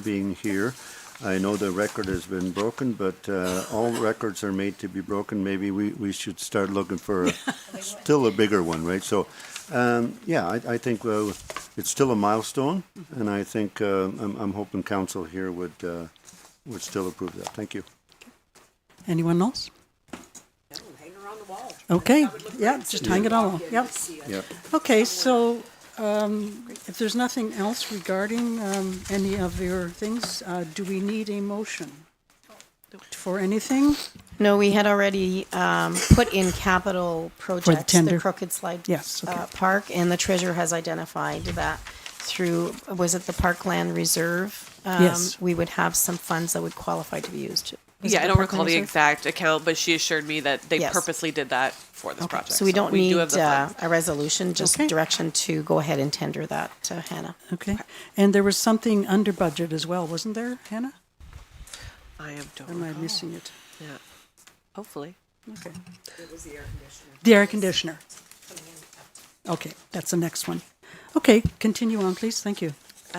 being here. I know the record has been broken, but all records are made to be broken. Maybe we should start looking for still a bigger one, right? So, yeah, I think it's still a milestone, and I think I'm hoping council here would still approve that. Thank you. Anyone else? Hang around the wall. Okay, yeah, just hang it on. Yep. Yep. Okay, so if there's nothing else regarding any of your things, do we need a motion for anything? No, we had already put in capital projects, the tender? Crooked Slide Yes, okay. Park, and the treasurer has identified that through, was it the Parkland Reserve? Yes. We would have some funds that would qualify to be used. Was it Yeah, I the don't Parkland recall the Reserve? exact account, but she assured me that they Yes. purposely did that for this project. So we don't do need have the funds. a resolution, just Okay. direction to go ahead and tender that, Hannah. Okay, and there was something under budget as well, wasn't there, Hannah? I don't Or am I recall. missing it? Yeah, hopefully. Okay. The air conditioner. Okay, that's the next one. Okay, continue on, please, thank you.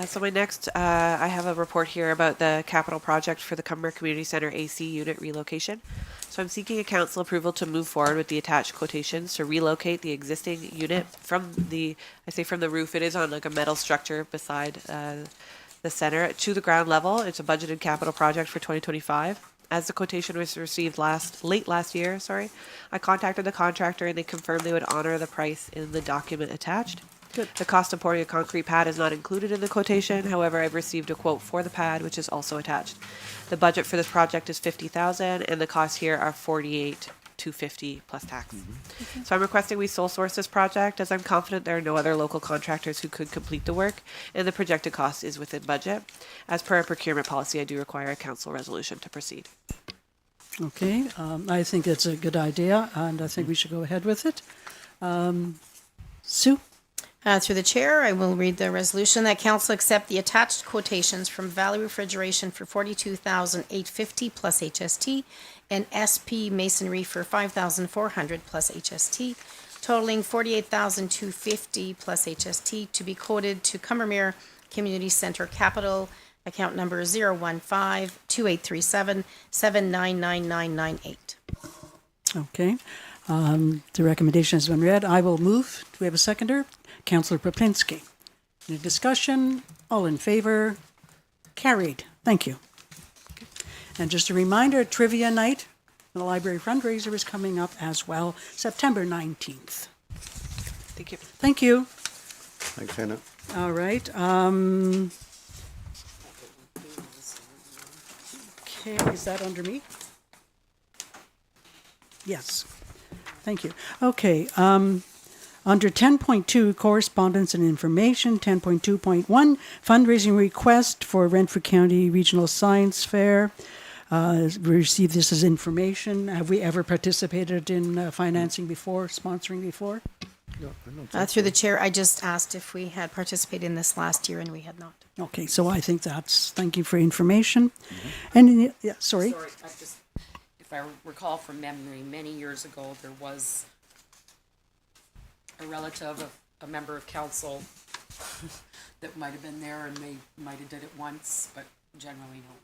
So my next, I have a report here about the capital project for the Cumber Community Center AC unit relocation. So I'm seeking a council approval to move forward with the attached quotations to relocate the existing unit from the, I say from the roof, it is on like a metal structure beside the center to the ground level. It's a budgeted capital project for 2025. As the quotation was received late last year, I contacted the contractor and they confirmed they would honor the price in the document attached. Good. The cost of pouring a concrete pad is not included in the quotation. However, I've received a quote for the pad, which is also attached. The budget for this project is $50,000, and the costs here are $48,250 plus tax. So I'm requesting we sole source this project, as I'm confident there are no other local contractors who could complete the work, and the projected cost is within budget. As per our procurement policy, I do require a council resolution to proceed. Okay, I think it's a good idea, and I think we should go ahead with it. Sue? Through the chair, I will read the resolution that council accept the attached quotations from Valley Refrigeration for $42,850 plus HST and SP Masonry for $5,400 plus HST, totaling $48,250 plus HST to be quoted to Cumbermere Community Center Capital, account number 015-2837-799998. Okay, the recommendation has been read. I will move. Do we have a seconder? Councillor Popinski. Any discussion? All in favor? Carried. Thank you. And just a reminder, trivia night, the library fundraiser is coming up as well, September 19th. Thank you. Thank you. Thanks, Hannah. All right. Okay, is that under me? Yes. Thank you. Okay. Under 10.2, correspondence and information, 10.2.1, fundraising request for Renfrew County Regional Science Fair. We received this as information. Have we ever participated in financing before, sponsoring before? No, I don't think Through the chair, I just asked if we had participated in this last year, and we had not. Okay, so I think thank you for information. And, yeah, sorry. Sorry, if I recall from memory, many years ago, there was a relative of a member of council that might have been there, and they might have did it once, but generally no.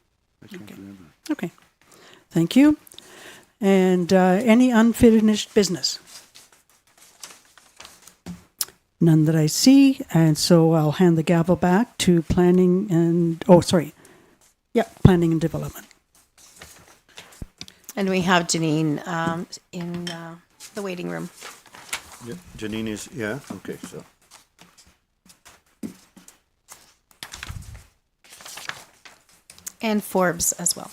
I can't remember. Okay, thank you. And any unfinished business? None that I see, and so I'll hand the gavel back to planning and, planning and development. And we have Janine in the waiting room. Yeah, Janine is, yeah, okay, so. And Forbes as well.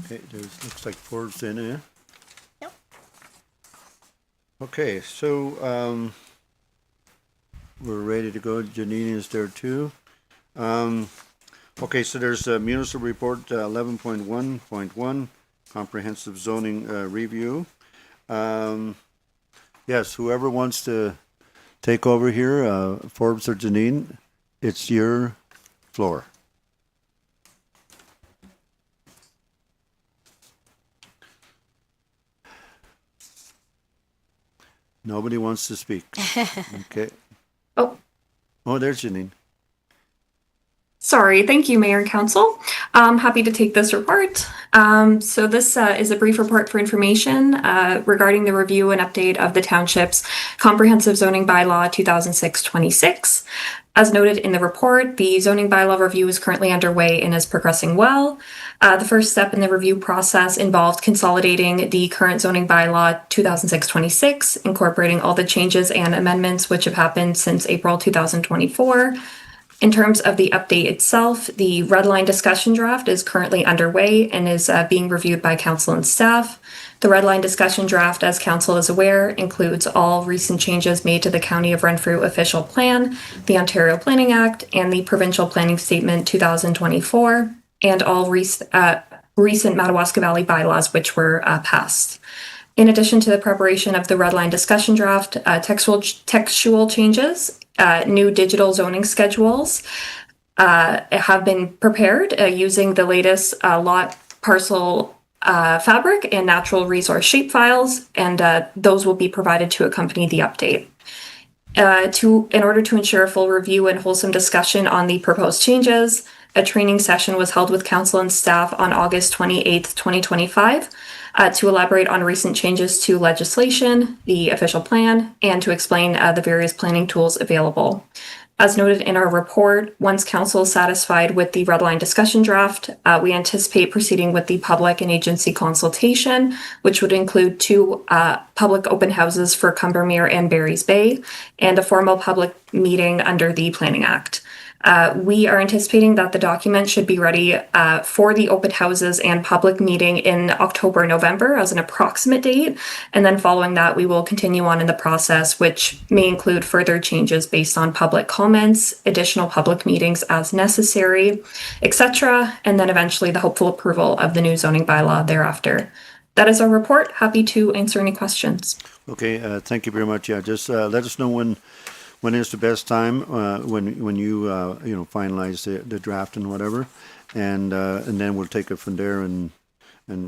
Okay, looks like Forbes in here. Yep. Okay, so, we're ready to go. Janine is there too. Okay, so there's a municipal report 11.1.1, comprehensive zoning review. Yes, whoever wants to take over here. Forbes or Janine, it's your floor. Nobody wants to speak. Okay. Oh, Oh, there's Janine. sorry. Thank you, Mayor and Council. Happy to take this report. So this is a brief report for information regarding the review and update of the Township's Comprehensive Zoning Bylaw 2006-26. As noted in the report, the zoning bylaw review is currently underway and is progressing well. The first step in the review process involved consolidating the current zoning bylaw 2006-26, incorporating all the changes and amendments which have happened since April 2024. In terms of the update itself, the red line discussion draft is currently underway and is being reviewed by council and staff. The red line discussion draft, as council is aware, includes all recent changes made to the County of Renfrew official plan, the Ontario Planning Act, and the Provincial Planning Statement 2024, and all recent Madawaska Valley bylaws which were passed. In addition to the preparation of the red line discussion draft, textual changes, new digital zoning schedules have been prepared using the latest lot parcel fabric and natural resource shape files, and those will be provided to accompany the update. In order to ensure a full review and wholesome discussion on the proposed changes, a training session was held with council and staff on August 28th, 2025, to elaborate on recent changes to legislation, the official plan, and to explain the various planning tools available. As noted in our report, once council is satisfied with the red line discussion draft, we anticipate proceeding with the public and agency consultation, which would include 2 public open houses for Cumbermere and Barry's Bay, and a formal public meeting under the Planning Act. We are anticipating that the document should be ready for the open houses and public meeting in October, November as an approximate date. And then following that, we will continue on in the process, which may include further changes based on public comments, additional public meetings as necessary, etc. And then eventually the hopeful approval of the new zoning bylaw thereafter. That is our report. Happy to answer any questions. Okay, thank you very much. Yeah, just let us know when is the best time when you finalize the draft and whatever, and then we'll take it from there, and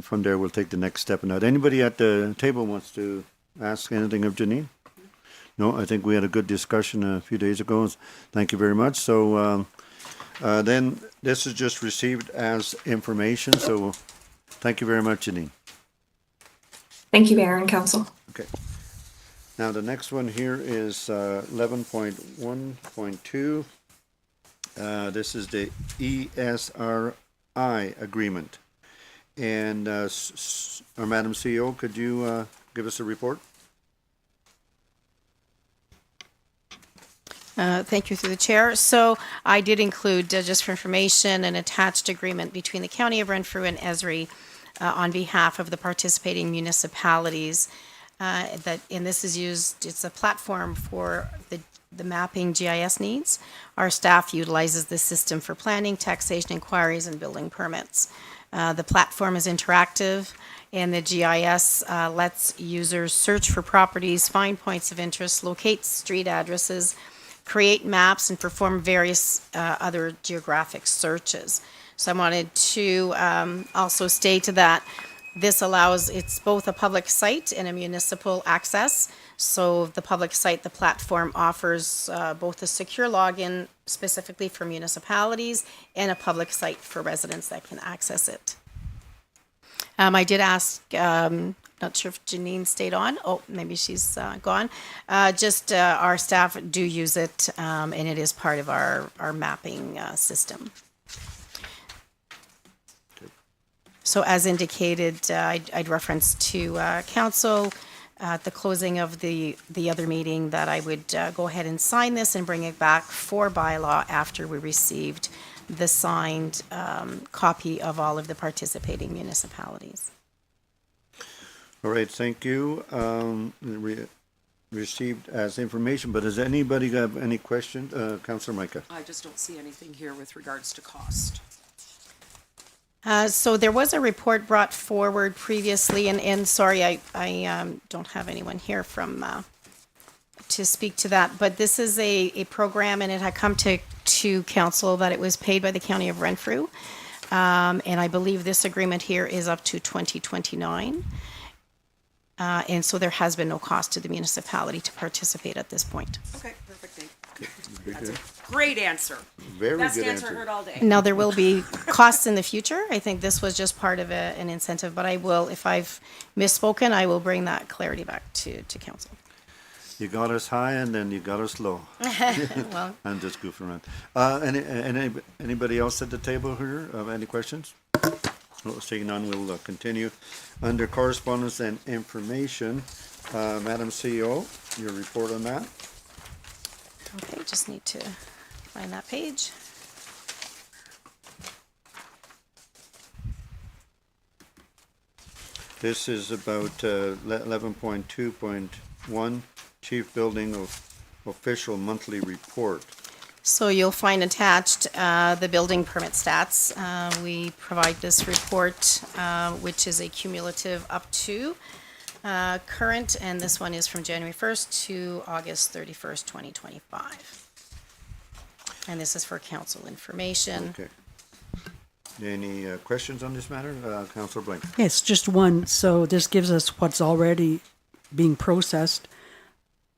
from there we'll take the next step. And that anybody at the table wants to ask anything of Janine? No, I think we had a good discussion a few days ago. Thank you very much. So then this is just received as information. So thank you very much, Janine. Thank you, Mayor and Council. Okay. Now, the next one here is 11.1.2. This is the ESRI agreement. And our Madam CEO, could you give us a report? Thank you through the chair. So I did include, just for information, an attached agreement between the County of Renfrew and ESRI on behalf of the participating municipalities. And this is used, it's a platform for the mapping GIS needs. Our staff utilizes this system for planning, taxation inquiries, and building permits. The platform is interactive, and the GIS lets users search for properties, find points of interest, locate street addresses, create maps, and perform various other geographic searches. So I wanted to also state that this allows, it's both a public site and a municipal access. So the public site, the platform offers both a secure login specifically for municipalities and a public site for residents that can access it. I did ask, not sure if Janine stayed on. Oh, maybe she's gone. Our staff do use it, and it is part of our mapping system. So as indicated, I'd reference to council at the closing of the other meeting that I would go ahead and sign this and bring it back for bylaw after we received the signed copy of all of the participating municipalities. All right, thank you. Received as information, but does anybody have any questions? Councillor Micah. I just don't see anything here with regards to cost. So there was a report brought forward previously, and sorry, I don't have anyone here from to speak to that, but this is a program, and it had come to council that it was paid by the county of Renfrew. And I believe this agreement here is up to 2029. And so there has been no cost to the municipality to participate at this point. Okay, perfect, thank you. Very That's good. a great answer. Very Best good answer I answer. heard all day. Now, there will be costs in the future. I think this was just part of an incentive, but I will, if I've misspoken, I will bring that clarity back to council. You got us high and then you got us low. Well, I'm just goofing around. Anybody else at the table here? Any questions? Well, seeing none, we'll continue. Under correspondence and information, Madam CEO, your report on that? okay, just need to find that page. This is about 11.2.1, Chief Building Official Monthly Report. So you'll find attached the building permit stats. We provide this report, which is a cumulative up to current, and this one is from January 1st to August 31st, 2025. And this is for council information. Okay. Any questions on this matter? Councillor Blank? Yes, just one. So this gives us what's already being processed,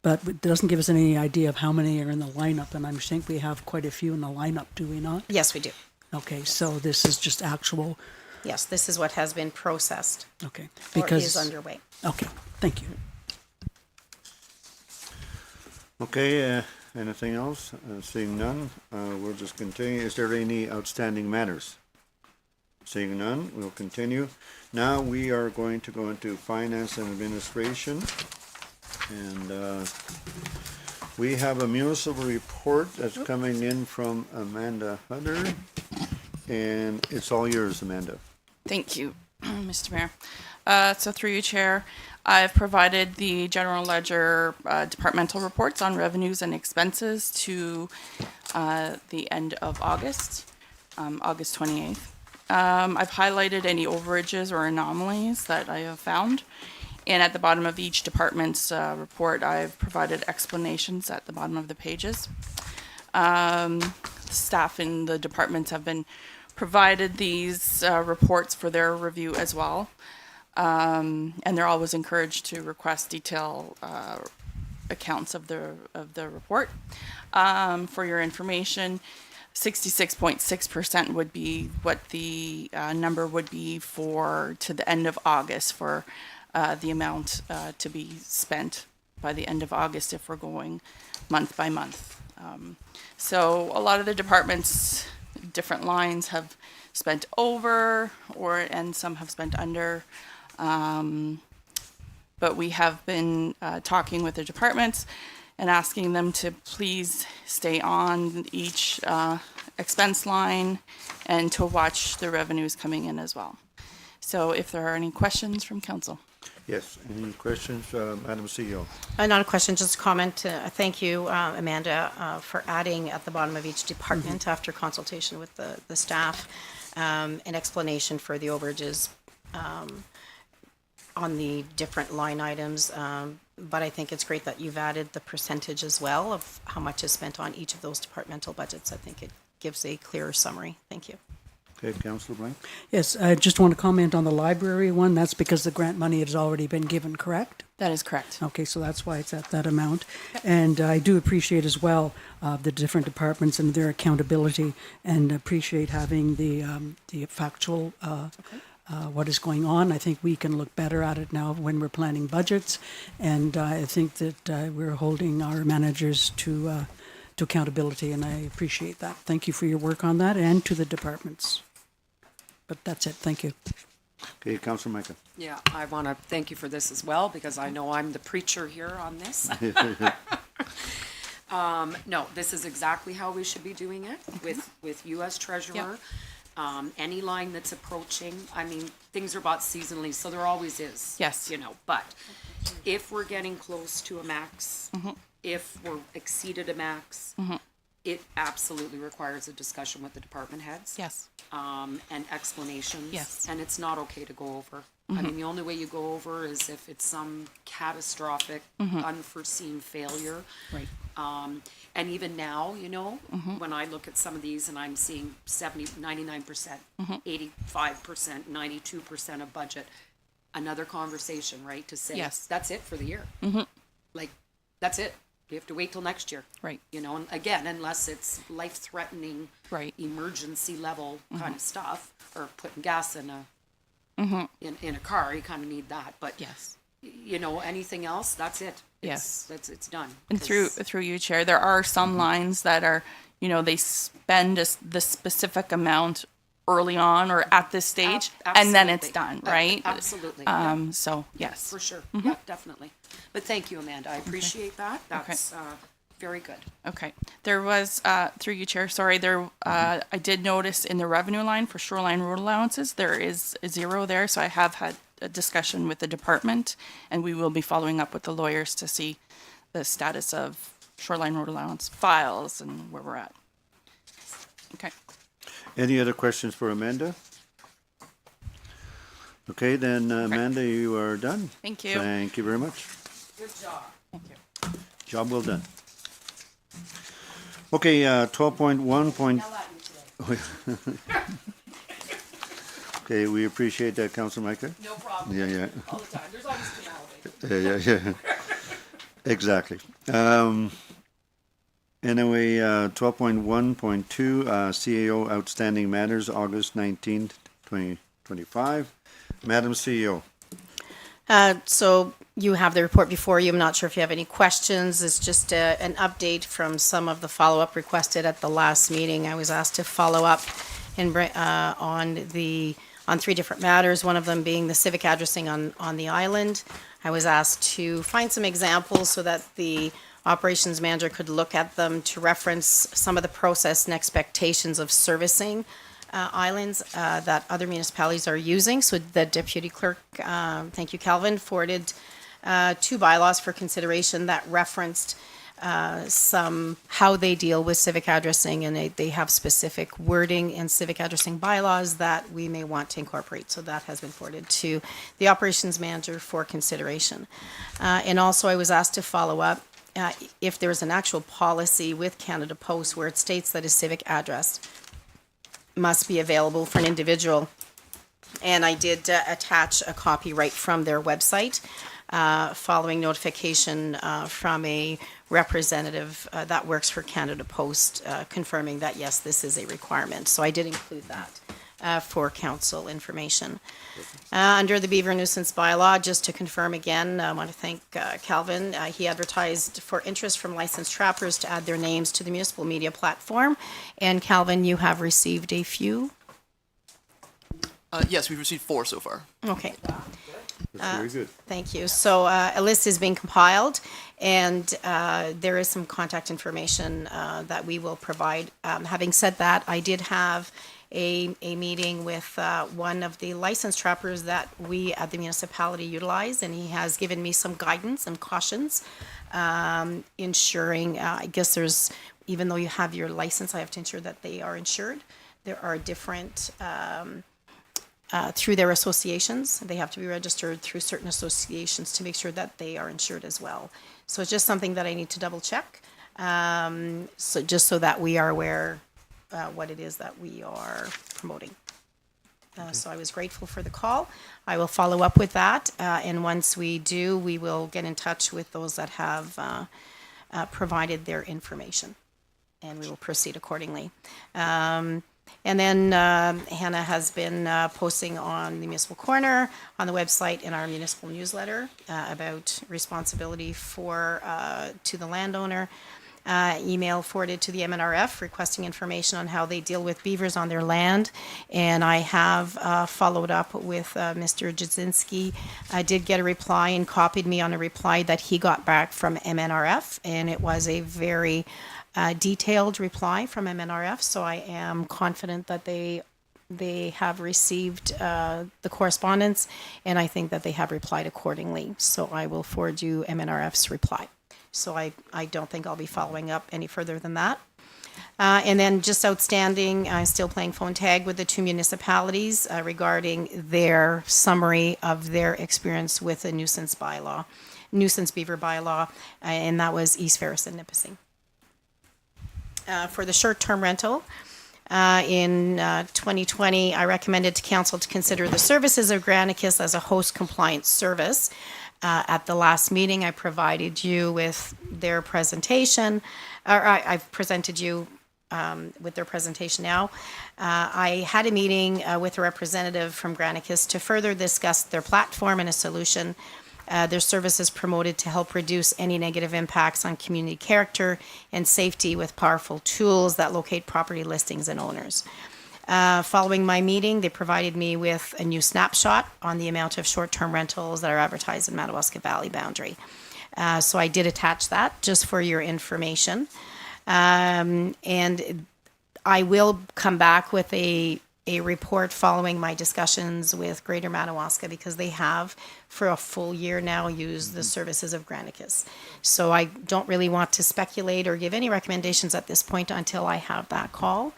but it doesn't give us any idea of how many are in the lineup. And I think we have quite a few in the lineup, do we not? Yes, we do. Okay, so this is just actual, Yes, this is what has been processed okay. or is underway. Okay, thank you. Okay, anything else? Seeing none, we'll just continue. Is there any outstanding matters? Seeing none, we'll continue. Now we are going to go into finance and administration. And we have a municipal report that's coming in from Amanda Hutter. And it's all yours, Amanda. Thank you, Mr. Mayor. So through you, Chair, I've provided the general ledger departmental reports on revenues and expenses to the end of August, August 28th. I've highlighted any overages or anomalies that I have found. And at the bottom of each department's report, I've provided explanations at the bottom of the pages. Staff in the departments have been provided these reports for their review as well. And they're always encouraged to request detailed accounts of the report. For your information, 66.6% would be what the number would be for to the end of August for the amount to be spent by the end of August if we're going month by month. So a lot of the departments, different lines have spent over and some have spent under. But we have been talking with the departments and asking them to please stay on each expense line and to watch the revenues coming in as well. So if there are any questions from council. Yes, any questions, Madam CEO? Not a question, just a comment. Thank you, Amanda, for adding at the bottom of each department after consultation with the staff, an explanation for the overages on the different line items. But I think it's great that you've added the percentage as well of how much is spent on each of those departmental budgets. I think it gives a clearer summary. Thank you. Okay, Councillor Blank? Yes, I just want to comment on the library one. That's because the grant money has already been given, correct? That is correct. Okay, so that's why it's at that amount. And I do appreciate as well the different departments and their accountability, and appreciate having the factual what is going on. I think we can look better at it now when we're planning budgets, and I think that we're holding our managers to accountability, and I appreciate that. Thank you for your work on that, and to the departments. But that's it. Thank you. Okay, Councillor Micah. Yeah, I want to thank you for this as well, because I know I'm the preacher here on this. No, this is exactly how we should be doing it with you as treasurer. Yep. Any line that's approaching, I mean, things are bought seasonally, so there always is. Yes. You know, but if we're getting close to a max, if we're exceeded a max, it absolutely requires a discussion with the department heads. Yes. And explanations. Yes. And it's not okay to go over. I mean, the only way you go over is if it's some catastrophic, unforeseen failure. Right. And even now, you know, when I look at some of these and I'm seeing 70, 99%, 85%, 92% of budget, another conversation, right? To say, Yes. that's it for the year. Like, that's it. You have to wait till next year. Right. You know, and again, unless it's life-threatening, Right. emergency level kind of stuff, or putting gas in a car, you kind of need that. But Yes. you know, anything else, that's it. Yes. It's done. And through you, Chair, there are some lines that are, you know, they spend the specific amount early on or at this stage, and then it's done, right? Absolutely. So yes. For sure. Yeah, definitely. But thank you, Amanda. I appreciate that. That's very good. Okay. There was, through you, Chair, sorry, I did notice in the revenue line for shoreline road allowances, there is a zero there. So I have had a discussion with the department, and we will be following up with the lawyers to see the status of shoreline road allowance files and where we're at. Okay. Any other questions for Amanda? Okay, then Amanda, you are done. Thank you. Thank you very much. Good job. Thank you. Job well done. Okay, 12.1. Okay, we appreciate that, Councilor Micah. No problem. Yeah. All the time. There's always two Yeah. Exactly. Anyway, 12.1.2, CAO Outstanding Matters, August 19th, 2025. Madam CEO. So you have the report before you. I'm not sure if you have any questions. It's just an update from some of the follow-up requested at the last meeting. I was asked to follow up and on three different matters, one of them being the civic addressing on the island. I was asked to find some examples so that the operations manager could look at them to reference some of the process and expectations of servicing islands that other municipalities are using. So the deputy clerk, thank you, Calvin, forwarded two bylaws for consideration that referenced how they deal with civic addressing, and they have specific wording in civic addressing bylaws that we may want to incorporate. So that has been forwarded to the operations manager for consideration. And also I was asked to follow up if there's an actual policy with Canada Post where it states that a civic address must be available for an individual. And I did attach a copy right from their website following notification from a representative that works for Canada Post confirming that, yes, this is a requirement. So I did include that for council information. Under the beaver nuisance bylaw, just to confirm again, I want to thank Calvin. He advertised for interest from licensed trappers to add their names to the municipal media platform. And Calvin, you have received a few? Yes, we've received 4 so far. Okay. That's very good. Thank you. So a list is being compiled, and there is some contact information that we will provide. Having said that, I did have a meeting with one of the licensed trappers that we at the municipality utilize, and he has given me some guidance and cautions, ensuring, I guess there's, even though you have your license, I have to ensure that they are insured. There are different through their associations. They have to be registered through certain associations to make sure that they are insured as well. So it's just something that I need to double check. So just so that we are aware what it is that we are promoting. So I was grateful for the call. I will follow up with that. And once we do, we will get in touch with those that have provided their information. And we will proceed accordingly. And then Hannah has been posting on the Municipal Corner, on the website, in our municipal newsletter about responsibility to the landowner. Email forwarded to the MNRF requesting information on how they deal with beavers on their land. And I have followed up with Mr. Jasinski. I did get a reply and copied me on a reply that he got back from MNRF. And it was a very detailed reply from MNRF, so I am confident that they have received the correspondence, and I think that they have replied accordingly. So I will forward you MNRF's reply. So I don't think I'll be following up any further than that. And then just outstanding, I'm still playing phone tag with the two municipalities regarding their summary of their experience with the nuisance beaver bylaw, and that was East Ferris and Nipissing. For the short-term rental, in 2020, I recommended to council to consider the services of Granicus as a host compliance service. At the last meeting, I provided you with their presentation, or I've presented you with their presentation now. I had a meeting with a representative from Granicus to further discuss their platform and a solution. Their service is promoted to help reduce any negative impacts on community character and safety with powerful tools that locate property listings and owners. Following my meeting, they provided me with a new snapshot on the amount of short-term rentals that are advertised in Madawaska Valley boundary. So I did attach that just for your information. And I will come back with a report following my discussions with Greater Madawaska, because they have for a full year now used the services of Granicus. So I don't really want to speculate or give any recommendations at this point until I have that call.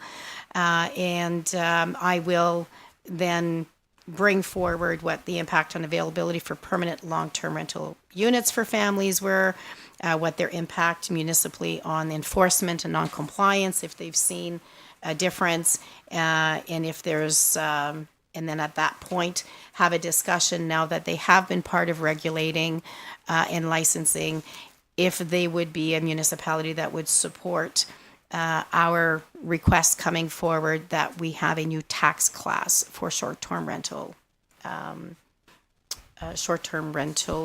I will then bring forward what the impact on availability for permanent long-term rental units for families were, what their impact municipally on enforcement and non-compliance, if they've seen a difference, and if there's, and then at that point, have a discussion now that they have been part of regulating and licensing, if they would be a municipality that would support our request coming forward that we have a new tax class for short-term rental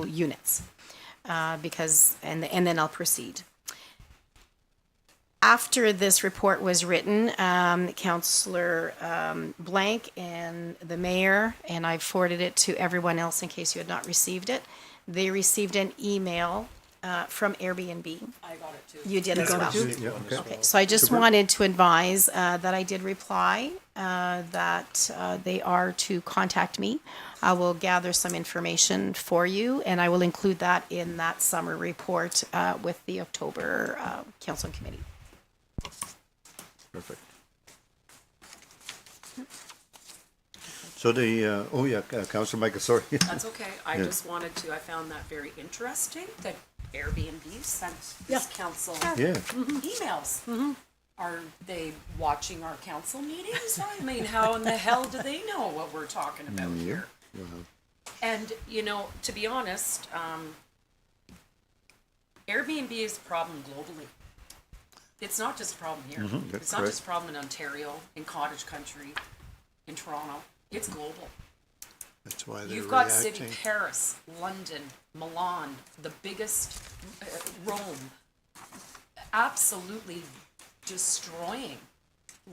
units, because and then I'll proceed. After this report was written, Councillor Blank and the mayor, and I forwarded it to everyone else in case you had not received it, they received an email from Airbnb. I got it too. You did as well. Yeah, okay. Okay, so I just wanted to advise that I did reply, that they are to contact me. I will gather some information for you, and I will include that in that summer report with the October council and committee. Perfect. So the, Councillor Michael, sorry. That's okay. I Yeah. just wanted to, I found that very interesting that Airbnb sent this council Yeah. emails. Are they watching our council meetings? I mean, how in the hell do they know what we're talking about here? And, you know, to be honest, Airbnb is a problem globally. It's not just a problem here. that's It's not correct. just a problem in Ontario, in cottage country, in Toronto. It's global. That's why they're You've got reacting. city Paris, London, Milan, the biggest, Rome, absolutely destroying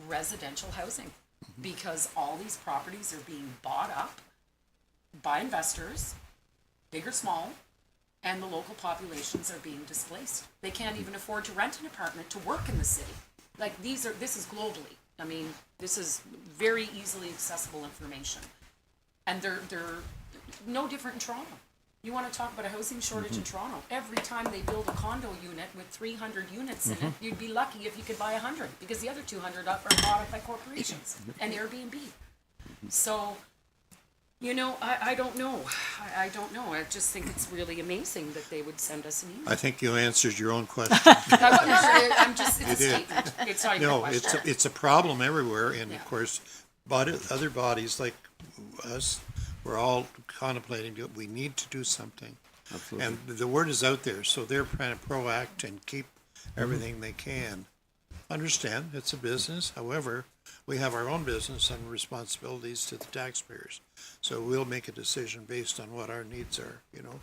residential housing because all these properties are being bought up by investors, big or small, and the local populations are being displaced. They can't even afford to rent an apartment to work in the city. Like this is globally. I mean, this is very easily accessible information. And they're no different in Toronto. You want to talk about a housing shortage in Toronto? Every time they build a condo unit with 300 units in it, you'd be lucky if you could buy 100, because the other 200 are bought up by corporations and Airbnb. So, you know, I don't know. I don't know. I just think it's really amazing that they would send us an email. I think you answered your own question. I'm just, it's a You did. statement. It's not even a No, question. it's a problem everywhere, and Yeah. of course, other bodies like us, we're all contemplating, we need to do something. Absolutely. And the word is out there, so they're trying to proact and keep everything they can. Understand, it's a business, however, we have our own business and responsibilities to the taxpayers. So we'll make a decision based on what our needs are, you know?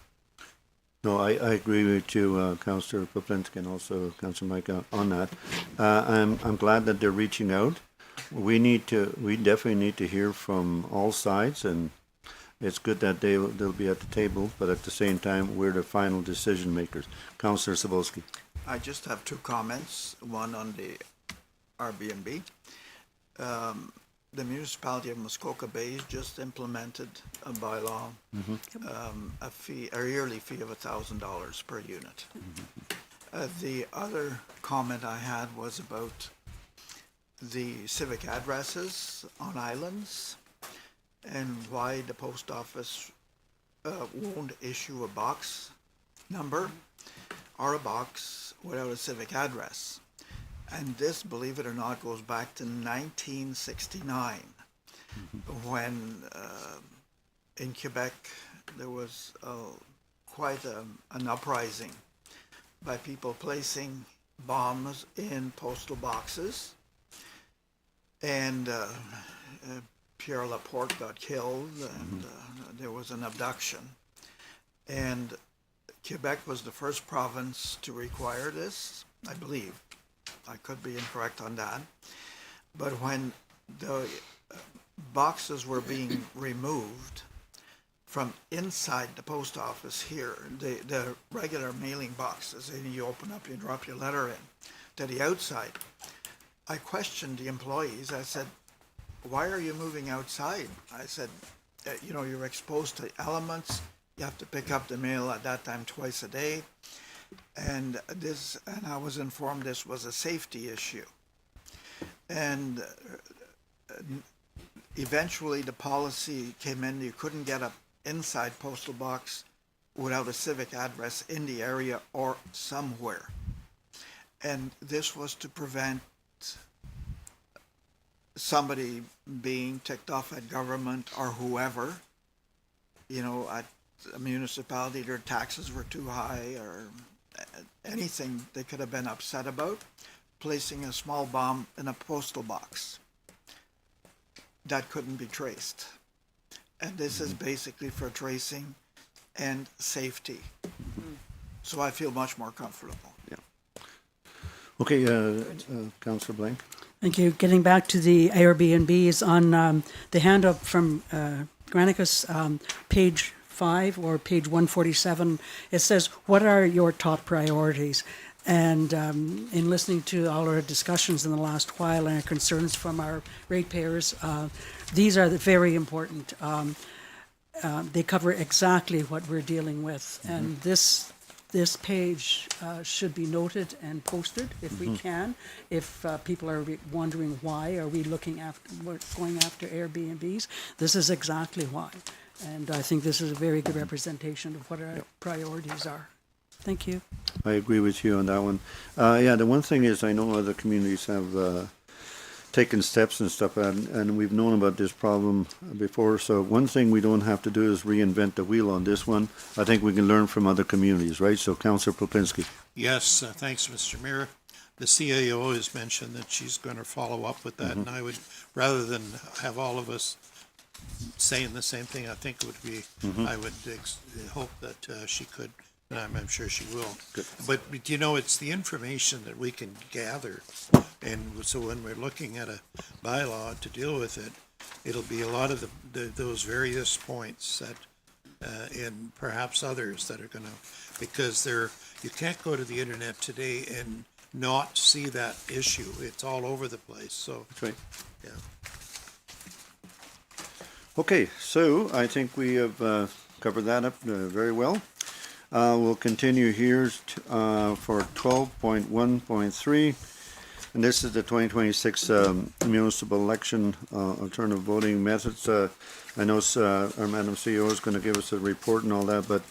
No, I agree with you, Councillor Poplinski, and also Councillor Micah on that. I'm glad that they're reaching out. We definitely need to hear from all sides, and it's good that they'll be at the table, but at the same time, we're the final decision makers. Councillor Sabolsky. I just have two comments, one on the Airbnb. The municipality of Muskoka Bay just implemented a bylaw, a yearly fee of $1,000 per unit. The other comment I had was about the civic addresses on islands and why the post office won't issue a box number or a box without a civic address. And this, believe it or not, goes back to 1969 when in Quebec there was quite an uprising by people placing bombs in postal boxes. And Pierre Laporte got killed, and there was an abduction. And Quebec was the first province to require this, I believe. I could be incorrect on that. But when the boxes were being removed from inside the post office here, the regular mailing boxes, and you open up, you drop your letter in, to the outside, I questioned the employees. I said, why are you moving outside? I said, you know, you're exposed to elements. You have to pick up the mail at that time twice a day. And I was informed this was a safety issue. And eventually the policy came in, you couldn't get an inside postal box without a civic address in the area or somewhere. And this was to prevent somebody being ticked off at government or whoever, you know, at a municipality, their taxes were too high or anything they could have been upset about, placing a small bomb in a postal box that couldn't be traced. And this is basically for tracing and safety. So I feel much more comfortable. Okay, Councillor Blank. Thank you. Getting back to the Airbnbs on the handout from Granicus, page 5 or page 147, it says, what are your top priorities? And in listening to all our discussions in the last while and our concerns from our ratepayers, these are very important. They cover exactly what we're dealing with. And this page should be noted and posted if we can. If people are wondering why are we going after Airbnbs, this is exactly why. And I think this is a very good representation of what our priorities are. Thank you. I agree with you on that one. Yeah, the one thing is I know other communities have taken steps and stuff, and we've known about this problem before. So one thing we don't have to do is reinvent the wheel on this one. I think we can learn from other communities, right? So Councillor Popinski. Yes, thanks, Mr. Mayor. The CAO has mentioned that she's going to follow up with that, and I would, rather than have all of us saying the same thing, I think it would be, I would hope that she could, and I'm sure she will. Good. But you know, it's the information that we can gather, and so when we're looking at a bylaw to deal with it, it'll be a lot of those various points that, and perhaps others that are going to, because you can't go to the internet today and not see that issue. It's all over the place. So That's right. yeah. Okay, so I think we have covered that up very well. We'll continue here for 12.1.3, and this is the 2026 municipal election alternative voting methods. I know our Madam CEO is going to give us a report and all that, but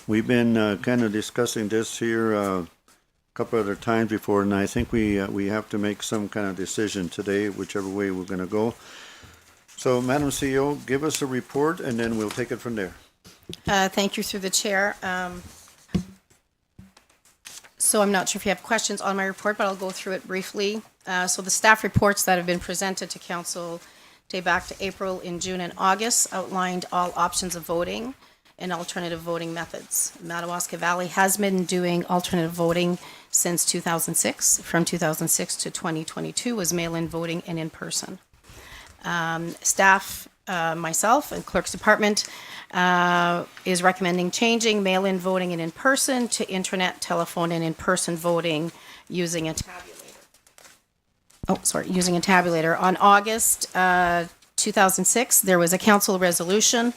we've been kind of discussing this here a couple other times before, and I think we have to make some kind of decision today, whichever way we're going to go. So, Madam CEO, give us a report, and then we'll take it from there. Thank you through the chair. So I'm not sure if you have questions on my report, but I'll go through it briefly. So the staff reports that have been presented to council date back to April, in June and August outlined all options of voting and alternative voting methods. Madawaska Valley has been doing alternative voting since 2006. From 2006 to 2022 was mail-in voting and in person. Staff, myself and clerk's department is recommending changing mail-in voting and in person to internet, telephone, and in-person voting using a tabulator. Using a tabulator. On August 2006, there was a council resolution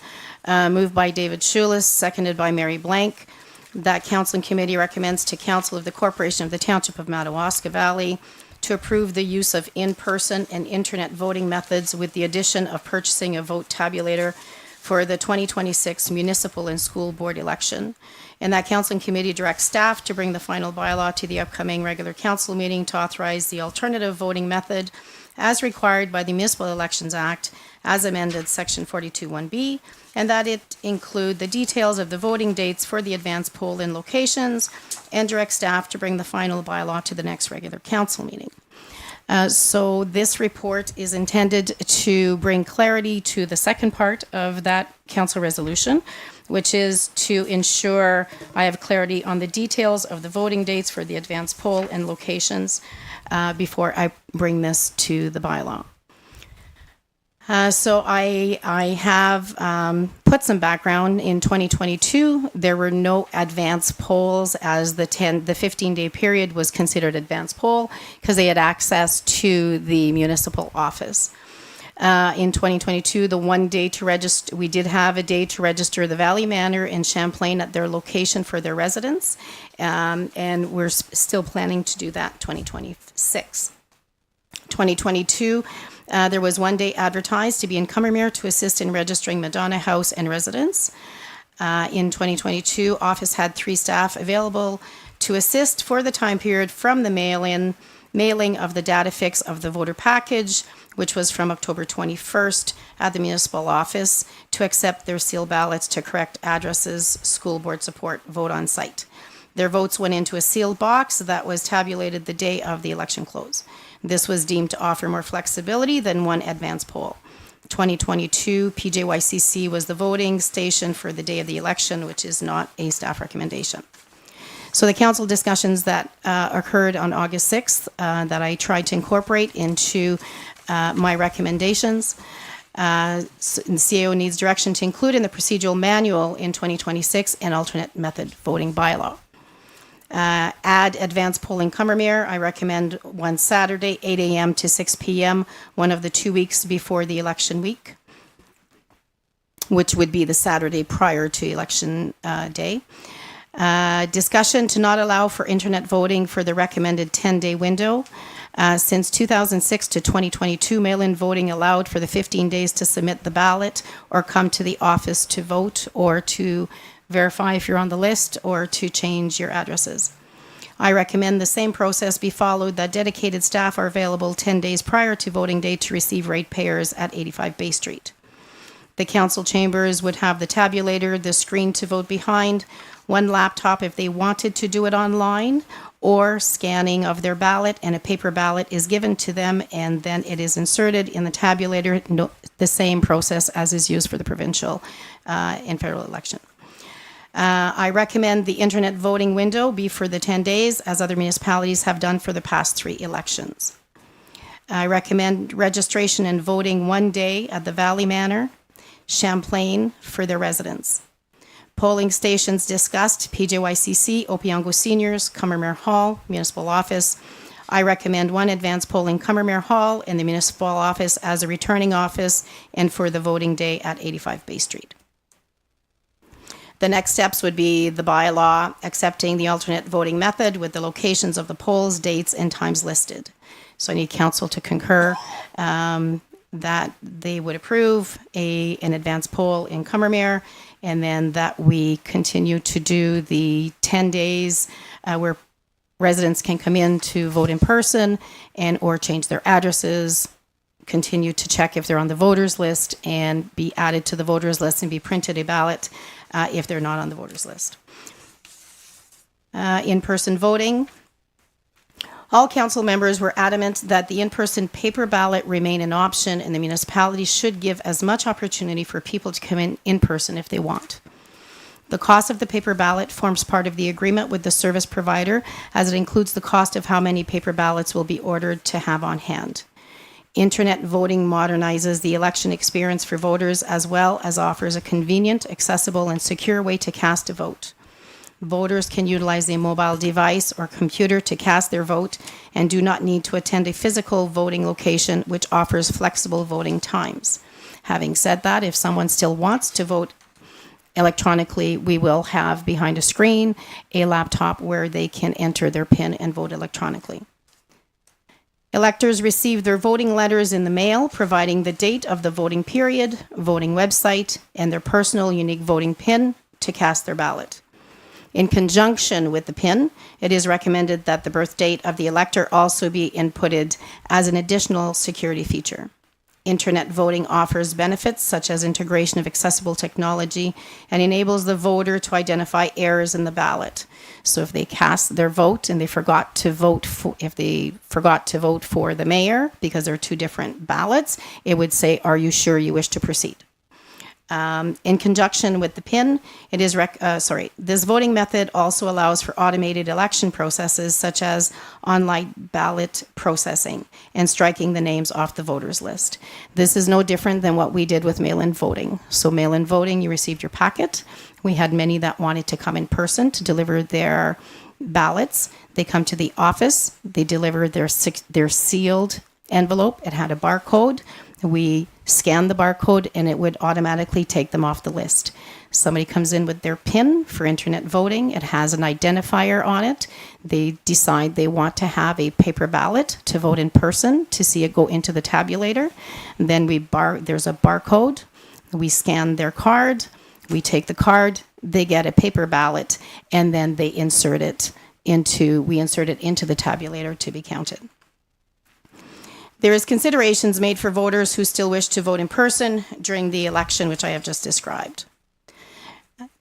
moved by David Schulis, seconded by Mary Blank. That council and committee recommends to council of the Corporation of the Township of Madawaska Valley to approve the use of in-person and internet voting methods with the addition of purchasing a vote tabulator for the 2026 municipal and school board election. And that council and committee directs staff to bring the final bylaw to the upcoming regular council meeting to authorize the alternative voting method as required by the Municipal Elections Act as amended Section 42(1)B, and that it include the details of the voting dates for the advance poll and locations, and direct staff to bring the final bylaw to the next regular council meeting. So this report is intended to bring clarity to the second part of that council resolution, which is to ensure I have clarity on the details of the voting dates for the advance poll and locations before I bring this to the bylaw. So I have put some background. In 2022, there were no advance polls, as the 15-day period was considered advance poll because they had access to the municipal office. In 2022, the one day to register, we did have a day to register the Valley Manor in Champlain at their location for their residents, and we're still planning to do that 2026. 2022, there was one day advertised to be in Commermere to assist in registering Madonna House and residents. In 2022, office had 3 staff available to assist for the time period from the mailing of the data fix of the voter package, which was from October 21st at the municipal office, to accept their sealed ballots to correct addresses, school board support, vote on site. Their votes went into a sealed box that was tabulated the day of the election close. This was deemed to offer more flexibility than one advance poll. 2022, PJYCC was the voting station for the day of the election, which is not a staff recommendation. So the council discussions that occurred on August 6th that I tried to incorporate into my recommendations. The CAO needs direction to include in the procedural manual in 2026 an alternate method voting bylaw. Add advance polling Commermere. I recommend one Saturday, 8 a.m. to 6 p.m., one of the 2 weeks before the election week, which would be the Saturday prior to election day. Discussion to not allow for internet voting for the recommended 10-day window. Since 2006 to 2022, mail-in voting allowed for the 15 days to submit the ballot or come to the office to vote or to verify if you're on the list or to change your addresses. I recommend the same process be followed, that dedicated staff are available 10 days prior to voting day to receive ratepayers at 85 Bay Street. The council chambers would have the tabulator, the screen to vote behind, one laptop if they wanted to do it online, or scanning of their ballot, and a paper ballot is given to them, and then it is inserted in the tabulator, the same process as is used for the provincial and federal election. I recommend the internet voting window be for the 10 days, as other municipalities have done for the past 3 elections. I recommend registration and voting one day at the Valley Manor, Champlain, for their residents. Polling stations discussed: PJYCC, Opeongo Seniors, Commermere Hall, Municipal Office. I recommend one advance polling Commermere Hall and the Municipal Office as a returning office, and for the voting day at 85 Bay Street. The next steps would be the bylaw accepting the alternate voting method with the locations of the polls, dates, and times listed. So I need council to concur that they would approve an advance poll in Commermere, and then that we continue to do the 10 days where residents can come in to vote in person and or change their addresses, continue to check if they're on the voters list and be added to the voters list and be printed a ballot if they're not on the voters list. In-person voting. All council members were adamant that the in-person paper ballot remain an option, and the municipality should give as much opportunity for people to come in person if they want. The cost of the paper ballot forms part of the agreement with the service provider, as it includes the cost of how many paper ballots will be ordered to have on hand. Internet voting modernizes the election experience for voters, as well as offers a convenient, accessible, and secure way to cast a vote. Voters can utilize a mobile device or computer to cast their vote and do not need to attend a physical voting location, which offers flexible voting times. Having said that, if someone still wants to vote electronically, we will have behind a screen a laptop where they can enter their PIN and vote electronically. Electors receive their voting letters in the mail, providing the date of the voting period, voting website, and their personal unique voting PIN to cast their ballot. In conjunction with the PIN, it is recommended that the birth date of the elector also be inputted as an additional security feature. Internet voting offers benefits such as integration of accessible technology and enables the voter to identify errors in the ballot. So if they cast their vote and they forgot to vote for, if they forgot to vote for the mayor because there are two different ballots, it would say, "Are you sure you wish to proceed?" In conjunction with the PIN, it is this voting method also allows for automated election processes such as online ballot processing and striking the names off the voters list. This is no different than what we did with mail-in voting. So mail-in voting, you received your packet. We had many that wanted to come in person to deliver their ballots. They come to the office, they deliver their sealed envelope. It had a barcode. We scan the barcode and it would automatically take them off the list. Somebody comes in with their PIN for internet voting. It has an identifier on it. They decide they want to have a paper ballot to vote in person to see it go into the tabulator. And then there's a barcode. We scan their card. We take the card. They get a paper ballot and then we insert it into the tabulator to be counted. There is considerations made for voters who still wish to vote in person during the election, which I have just described.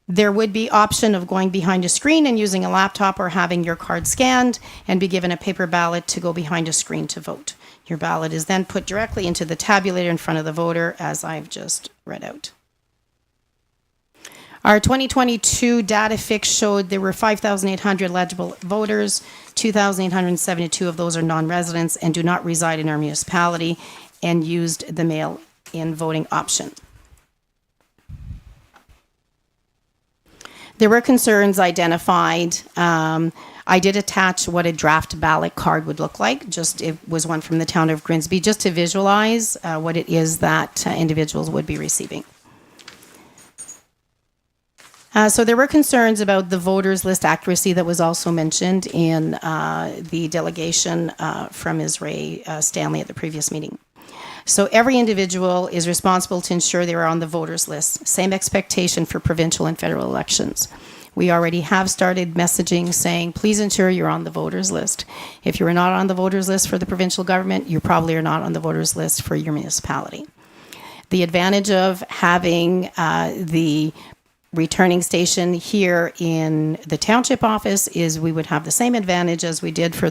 There would be option of going behind a screen and using a laptop or having your card scanned and be given a paper ballot to go behind a screen to vote. Your ballot is then put directly into the tabulator in front of the voter, as I've just read out. Our 2022 data fix showed there were 5,800 eligible voters. 2,872 of those are non-residents and do not reside in our municipality and used the mail-in voting option. There were concerns identified. I did attach what a draft ballot card would look like. It was one from the town of Grimsby, just to visualize what it is that individuals would be receiving. So there were concerns about the voters list accuracy that was also mentioned in the delegation from Ms. Ray Stanley at the previous meeting. So every individual is responsible to ensure they are on the voters list. Same expectation for provincial and federal elections. We already have started messaging saying, please ensure you're on the voters list. If you're not on the voters list for the provincial government, you probably are not on the voters list for your municipality. The advantage of having the returning station here in the township office is we would have the same advantage as we did for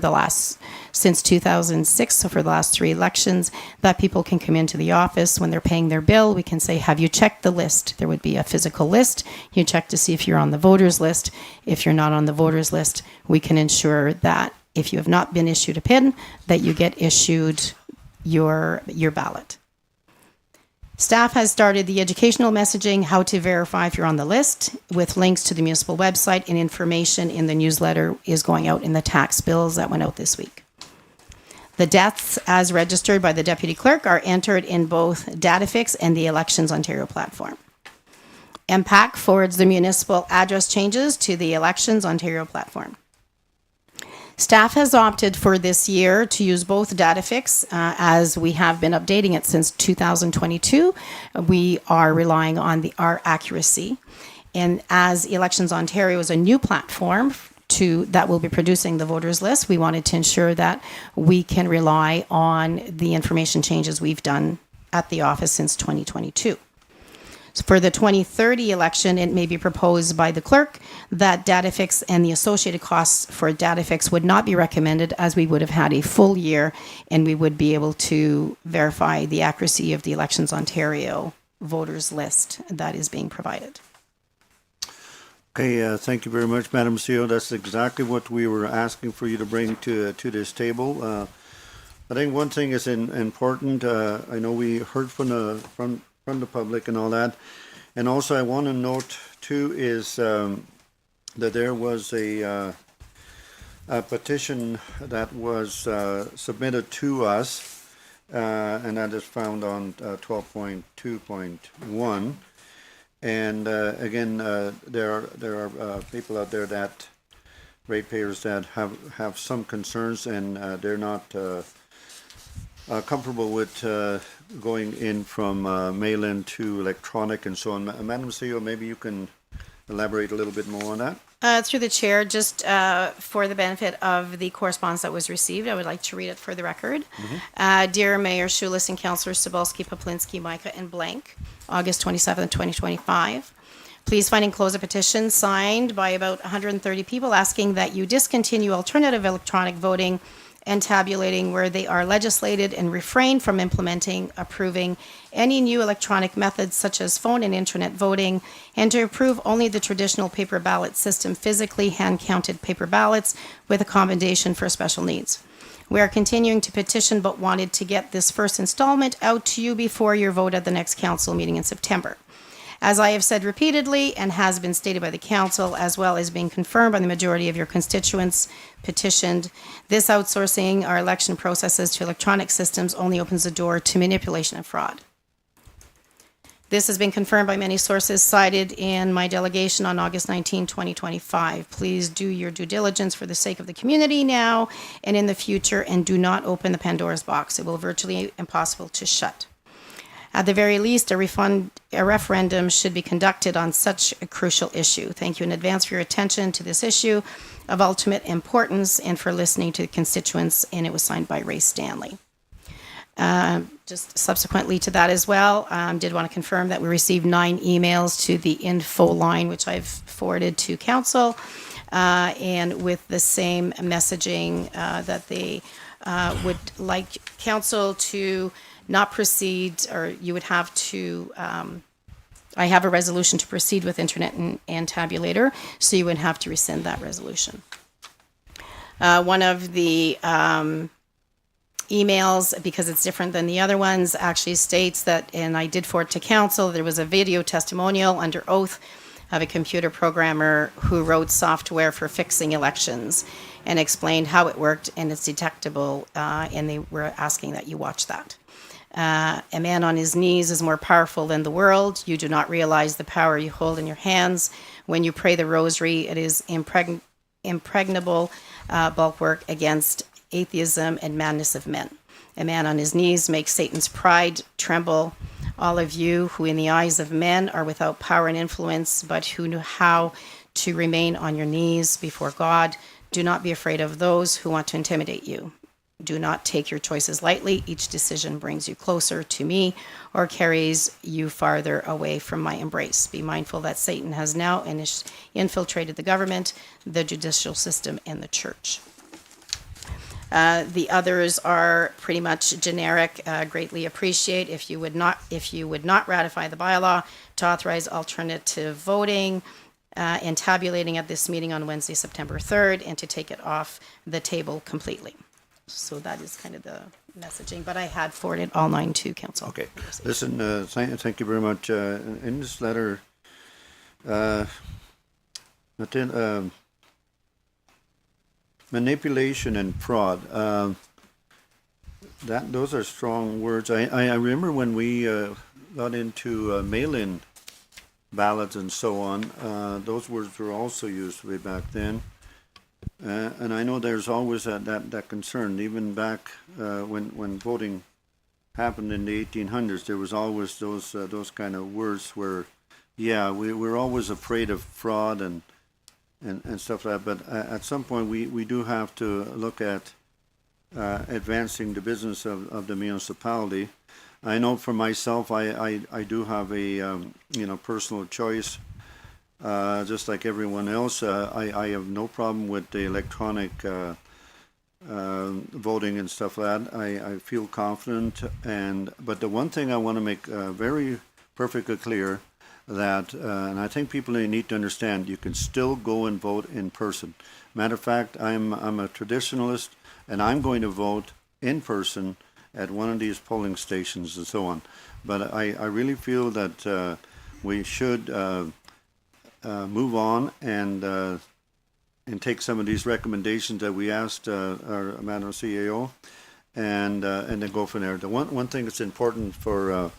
since 2006, so for the last 3 elections, that people can come into the office when they're paying their bill. We can say, have you checked the list? There would be a physical list. You check to see if you're on the voters list. If you're not on the voters list, we can ensure that if you have not been issued a PIN, that you get issued your ballot. Staff has started the educational messaging, how to verify if you're on the list, with links to the municipal website, and information in the newsletter is going out in the tax bills that went out this week. The deaths as registered by the Deputy Clerk are entered in both DataFix and the Elections Ontario platform. MPAC forwards the municipal address changes to the Elections Ontario platform. Staff has opted for this year to use both DataFix as we have been updating it since 2022. We are relying on our accuracy. And as Elections Ontario is a new platform that will be producing the voters list, we wanted to ensure that we can rely on the information changes we've done at the office since 2022. For the 2030 election, it may be proposed by the clerk that DataFix and the associated costs for DataFix would not be recommended, as we would have had a full year and we would be able to verify the accuracy of the Elections Ontario voters list that is being provided. Okay, thank you very much, Madam CEO. That's exactly what we were asking for you to bring to this table. I think one thing is important. I know we heard from the public and all that. And also I want to note too is that there was a petition that was submitted to us and that is found on 12.2.1. And again, there are people out there ratepayers that have some concerns, and they're not comfortable with going in from mail-in to electronic and so on. Madam CEO, maybe you can elaborate a little bit more on that? Through the chair, just for the benefit of the correspondence that was received, I would like to read it for the record. Dear Mayor Schulis and Councillors Cebulski, Poplinski, Micah, and Blank, August 27th, 2025. Please find and close a petition signed by about 130 people asking that you discontinue alternative electronic voting and tabulating where they are legislated and refrain from implementing, approving any new electronic methods such as phone and internet voting, and to approve only the traditional paper ballot system, physically hand-counted paper ballots with accommodation for special needs. We are continuing to petition but wanted to get this first installment out to you before your vote at the next council meeting in September. As I have said repeatedly and has been stated by the council, as well as being confirmed by the majority of your constituents petitioned, this outsourcing our election processes to electronic systems only opens the door to manipulation and fraud. This has been confirmed by many sources cited in my delegation on August 19, 2025. Please do your due diligence for the sake of the community now and in the future, and do not open the Pandora's box. It will virtually impossible to shut. At the very least, a referendum should be conducted on such a crucial issue. Thank you in advance for your attention to this issue of ultimate importance and for listening to the constituents, and it was signed by Ray Stanley. Just subsequently to that as well, did want to confirm that we received 9 emails to the info line, which I've forwarded to council, and with the same messaging that they would like council to not proceed, or you would have to, I have a resolution to proceed with internet and tabulator, so you would have to rescind that resolution. One of the emails, because it's different than the other ones, actually states that, and I did forward to council, there was a video testimonial under oath of a computer programmer who wrote software for fixing elections and explained how it worked, and it's detectable, and they were asking that you watch that. A man on his knees is more powerful than the world. You do not realize the power you hold in your hands. When you pray the rosary, it is impregnable bulwark against atheism and madness of men. A man on his knees makes Satan's pride tremble. All of you who in the eyes of men are without power and influence, but who know how to remain on your knees before God, do not be afraid of those who want to intimidate you. Do not take your choices lightly. Each decision brings you closer to me or carries you farther away from my embrace. Be mindful that Satan has now infiltrated the government, the judicial system, and the church. The others are pretty much generic. Greatly appreciate if you would not ratify the bylaw to authorize alternative voting and tabulating at this meeting on Wednesday, September 3rd, and to take it off the table completely. So that is kind of the messaging, but I had forwarded all 9 to council. Okay. Listen, thank you very much. In this letter, manipulation and fraud, those are strong words. I remember when we got into mail-in ballots and so on, those words were also used way back then. And I know there's always that concern, even back when voting happened in the 1800s. There was always those kind of words where, yeah, we're always afraid of fraud and stuff like that. But at some point, we do have to look at advancing the business of the municipality. I know for myself, I do have a personal choice. Just like everyone else, I have no problem with the electronic voting and stuff like that. I feel confident, but the one thing I want to make very perfectly clear that, and I think people need to understand, you can still go and vote in person. Matter of fact, I'm a traditionalist, and I'm going to vote in person at one of these polling stations and so on. But I really feel that we should move on and take some of these recommendations that we asked our Madam CEO, and then go from there. The one thing that's important for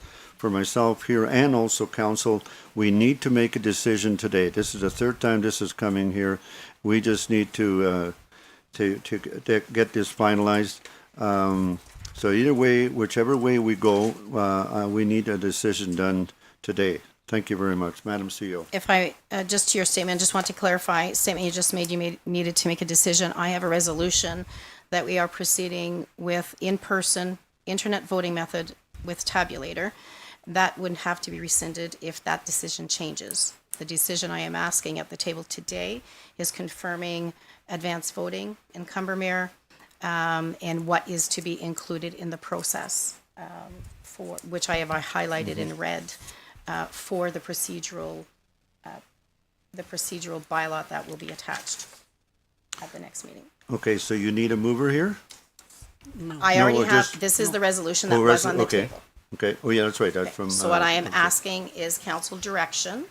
myself here and also council, we need to make a decision today. This is the 3rd time this is coming here. We just need to get this finalized. So either way, whichever way we go, we need a decision done today. Thank you very much, Madam CEO. If I, just to your statement, just want to clarify, statement you just made, needed to make a decision. I have a resolution that we are proceeding with in-person, internet voting method with tabulator. That wouldn't have to be rescinded if that decision changes. The decision I am asking at the table today is confirming advanced voting in Combermere, and what is to be included in the process, for which I have highlighted in red, for the procedural bylaw that will be attached at the next meeting. Okay, so you need a mover here? I already No, have, just- this is the resolution that was on the okay. table. Okay, oh yeah, that's right, that's from. So what I am okay. asking is council direction.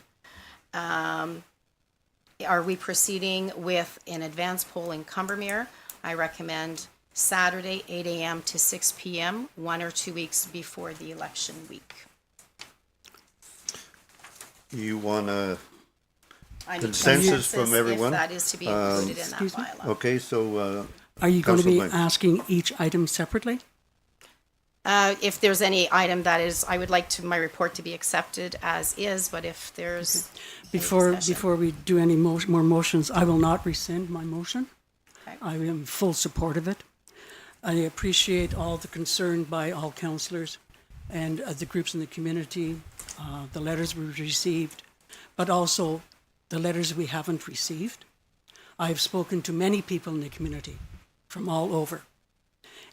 Are we proceeding with an advanced poll in Combermere? I recommend Saturday, 8 a.m. to 6 p.m., 1 or 2 weeks before the election week. You want a I need consensus from consensus everyone? if that is to be included in that Excuse me? bylaw. Okay, so, Are you going to be Councillor Blank. asking each item separately? If there's any item that is, I would like my report to be accepted as is, but if there's any Before discussion. we do any more motions, I will not rescind my motion. Okay. I am in full support of it. I appreciate all the concern by all councillors and the groups in the community, the letters we've received, but also the letters we haven't received. I've spoken to many people in the community from all over,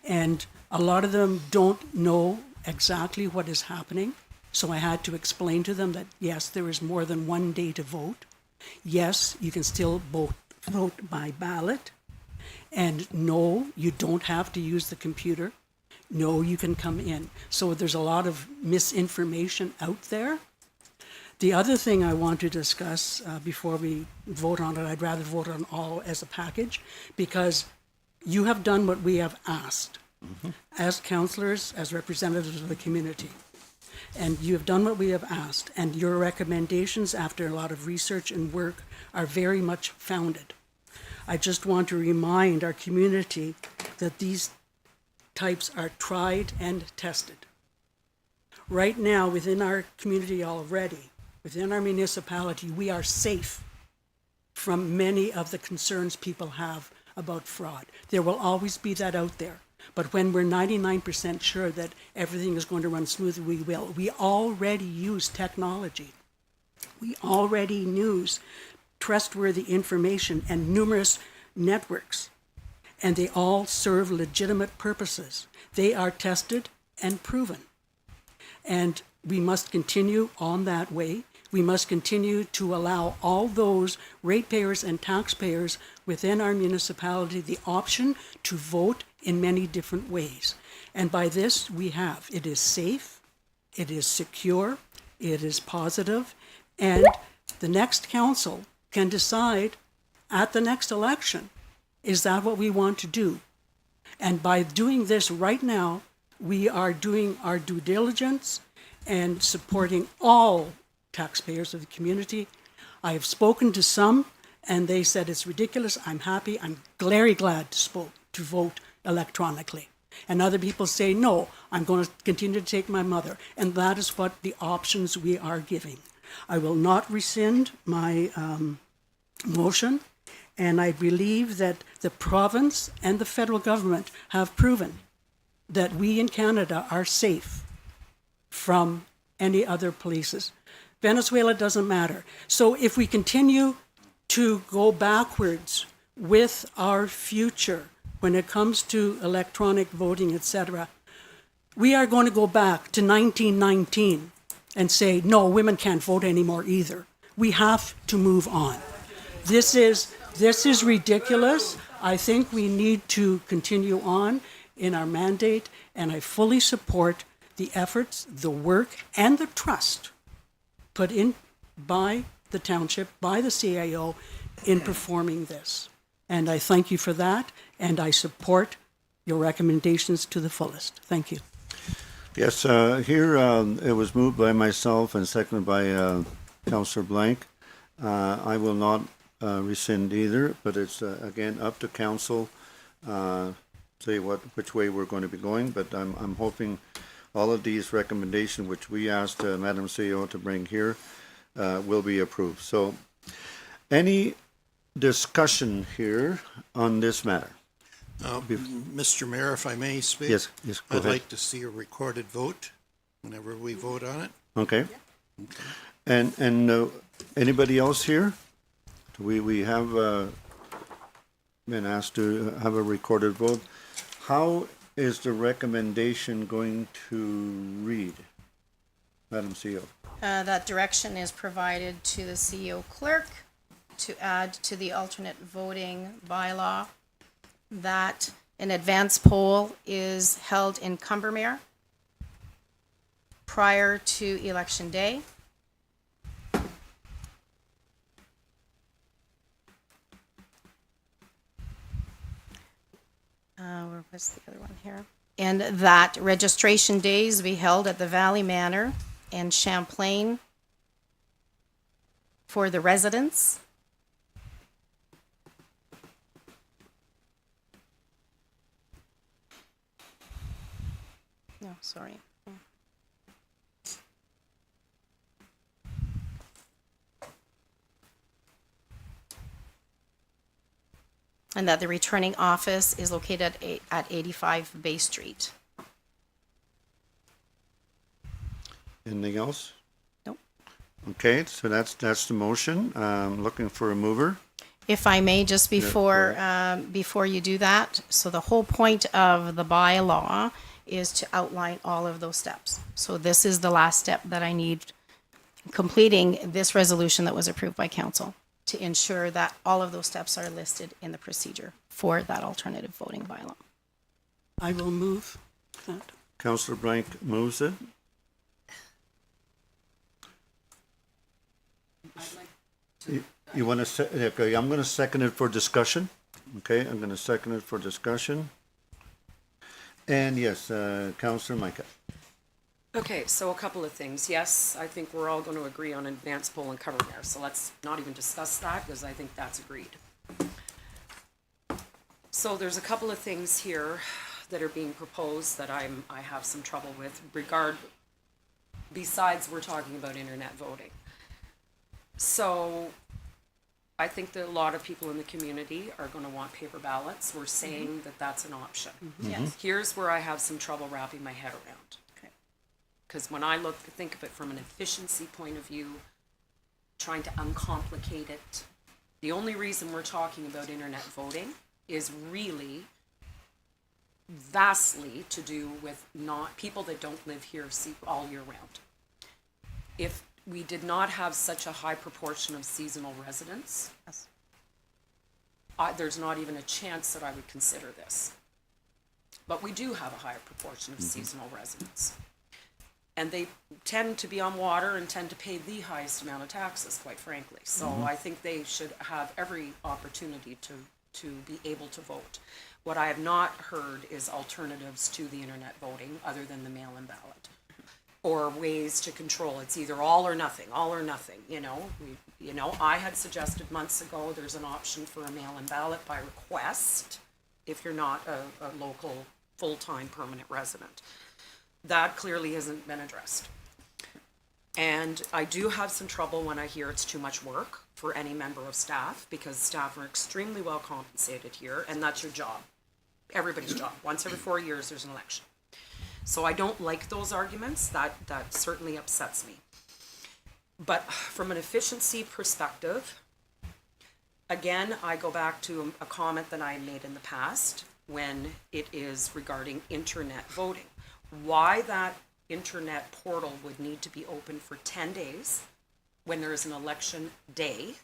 and a lot of them don't know exactly what is happening. So I had to explain to them that, yes, there is more than one day to vote. Yes, you can still vote by ballot. And no, you don't have to use the computer. No, you can come in. So there's a lot of misinformation out there. The other thing I want to discuss before we vote on it, I'd rather vote on all as a package, because you have done what we have asked as councillors, as representatives of the community. And you have done what we have asked, and your recommendations after a lot of research and work are very much founded. I just want to remind our community that these types are tried and tested. Right now, within our community already, within our municipality, we are safe from many of the concerns people have about fraud. There will always be that out there. But when we're 99% sure that everything is going to run smoothly, we will. We already use technology. We already use trustworthy information and numerous networks. And they all serve legitimate purposes. They are tested and proven. And we must continue on that way. We must continue to allow all those ratepayers and taxpayers within our municipality the option to vote in many different ways. And by this, we have, it is safe, it is secure, it is positive, and the next council can decide at the next election, is that what we want to do? And by doing this right now, we are doing our due diligence and supporting all taxpayers of the community. I have spoken to some, and they said it's ridiculous. I'm happy. I'm very glad to vote electronically. And other people say, no, I'm going to continue to take my mother. And that is what the options we are giving. I will not rescind my motion. And I believe that the province and the federal government have proven that we in Canada are safe from any other places. Venezuela doesn't matter. So if we continue to go backwards with our future when it comes to electronic voting, etc., we are going to go back to 1919 and say, no, women can't vote anymore either. We have to move on. This is ridiculous. I think we need to continue on in our mandate, and I fully support the efforts, the work, and the trust put in by the township, by the CIO, in performing this. And I thank you for that, and I support your recommendations to the fullest. Thank you. Yes, here it was moved by myself and seconded by Councillor Blank. I will not rescind either, but it's again up to council. say which way we're going to be going, but I'm hoping all of these recommendations, which we asked Madam CEO to bring here, will be approved. So, any discussion here on this matter? Mr. Mayor, if I may speak? Yes, go I'd ahead. like to see a recorded vote whenever we vote on it. Okay. And anybody else here? We have been asked to have a recorded vote. How is the recommendation going to read, Madam CEO? That direction is provided to the CEO clerk to add to the alternate voting bylaw that an advance poll is held in Combermere prior to election day. Where was the other one here? And that registration days be held at the Valley Manor and Champlain for the residents. No, sorry. And that the returning office is located at 85 Bay Street. Anything else? Nope. Okay, so that's the motion. Looking for a mover. If I may, just go before you do that, so the whole point of the bylaw is to outline all of those steps. So this is the last step that I need completing this resolution that was approved by council to ensure that all of those steps are listed in the procedure for that alternative voting bylaw. I will move that. Councillor Blank moves it. You want to, okay, I'm going to second it for discussion. Okay, I'm going to second it for discussion. And yes, Councillor Micah. Okay, so a couple of things. Yes, I think we're all going to agree on advance poll and cover there, so let's not even discuss that because I think that's agreed. So there's a couple of things here that are being proposed that I have some trouble with besides we're talking about internet voting. So I think that a lot of people in the community are going to want paper ballots. We're saying that that's an option. Yes. Here's where I have some trouble wrapping my head around. Because when I think of it from an efficiency point of view, trying to uncomplicate it, the only reason we're talking about internet voting is really vastly to do with not people that don't live here all year round. If we did not have such a high proportion of seasonal residents, Yes. There's not even a chance that I would consider this. But we do have a higher proportion of seasonal residents. And they tend to be on water and tend to pay the highest amount of taxes, quite frankly. So I think they should have every opportunity to be able to vote. What I have not heard is alternatives to the internet voting other than the mail-in ballot. Or ways to control. It's either all or nothing, you know. I had suggested months ago there's an option for a mail-in ballot by request if you're not a local full-time permanent resident. That clearly hasn't been addressed. And I do have some trouble when I hear it's too much work for any member of staff because staff are extremely well compensated here and that's your job. Everybody's job. Once every 4 years there's an election. So I don't like those arguments. That certainly upsets me. But from an efficiency perspective, again, I go back to a comment that I made in the past when it is regarding internet voting. Why that internet portal would need to be open for 10 days when there is an election day,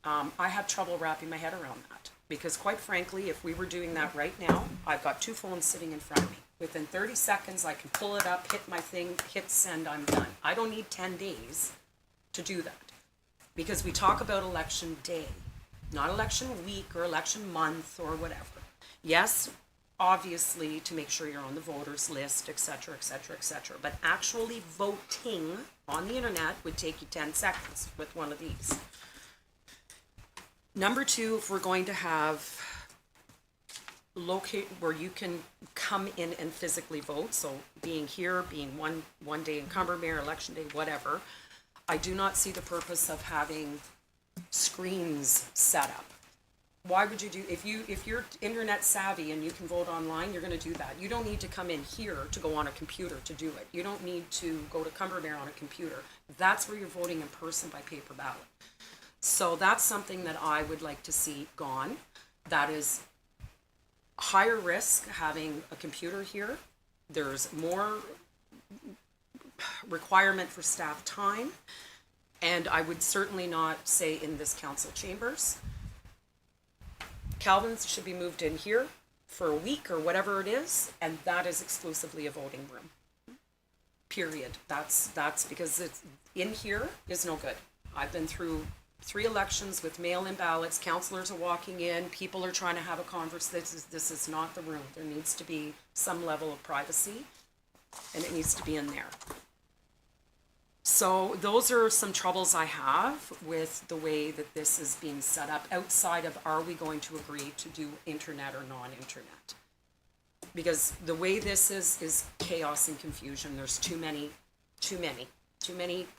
I have trouble wrapping my head around that. Because quite frankly, if we were doing that right now, I've got two phones sitting in front of me. Within 30 seconds, I can pull it up, hit my thing, hit send, I'm done. I don't need 10 days to do that. Because we talk about election day, not election week or election month or whatever. Yes, obviously to make sure you're on the voters list, et cetera, et cetera, et cetera. But actually voting on the internet would take you 10 seconds with one of these. Number two, if we're going to have locate where you can come in and physically vote. So being here, being one day in Cumbermere, election day, whatever. I do not see the purpose of having screens set up. Why would you do, if you're internet savvy and you can vote online, you're gonna do that. You don't need to come in here to go on a computer to do it. You don't need to go to Cumbermere on a computer. That's where you're voting in person by paper ballot. So that's something that I would like to see gone. That is higher risk having a computer here. There's more requirement for staff time. And I would certainly not say in this council chambers. Calvin's should be moved in here for a week or whatever it is, and that is exclusively a voting room. Period. That's because it's in here is no good. I've been through 3 elections with mail-in ballots. Councillors are walking in. People are trying to have a conversation. This is not the room. There needs to be some level of privacy, and it needs to be in there. So those are some troubles I have with the way that this is being set up outside of, are we going to agree to do internet or non-internet? Because the way this is chaos and confusion. There's too many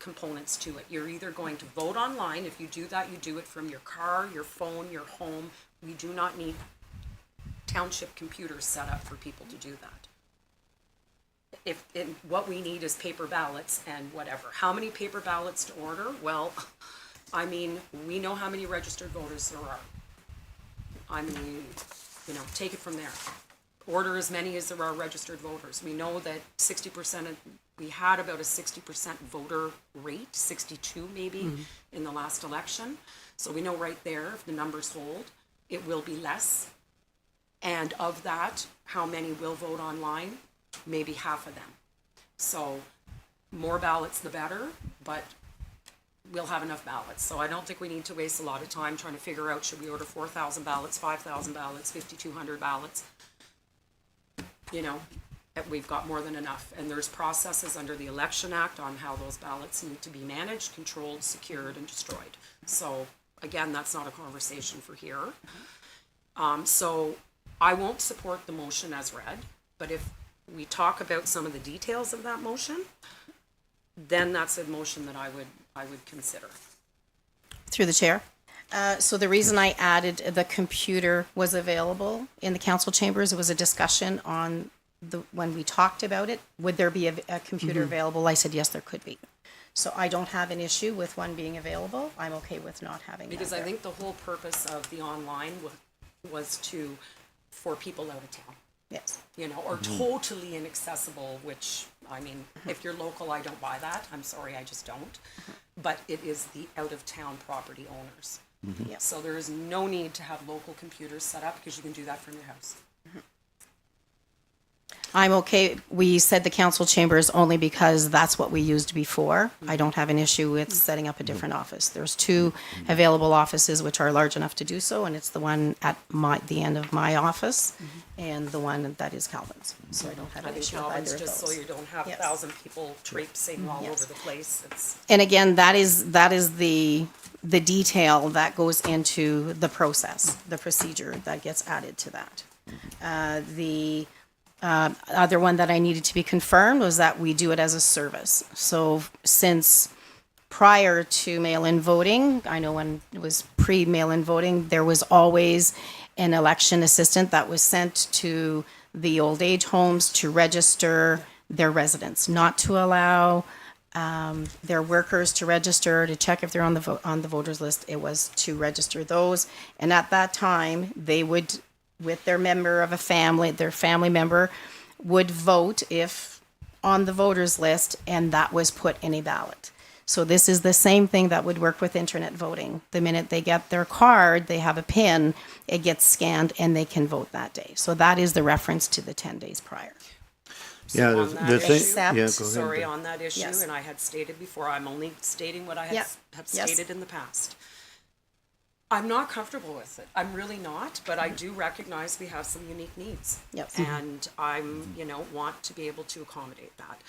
components to it. You're either going to vote online. If you do that, you do it from your car, your phone, your home. We do not need township computers set up for people to do that. What we need is paper ballots and whatever. How many paper ballots to order? Well, I mean, we know how many registered voters there are. I mean, take it from there. Order as many as there are registered voters. We know that we had about a 60% voter rate, 62 maybe, in the last election. So we know right there, if the numbers hold, it will be less. And of that, how many will vote online? Maybe half of them. So more ballots the better, but we'll have enough ballots. So I don't think we need to waste a lot of time trying to figure out, should we order 4,000 ballots, 5,000 ballots, 5,200 ballots? We've got more than enough. And there's processes under the Election Act on how those ballots need to be managed, controlled, secured, and destroyed. So again, that's not a conversation for here. So I won't support the motion as read, but if we talk about some of the details of that motion, then that's a motion that I would consider. Through the chair. So the reason I added the computer was available in the council chambers, it was a discussion on when we talked about it, would there be a computer available? I said, yes, there could be. So I don't have an issue with one being available. I'm okay with not having Because that I think the whole purpose of the online was for people out of town. Yes. Or totally inaccessible, which, I mean, if you're local, I don't buy that. I'm sorry, I just don't. But it is the out-of-town property owners. Yes. So there is no need to have local computers set up because you can do that from your house. I'm okay. We said the council chambers only because that's what we used before. I don't have an issue with setting up a different office. There's 2 available offices which are large enough to do so, and it's the one at the end of my office and the one that is Calvin's. So I don't have I an think issue with Calvin's either of just so those. you don't have Yes. 1,000 people traipsing all Yes. over the place. And again, that is the detail that goes into the process, the procedure that gets added to that. The other one that I needed to be confirmed was that we do it as a service. So since prior to mail-in voting, I know when it was pre-mail-in voting, there was always an election assistant that was sent to the old age homes to register their residents, not to allow their workers to register, to check if they're on the voters list. It was to register those. And at that time, they would, with their member of a family, their family member would vote if on the voters list, and that was put in a ballot. So this is the same thing that would work with internet voting. The minute they get their card, they have a PIN, it gets scanned, and they can vote that day. So that is the reference to the 10 days prior. Yeah, on that the thing, issue, yeah, go ahead. sorry, on that issue, Yes. and I had stated before, I'm only stating what I have Yes. stated in the past. I'm not comfortable with it. I'm really not, but I do recognize we have some unique needs. Yes. And I'm, want to be able to accommodate that.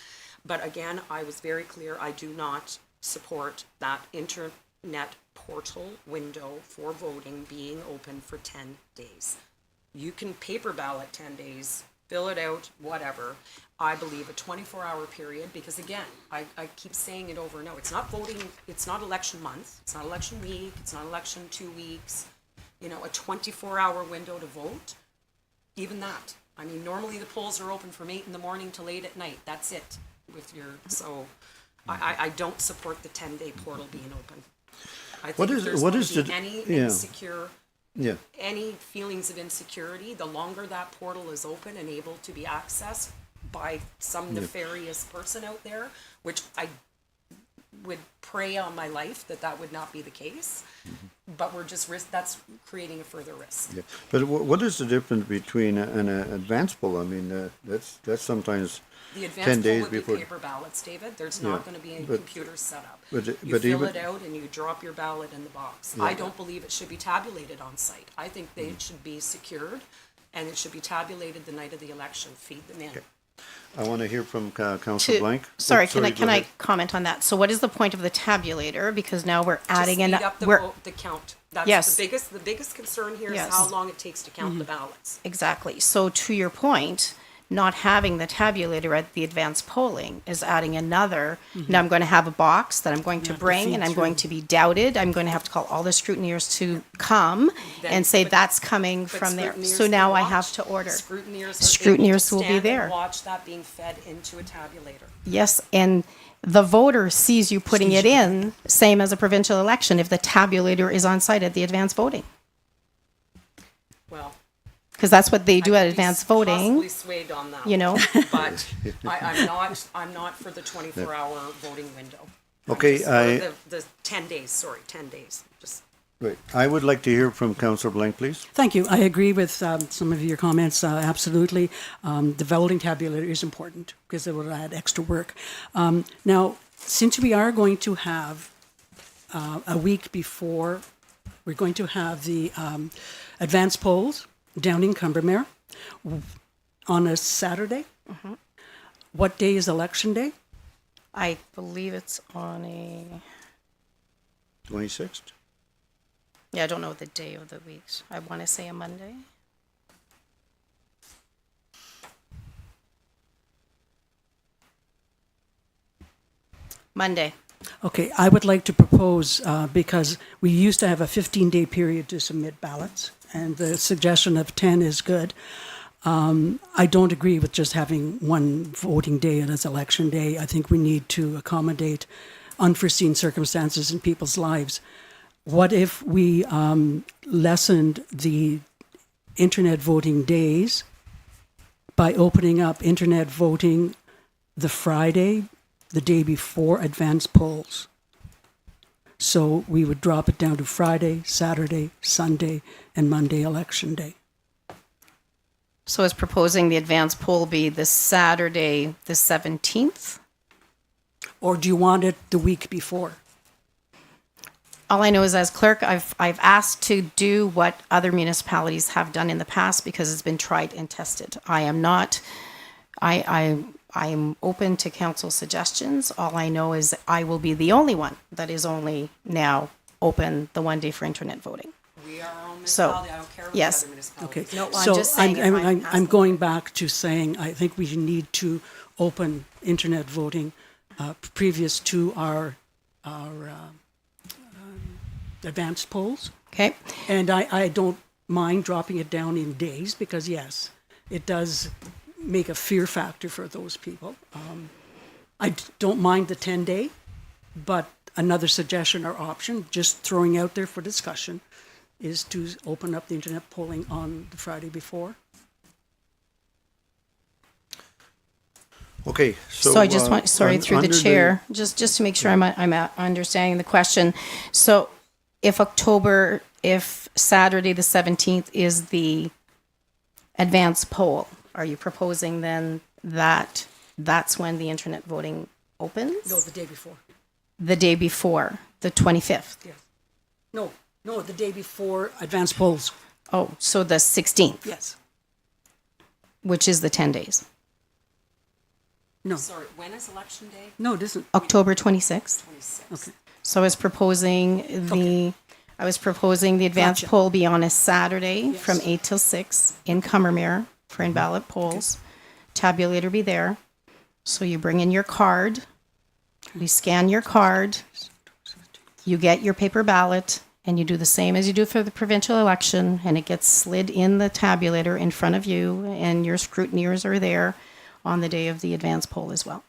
But again, I was very clear, I do not support that internet portal window for voting being open for 10 days. You can paper ballot 10 days, fill it out, whatever. I believe a 24-hour period, because again, I keep saying it over and over. It's not voting, it's not election month, it's not election week, it's not election 2 weeks. You know, a 24-hour window to vote, even that. I mean, normally the polls are open from 8 in the morning till 8 at night. That's it with your, so I don't support the 10-day portal being open. I think if there's going to be any insecure, any feelings of insecurity, the longer that portal is open and able to be accessed by some nefarious person out there, which I would pray on my life that would not be the case, but we're just that's creating a further risk. Yeah. But what is the difference between an advance poll? I mean, that's sometimes The 10 advance poll days would be before. paper ballots, David. There's not going to be any but- computers set up. but You fill even- it out and you drop your ballot in the box. Yeah. I don't believe it should be tabulated on site. I think they should be secured and it should be tabulated the night of the election. Feed them in. I want to hear from Councillor Blank. Sorry, Oh, can go I ahead. comment on that? So what is the point of the tabulator? Because now we're adding Just an, speed up the we're, vote, the count. That's Yes. the biggest concern here is Yes. how long it takes to count the ballots. exactly. So to your point, not having the tabulator at the advanced polling is adding another. Now I'm going to have a box that I'm going to bring and I'm going to be doubted. I'm going to have to call all the scrutineers to come Then- and say but- that's coming But from there. scrutineers So now can I have watch. to order. Scrutineers will be there. Watch that being fed into a tabulator. Yes, and the voter sees you putting it in, same as a provincial election, if the tabulator is on site at the advanced voting. Well, Because that's what they do I at could be advanced possibly voting. swayed on that, you know. but I'm not for the 24-hour voting window. I'm Okay, just for the 10 days. Sorry, 10 days. Just Right. I would like to hear from Councillor Blank, please. Thank you. I agree with some of your comments, absolutely. The voting tabulator is important because it will add extra work. Now, since we are going to have a week before, we're going to have the advanced polls down in Cumbermere on a Saturday. What day is election day? I believe it's on a, 26th? yeah, I don't know the day of the weeks. I want to say a Monday. Monday. Okay, I would like to propose, because we used to have a 15-day period to submit ballots, and the suggestion of 10 is good. I don't agree with just having one voting day as election day. I think we need to accommodate unforeseen circumstances in people's lives. What if we lessened the internet voting days by opening up internet voting the Friday, the day before advanced polls? So we would drop it down to Friday, Saturday, Sunday, and Monday election day. So is proposing the advanced poll be the Saturday, the 17th? Or do you want it the week before? All I know is as clerk, I've asked to do what other municipalities have done in the past because it's been tried and tested. I am not, I'm open to council suggestions. All I know is I will be the only one that is only now open the one day for internet voting. we are our own So, municipality. I don't care what yes. the other municipalities. Okay, No, I'm so just saying if I'm I'm asking- going back to saying I think we need to open internet voting previous to our advanced polls. Okay. And I don't mind dropping it down in days because, yes, it does make a fear factor for those people. I don't mind the 10-day, but another suggestion or option, just throwing out there for discussion, is to open up the internet polling on the Friday before. Okay, so. So I just want, sorry, through the under chair, just to make sure I'm understanding the question. So if Saturday the 17th is the advance poll, are you proposing then that that's when the internet voting opens? No, the day before. The day before, the 25th? Yes. No, the day before advance polls. Oh, so the 16th, Yes. which is the 10 days. No, Sorry, when is election day? no, it isn't. October 26th. 26. Okay. So I was proposing the I was proposing the advance Gotcha. poll be on a Saturday from Yes. 8 till 6 in Commermere for in-ballot polls. Tabulator be there. So you bring in your card, we scan your card, you get your paper ballot, and you do the same as you do for the provincial election, and it gets slid in the tabulator in front of you, and your scrutineers are there on the day of the advance poll as well.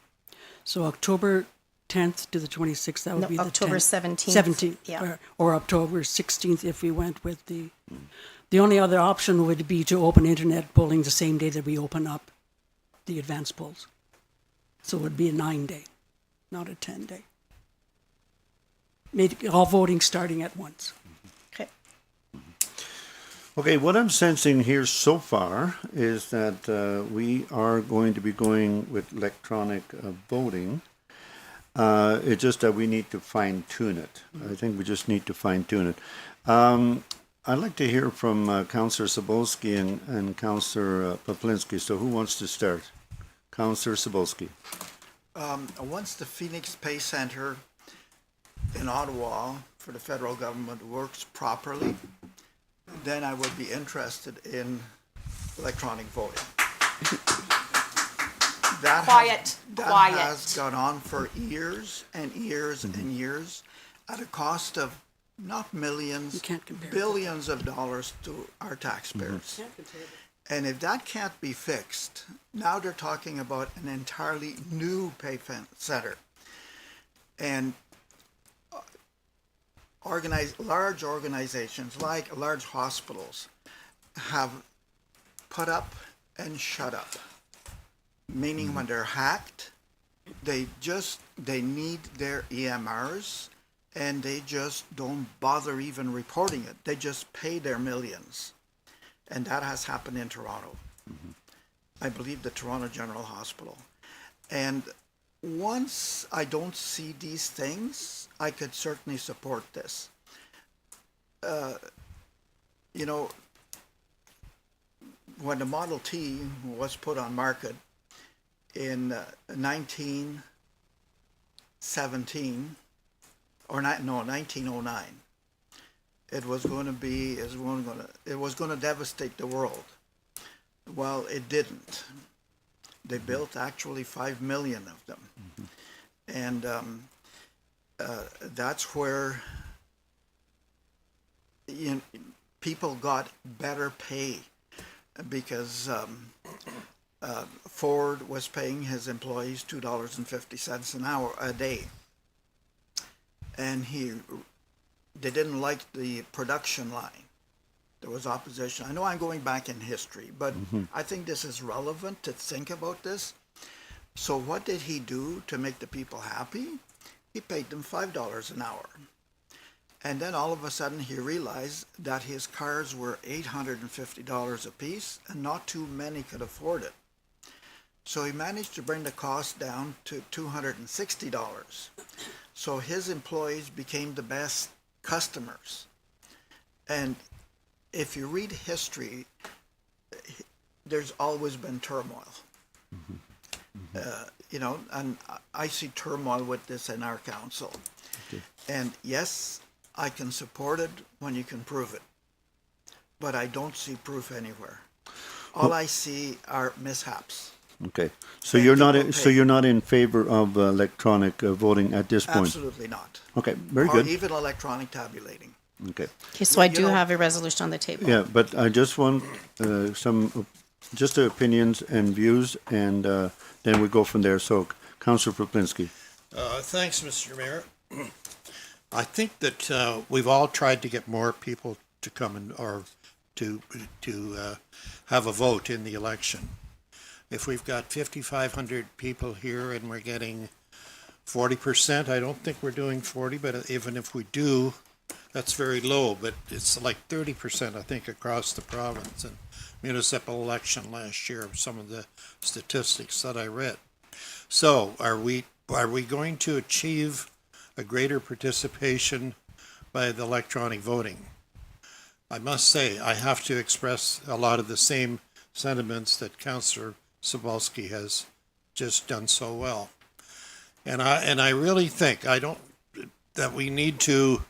So October 10th to the 26th, that would No, be the October 10th. 17th. 17th, Yeah. or October 16th if we went with the only other option would be to open internet polling the same day that we open up the advance polls. So it would be a 9-day, not a 10-day. All voting starting at once. Okay. Okay, what I'm sensing here so far is that we are going to be going with electronic voting. It's just that we need to fine tune it. I think we just need to fine tune it. I'd like to hear from Councillor Sobolski and Councillor Poplinski. So who wants to start? Councillor Sobolski. Once the Phoenix Pay Center in Ottawa for the federal government works properly, then I would be interested in electronic voting. Quiet. That has gone on for years and years and years at a cost of not millions, can't compare it. billions of dollars to our taxpayers. And if that can't be fixed, now they're talking about an entirely new pay center. And large organizations like large hospitals have put up and shut up, meaning when they're hacked, they need their EMRs and they just don't bother even reporting it. They just pay their millions. And that has happened in Toronto. I believe the Toronto General Hospital. And once I don't see these things, I could certainly support this. You know, when the Model T was put on market in 1917, 1909, it was going to devastate the world. Well, it didn't. They built actually 5 million of them. And that's where people got better pay because Ford was paying his employees $2.50 an hour a day. And they didn't like the production line. There was opposition. I know I'm going back in history, but I think this is relevant to think about this. So what did he do to make the people happy? He paid them $5 an hour. And then all of a sudden he realized that his cars were $850 a piece and not too many could afford it. So he managed to bring the cost down to $260. So his employees became the best customers. And if you read history, there's always been turmoil. And I see turmoil with this in our council. Okay. And yes, I can support it when you can prove it. But I don't see proof anywhere. All I see are mishaps. Okay, so you're not in favor of electronic voting at this point? Absolutely not. Okay, very good. Or even electronic tabulating. Okay. Okay, so I do have a resolution on the table. Yeah, but I just want just the opinions and views, and then we go from there. So, Councillor Poplinski. Thanks, Mr. Mayor. I think that we've all tried to get more people to come or to have a vote in the election. If we've got 5,500 people here and we're getting 40%, I don't think we're doing 40, but even if we do, that's very low, but it's like 30%, I think, across the province in municipal election last year, some of the statistics that I read. So are we going to achieve a greater participation by the electronic voting? I must say, I have to express a lot of the same sentiments that Councillor Sobolski has just done so well. And I really think that we need to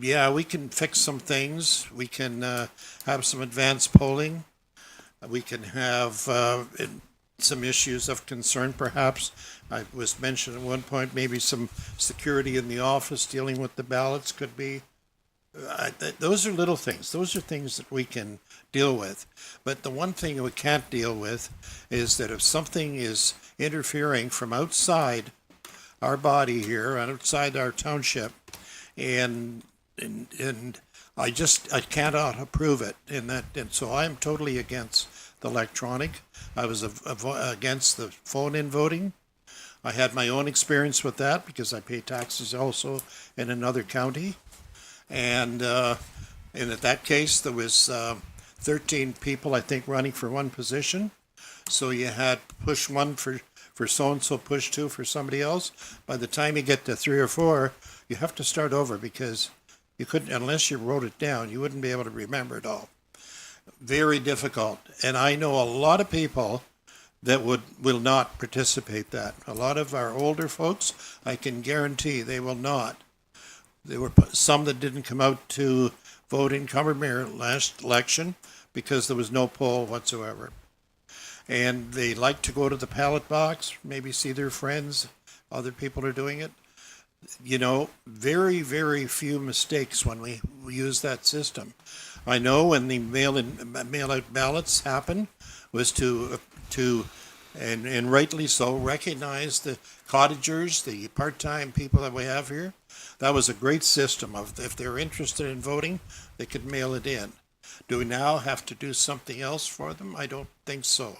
Yeah, we can fix some things. We can have some advanced polling. We can have some issues of concern, perhaps. I was mentioned at one point, maybe some security in the office dealing with the ballots could be. Those are little things. Those are things that we can deal with. But the one thing we can't deal with is that if something is interfering from outside our body here, outside our township, and I cannot approve it. And so I'm totally against the electronic. I was against the phone-in voting. I had my own experience with that because I pay taxes also in another county. And in that case, there was 13 people, I think, running for one position. So you had push one for so-and-so, push two for somebody else. By the time you get to 3 or 4, you have to start over because you couldn't, unless you wrote it down, you wouldn't be able to remember it all. Very difficult. And I know a lot of people that will not participate that. A lot of our older folks, I can guarantee they will not. There were some that didn't come out to vote in Cumbermere last election because there was no poll whatsoever. And they like to go to the ballot box, maybe see their friends, other people are doing it. You know, very, very few mistakes when we use that system. I know when the mail-out ballots happened was to and rightly so, recognize the cottagers, the part-time people that we have here. That was a great system of if they're interested in voting, they could mail it in. Do we now have to do something else for them? I don't think so.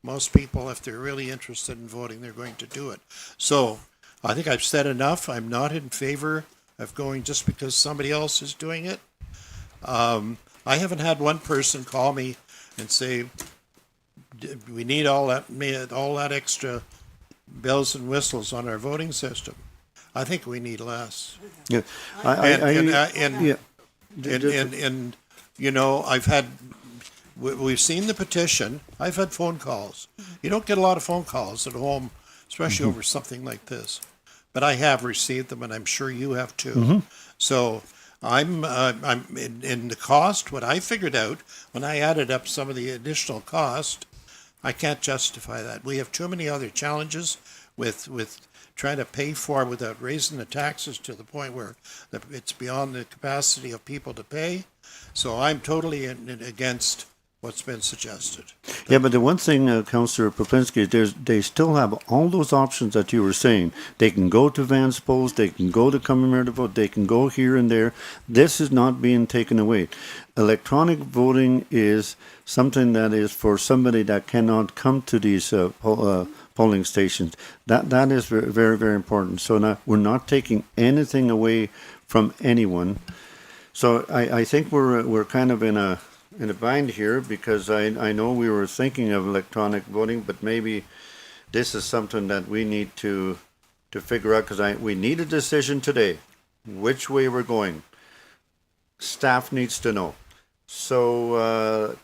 Most people, if they're really interested in voting, they're going to do it. So I think I've said enough. I'm not in favor of going just because somebody else is doing it. I haven't had one person call me and say, we need all that extra bells and whistles on our voting system. I think we need less. Yeah, And you know, we've seen the petition. I've had phone calls. You don't get a lot of phone calls at home, especially over something like this. But I have received them, and I'm sure you have too. So I'm in the cost. What I figured out when I added up some of the additional cost, I can't justify that. We have too many other challenges with trying to pay for without raising the taxes to the point where it's beyond the capacity of people to pay. So I'm totally against what's been suggested. Yeah, but the one thing, Councillor Popinski, they still have all those options that you were saying. They can go to Vance polls, they can go to Cumbermere to vote, they can go here and there. This is not being taken away. Electronic voting is something that is for somebody that cannot come to these polling stations. That is very, very, very important. So now we're not taking anything away from anyone. So I think we're kind of in a bind here because I know we were thinking of electronic voting, but maybe this is something that we need to figure out because we need a decision today, which way we're going. Staff needs to know. So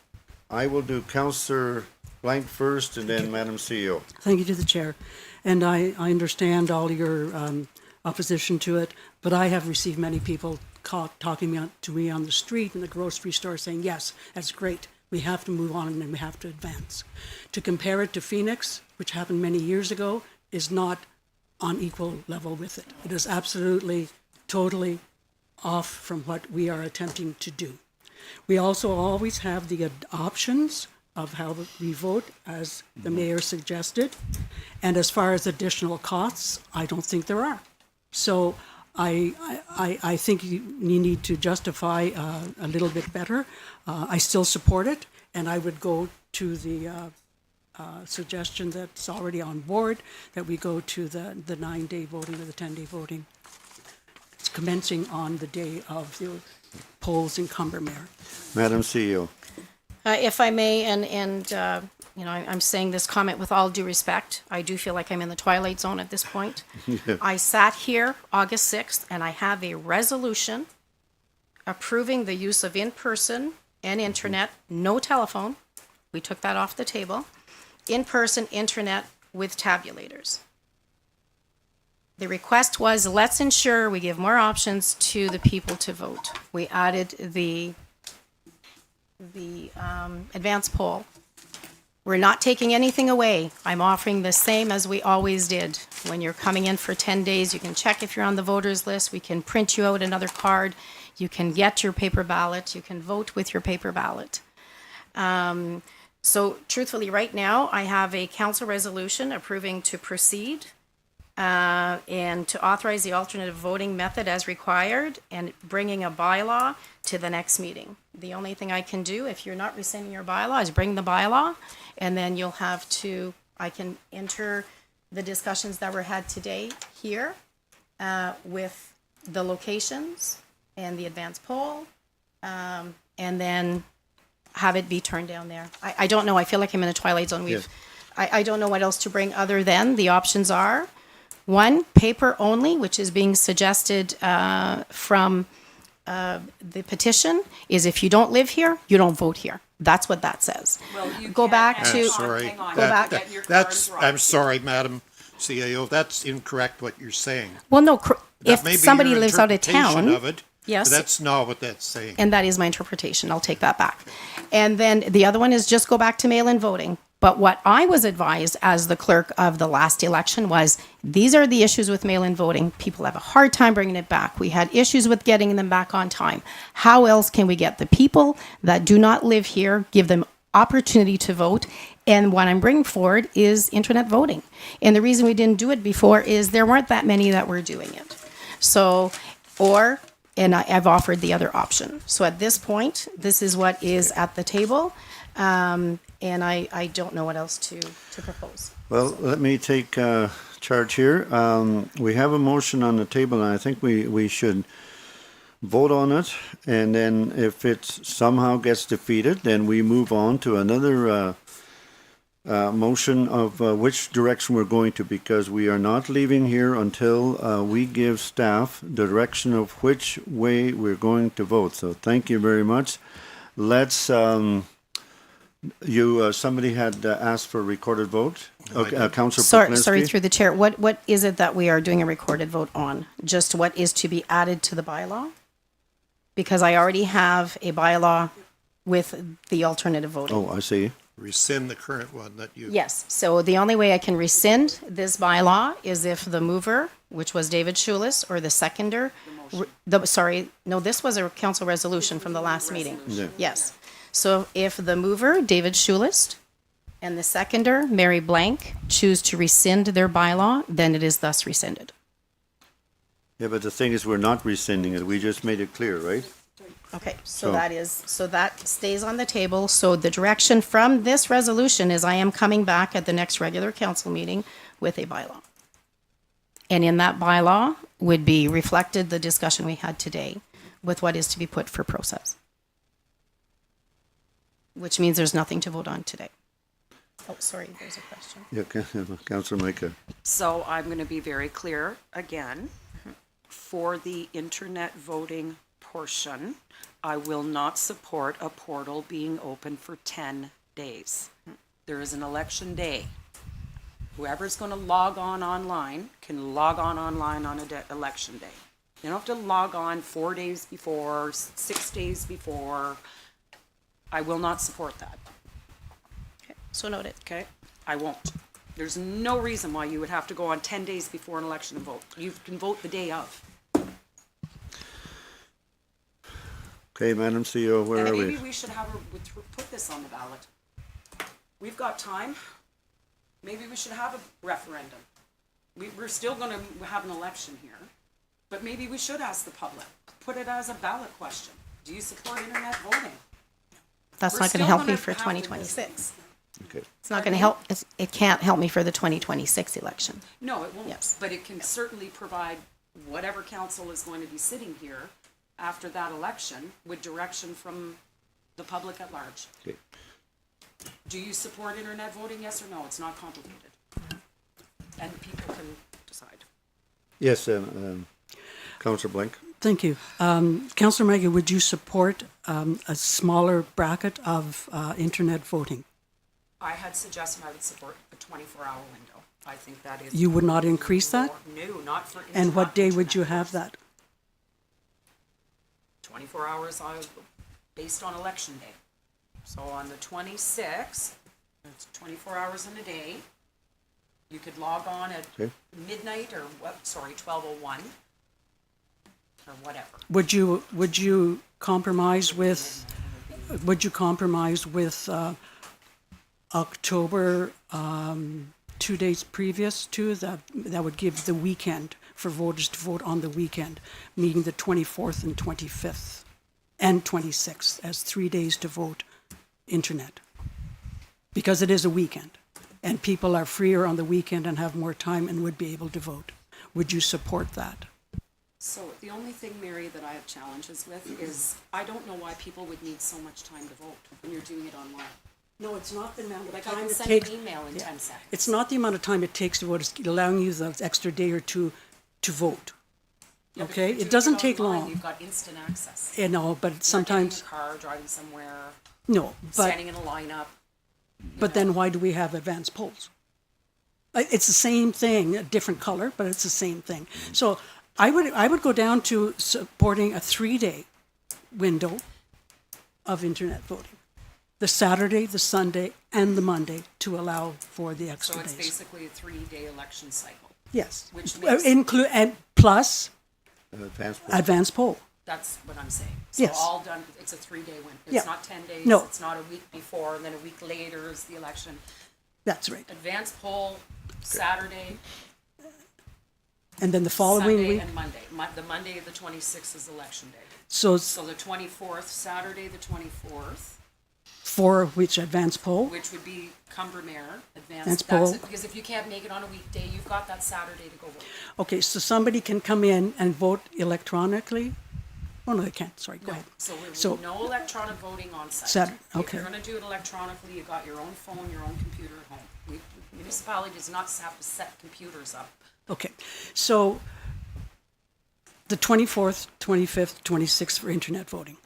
I will do Councillor Blank first and then Madam CEO. Thank you to the chair. And I understand all your opposition to it, but I have received many people talking to me on the street in the grocery store saying, yes, that's great. We have to move on and we have to advance. To compare it to Phoenix, which happened many years ago, is not on equal level with it. It is absolutely, totally off from what we are attempting to do. We also always have the options of how we vote, as the mayor suggested. And as far as additional costs, I don't think there are. So I think you need to justify a little bit better. I still support it, and I would go to the suggestion that's already on board, that we go to the 9-day voting or the 10-day voting. It's commencing on the day of the polls in Cumbermere. Madam CEO. If I may, and you know, I'm saying this comment with all due respect. I do feel like I'm in the twilight zone at this point. Yeah. I sat here August 6th, and I have a resolution approving the use of in-person and internet, no telephone. We took that off the table. In-person, internet with tabulators. The request was, let's ensure we give more options to the people to vote. We added the advance poll. We're not taking anything away. I'm offering the same as we always did. When you're coming in for 10 days, you can check if you're on the voters list. We can print you out another card. You can get your paper ballot. You can vote with your paper ballot. So truthfully, right now, I have a council resolution approving to proceed and to authorize the alternative voting method as required and bringing a bylaw to the next meeting. The only thing I can do, if you're not rescinding your bylaw, is bring the bylaw, and then you'll have to, I can enter the discussions that were had today here with the locations and the advance poll, and then have it be turned down there. I don't know, I feel like I'm in a twilight zone. Yes. I don't know what else to bring other than the options are, one, paper only, which is being suggested from the petition, is if you don't live here, you don't vote here. That's what that says. Well, you Go can't back have- to, Sorry. Hang on, Go back. get your That's, cards right. I'm sorry, Madam CAO, that's incorrect what you're saying. well, no, That if may be somebody your lives out of interpretation town, of it, but yes. that's not what that's saying. And that is my interpretation. I'll take that back. And then the other one is just go back to mail-in voting. But what I was advised as the clerk of the last election was, these are the issues with mail-in voting. People have a hard time bringing it back. We had issues with getting them back on time. How else can we get the people that do not live here, give them opportunity to vote? And what I'm bringing forward is internet voting. And the reason we didn't do it before is there weren't that many that were doing it. So, and I've offered the other option. So at this point, this is what is at the table. And I don't know what else to propose. Well, let me take charge here. We have a motion on the table, and I think we should vote on it. And then if it somehow gets defeated, then we move on to another motion of which direction we're going to, because we are not leaving here until we give staff the direction of which way we're going to vote. So thank you very much. Let's, somebody had asked for a recorded vote. Okay, Councillor Sorry, through the chair. What is it that we are doing a recorded vote on? Just what is to be added to the bylaw? Because I already have a bylaw with the alternative voting. Oh, I see. Rescind the current one that you. Yes, so the only way I can rescind this bylaw is if the mover, which was David Schulis, or the seconder, this was a council resolution from the last meeting. Yeah. Yes, so if the mover, David Schulis, and the seconder, Mary Blank, choose to rescind their bylaw, then it is thus rescinded. Yeah, but the thing is, we're not rescinding it. We just made it clear, right? Okay, so that stays on the table. So the direction from this resolution is I am coming back at the next regular council meeting with a bylaw. And in that bylaw would be reflected the discussion we had today with what is to be put for process. Which means there's nothing to vote on today. Oh, sorry, there's a question. Yeah, Councillor Micah. So I'm going to be very clear again. For the internet voting portion, I will not support a portal being open for 10 days. There is an election day. Whoever's going to log on online can log on online on election day. You don't have to log on 4 days before, 6 days before. I will not support that. Okay, so noted. Okay? I won't. There's no reason why you would have to go on 10 days before an election and vote. You can vote the day of. Okay, Madam CEO, where And are maybe we? we should put this on the ballot. We've got time. Maybe we should have a referendum. We're still gonna have an election here, but maybe we should ask the public, put it as a ballot question. Do you support internet voting? That's We're not going to still help gonna me for have this. 2026. Okay. It's not going to help, it can't help me for the 2026 election. No, it won't. Yes. But it can certainly provide whatever council is going to be sitting here after that election with direction from the public at large. Okay. Do you support internet voting, yes or no? It's not complicated. And people can decide. Yes, Councillor Blank. Thank you. Councillor Mega, would you support a smaller bracket of internet voting? I had suggested I would support a 24-hour window. I think that is. You would not increase that? No, not for. And what not day would internet you have first. that? 24 hours based on election day. So on the 26th, it's 24 hours in a day. You could log on at Okay. midnight or what? Sorry, 12:01 or whatever. Would you compromise with? Would you compromise with October 2 days previous to that? That would give the weekend for voters to vote on the weekend, meaning the 24th and 25th and 26th as 3 days to vote internet. Because it is a weekend and people are freer on the weekend and have more time and would be able to vote. Would you support that? So the only thing, Mary, that I have challenges with is I don't know why people would need so much time to vote when you're doing it online. No, it's not the amount of Like I time can it send takes. an email in Yeah. 10 seconds. It's not the amount of time it takes to vote, it's allowing you the extra day or two to vote. Yeah, but if Okay? you're doing It doesn't it take online, long. You've got instant access. You know, but You're sometimes, getting in a car, driving somewhere, no, but, standing in a lineup. but then why do we have advance polls? It's the same thing, a different color, but it's the same thing. So I would go down to supporting a 3-day window of internet voting. The Saturday, the Sunday, and the Monday to allow for the So extra it's days. basically a 3-day election cycle. Yes. Which makes, Include, and plus Advanced. advance poll. that's what I'm saying. So Yes. all done, it's a 3-day win. It's Yeah. not 10 days. No. It's not a week before and then a week later is the election. That's right. Advance poll, Saturday, And then the following Sunday week, and Monday. The Monday of the 26th is election day. so So the 24th, Saturday the 24th, for which advance poll, which would be Cumbermere Advance advance. poll. That's it, because if you can't make it on a weekday, you've got that Saturday to go vote. okay, so somebody can come in and vote electronically? Oh, no, they can't, sorry, go ahead. So we're So- no electronic voting on site. Saturday, If okay. you're gonna do it electronically, you got your own phone, your own computer at home. Municipality does not have to set computers up. Okay, so the 24th, 25th, 26th for internet voting.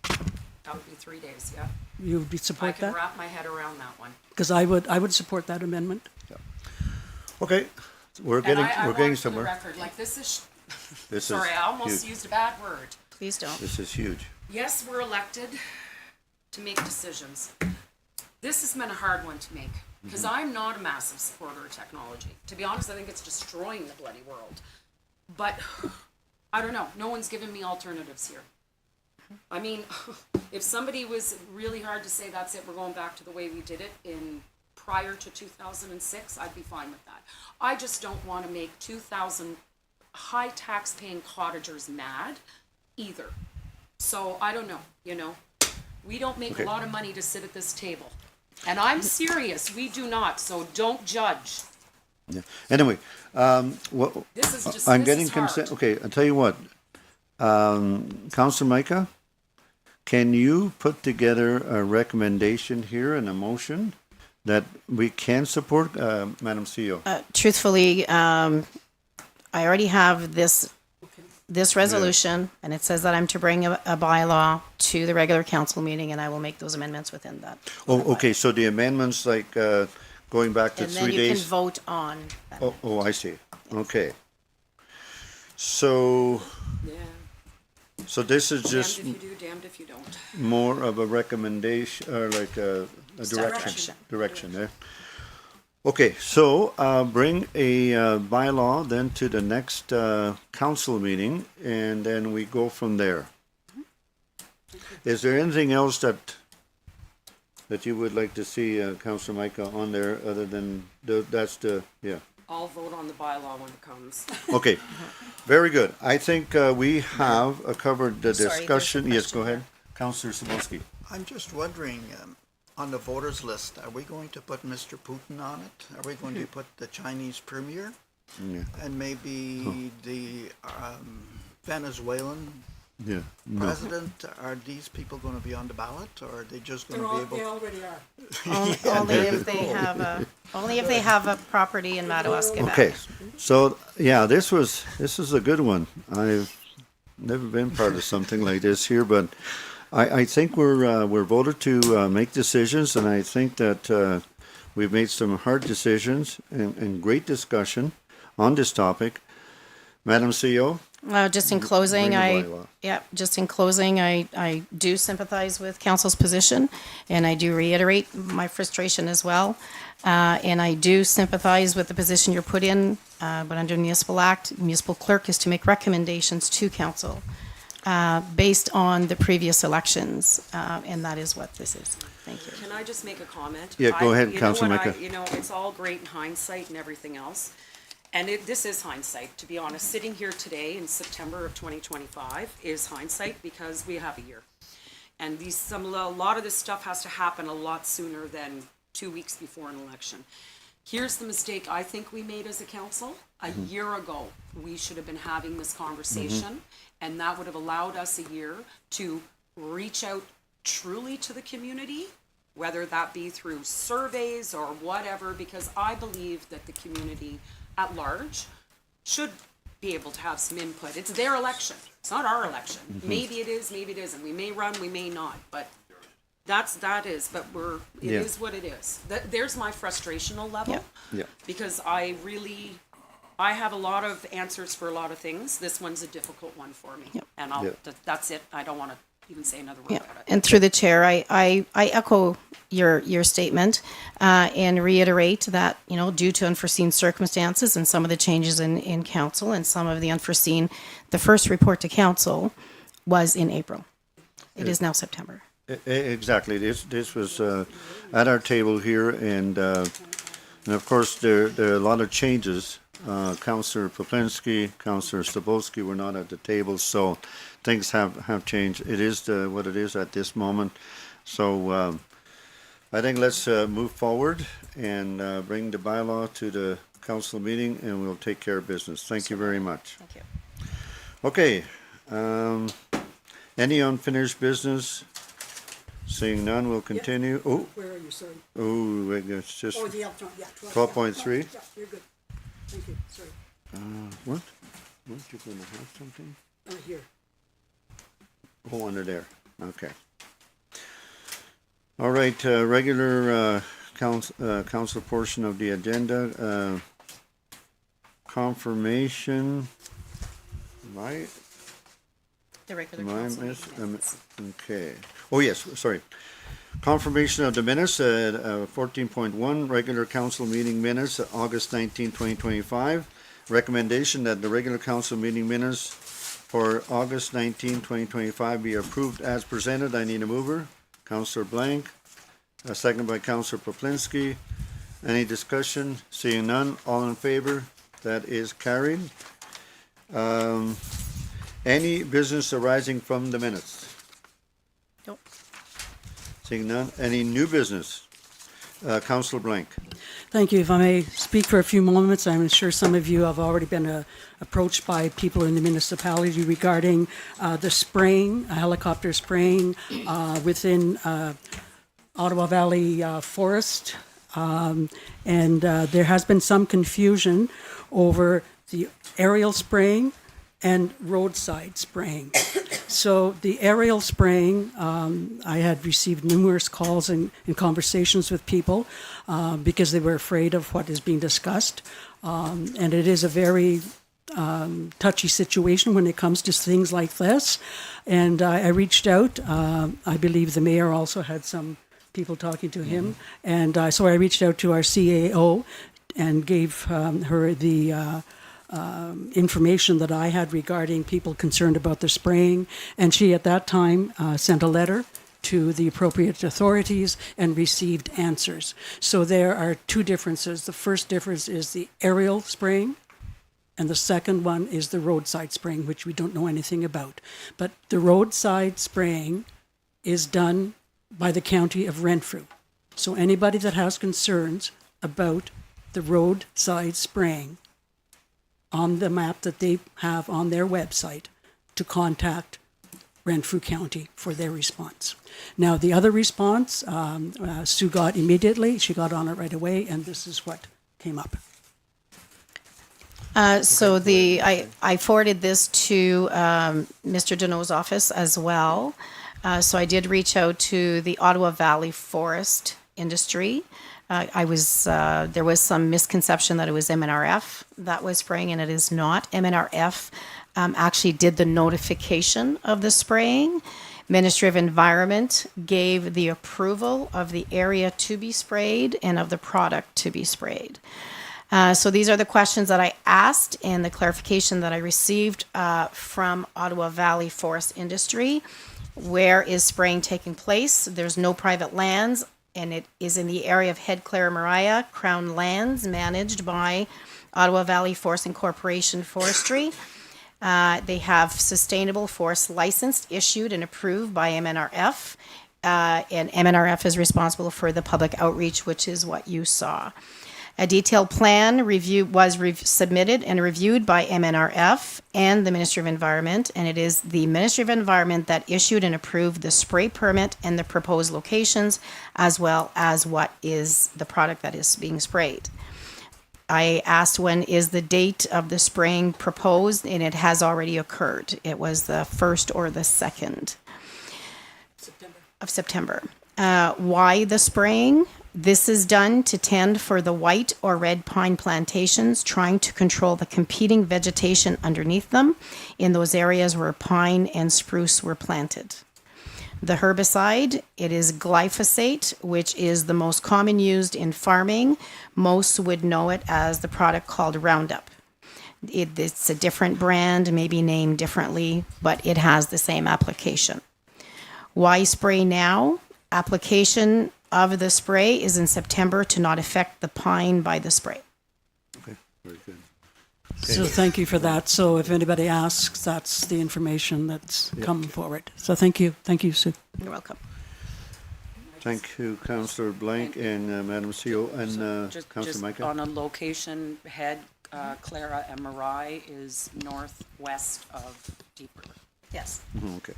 That would be 3 days, yeah. You would I support can that? wrap my head around that one. Because I would support that amendment. Okay, we're And getting, I we're want getting for the somewhere. record, like this is, This is sorry, I almost huge. used a bad word. Please don't. This is huge. Yes, we're elected to make decisions. This has been a hard one to make because I'm not a massive supporter of technology. To be honest, I think it's destroying the bloody world. But I don't know. No one's given me alternatives here. I mean, if somebody was really hard to say, that's it, we're going back to the way we did it in prior to 2006, I'd be fine with that. I just don't want to make 2,000 high tax paying cottagers mad either. So I don't know, you know, we don't make Okay. a lot of money to sit at this table. And I'm serious, we do not, so don't judge. Yeah. Anyway, well, This is just, I'm this getting is hard. consent. Okay, I'll tell you what. Councillor Micah, can you put together a recommendation here and a motion that we can support, Madam CEO? Truthfully, I already have this resolution, and it says that I'm to bring a bylaw to the regular council meeting, and I will make those amendments within that. Oh, okay, so the amendments like going back to And then 3 you can days? vote on that. Oh, I see. Okay. So, Yeah, so this is damned just if you do, damned if you don't. more of a recommendation, or like a direction, Direction. direction there. Okay, so bring a bylaw then to the next council meeting, and then we go from there. Is there anything else that you would like to see, Councillor Micah, on there, other than, that's the, yeah. I'll vote on the bylaw when it comes. Okay, very good. I think we have covered the Sorry, there's a discussion. Yes, go question ahead. Councillor Sabowski. I'm just wondering, on the voters list, are we going to put Mr. Putin on it? Are we going to put the Chinese premier? Yeah. And maybe the Venezuelan Yeah, no. president? Are these people going to be on the ballot, or are they just going to be able? already are. Only if they have a property in Madawaska. Okay, so, yeah, this is a good one. I've never been part of something like this here, but I think we're voted to make decisions, and I think that We've made some hard decisions and great discussion on this topic. Madam CEO? Just in closing, Bring the bylaw. just in closing, I do sympathize with council's position, and I do reiterate my frustration as well. And I do sympathize with the position you're put in, but under municipal act, municipal clerk is to make recommendations to council based on the previous elections, and that is what this is. Thank you. Can I just make a comment? Yeah, go ahead, You know Councillor what, Micah. You know, it's all great in hindsight and everything else. And this is hindsight, to be honest. Sitting here today in September of 2025 is hindsight because we have a year. And a lot of this stuff has to happen a lot sooner than 2 weeks before an election. Here's the mistake I think we made as a council. A year ago, we should have been having this conversation, and that would have allowed us a year to reach out truly to the community, whether that be through surveys or whatever, because I believe that the community at large should be able to have some input. It's their election. It's not our election. Maybe it is, maybe it isn't. We may run, we may not, but that is, but it Yeah. is what it is. There's my frustrational level. Yeah. Because I have a lot of answers for a lot of things. This one's a difficult one for me. And that's it. I don't want to even say another word about it. And through the chair, I echo your statement and reiterate that, due to unforeseen circumstances and some of the changes in council and some of the unforeseen, the first report to council was in April. It is now September. Exactly. This was at our table here, and of course there are a lot of changes. Councillor Poplinski, Councillor Stabolski were not at the table, so things have changed. It is what it is at this moment. So I think let's move forward and bring the bylaw to the council meeting, and we'll take care of business. Thank you very much. Thank you. Okay. Any unfinished business? Seeing none, we'll continue. Oh, Where are you, sorry? oh, it's just Oh, the upfront, yeah. 12.3. Yeah, you're good. Thank you, sorry. What? What, you gonna have something? Here. Oh, under there. Okay. All right, regular council portion of the agenda. Confirmation. Right? The regular Am I council miss- meeting minutes. Okay. Oh, yes, sorry. Confirmation of the minutes, 14.1, regular council meeting minutes, August 19, 2025. Recommendation that the regular council meeting minutes for August 19, 2025 be approved as presented. I need a mover. Councillor Blank, a second by Councillor Poplinski. Any discussion? Seeing none, all in favor? That is carried. Any business arising from the minutes? Nope. Seeing none, any new business? Councillor Blank. Thank you. If I may speak for a few moments, I'm sure some of you have already been approached by people in the municipality regarding the spraying, helicopter spraying within Ottawa Valley Forest. And there has been some confusion over the aerial spraying and roadside spraying. So the aerial spraying, I had received numerous calls and conversations with people because they were afraid of what is being discussed. And it is a very touchy situation when it comes to things like this. And I reached out. I believe the mayor also had some people talking to him. And so I reached out to our CAO and gave her the information that I had regarding people concerned about the spraying. And she, at that time, sent a letter to the appropriate authorities and received answers. So there are two differences. The first difference is the aerial spraying, and the second one is the roadside spraying, which we don't know anything about. But the roadside spraying is done by the county of Renfrew. So anybody that has concerns about the roadside spraying on the map that they have on their website to contact Renfrew County for their response. Now, the other response, Sue got immediately. She got on it right away, and this is what came up. So I forwarded this to Mr. Deneau's office as well. So I did reach out to the Ottawa Valley Forest industry There was some misconception that it was MNRF that was spraying, and it is not. MNRF actually did the notification of the spraying. Ministry of Environment gave the approval of the area to be sprayed and of the product to be sprayed. So these are the questions that I asked and the clarification that I received from Ottawa Valley Forest Industry. Where is spraying taking place? There's no private lands, and it is in the area of Head Clare Mariah, Crown Lands, managed by Ottawa Valley Forest and Corporation Forestry. They have sustainable forest licensed, issued, and approved by MNRF. And MNRF is responsible for the public outreach, which is what you saw. A detailed plan review was submitted and reviewed by MNRF and the Ministry of Environment, and it is the Ministry of Environment that issued and approved the spray permit and the proposed locations, as well as what is the product that is being sprayed. I asked when is the date of the spraying proposed, and it has already occurred. It was the 1st or the 2nd of September. Why the spraying? This is done to tend for the white or red pine plantations, trying to control the competing vegetation underneath them in those areas where pine and spruce were planted. The herbicide, it is glyphosate, which is the most common used in farming. Most would know it as the product called Roundup. It's a different brand, maybe named differently, but it has the same application. Why spray now? Application of the spray is in September to not affect the pine by the spray. Okay, very good. So thank you for that. So if anybody asks, that's the information that's come forward. So thank you. Thank you, Sue. You're welcome. Thank you, Councillor Blank and Madam CEO and Just Councillor Micah. on a location, Head, Clara and Marai is northwest of Deep River. Yes. Okay.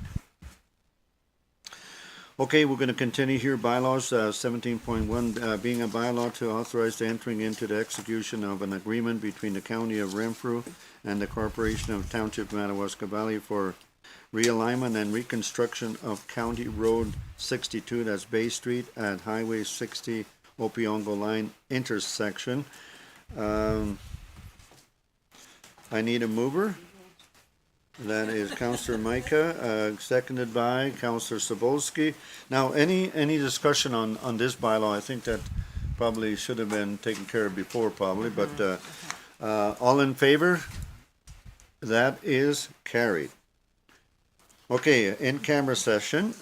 Okay, we're going to continue here. Bylaws 17.1 being a bylaw to authorize the entering into the execution of an agreement between the County of Renfrew and the Corporation of Township Madawaska Valley for realignment and reconstruction of County Road 62, that's Bay Street at Highway 60 Opiongo Line intersection. I need a mover. That is Councillor Micah, seconded by Councillor Sabolsky. Now, any discussion on this bylaw? I think that probably should have been taken care of before, probably, but all in favor? That is carried. Okay, in camera session.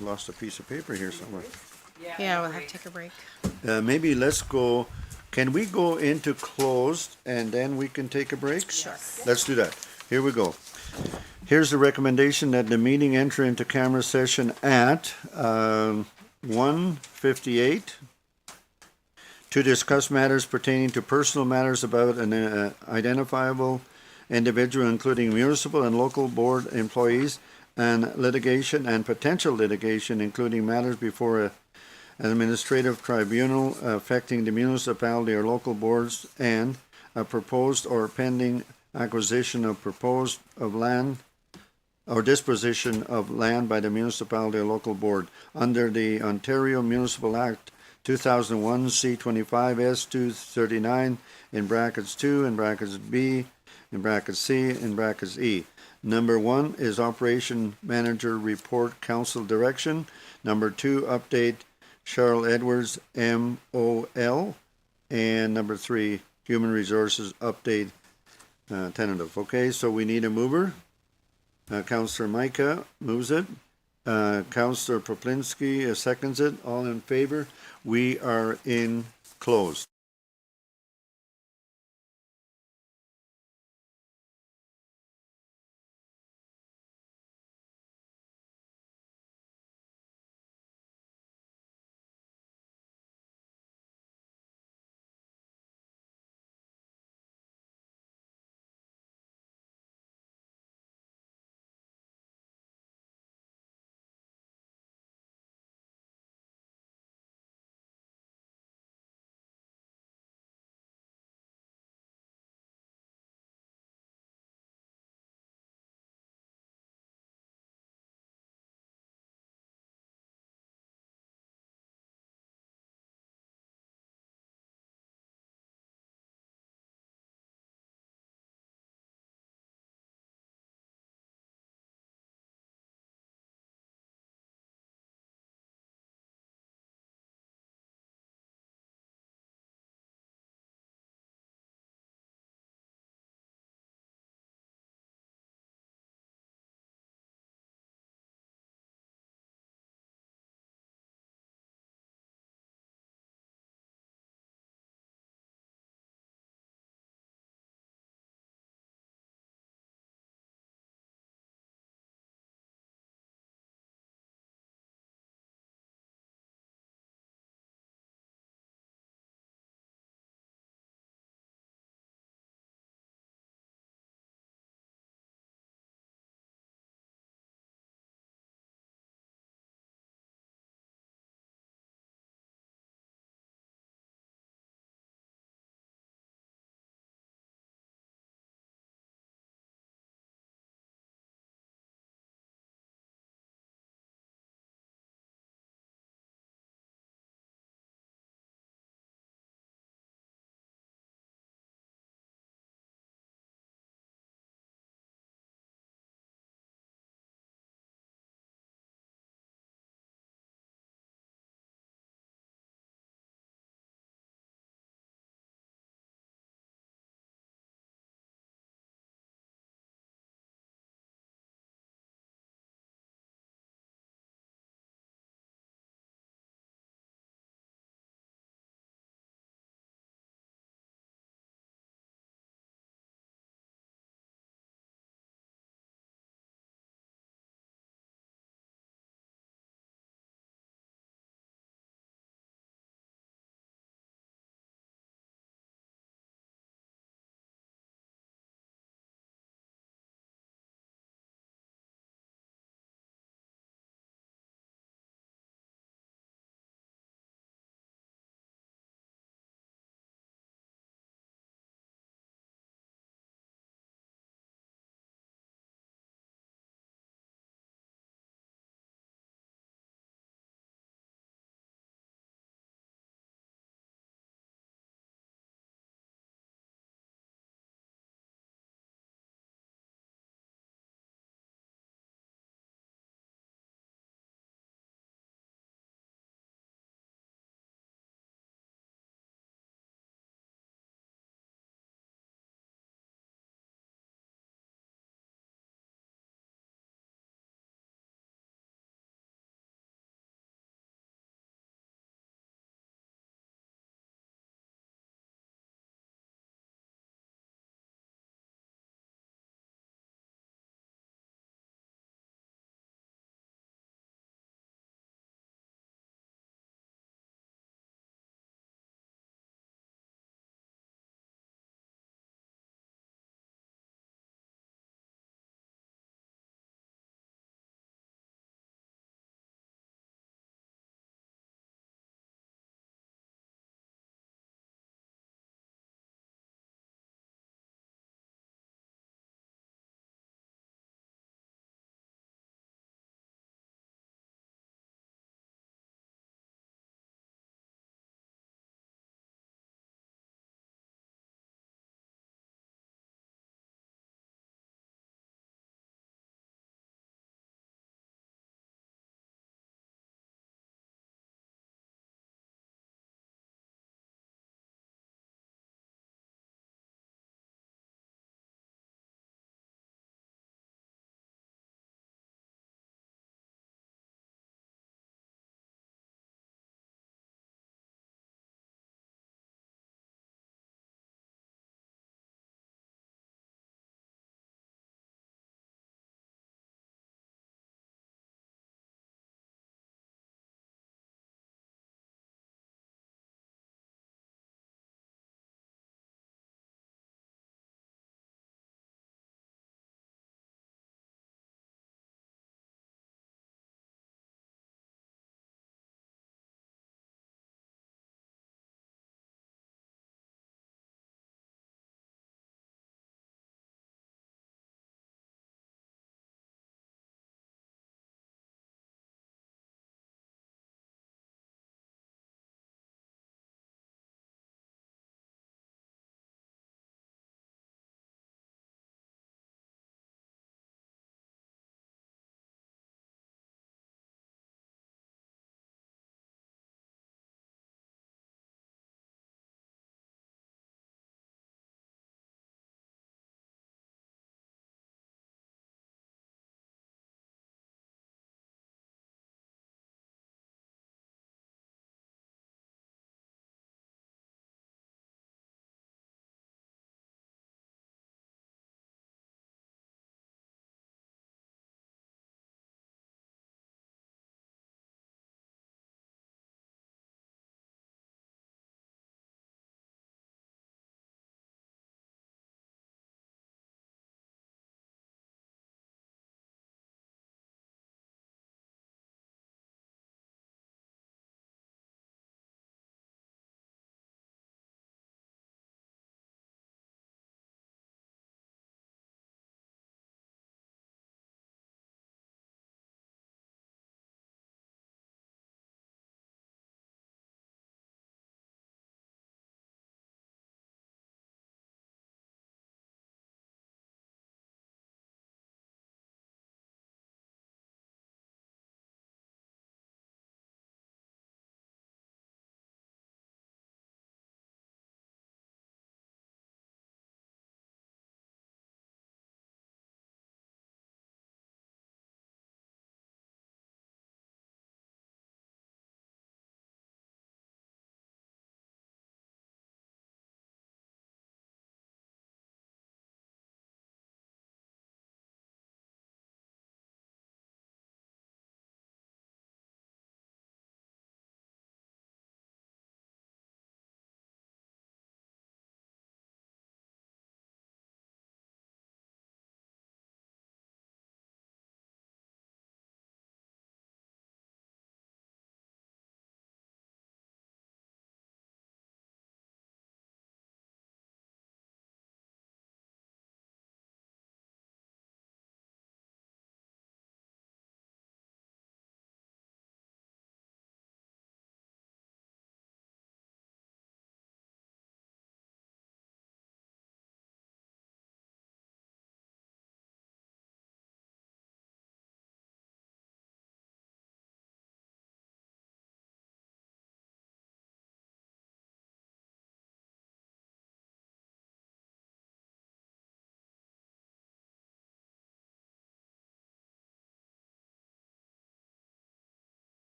Lost a piece of paper here somewhere. Yeah, we'll have to take a break. Maybe let's go. Can we go into closed and then we can take a break? Sure. Let's do that. Here we go. Here's the recommendation that the meeting enter into camera session at 1:58 to discuss matters pertaining to personal matters about an identifiable individual, including municipal and local board employees, and litigation and potential litigation, including matters before an administrative tribunal affecting the municipality or local boards, and a proposed or pending acquisition of land or disposition of land by the municipality or local board under the Ontario Municipal Act 2001 C25 S 239 in brackets 2 in brackets B in brackets C in brackets E. Number 1 is Operation Manager Report Council Direction. Number 2, update Cheryl Edwards, MOL. And number 3, Human Resources Update Tentative. Okay, so we need a mover. Councillor Micah moves it. Councillor Poplinski seconds it. All in favor? We are in closed.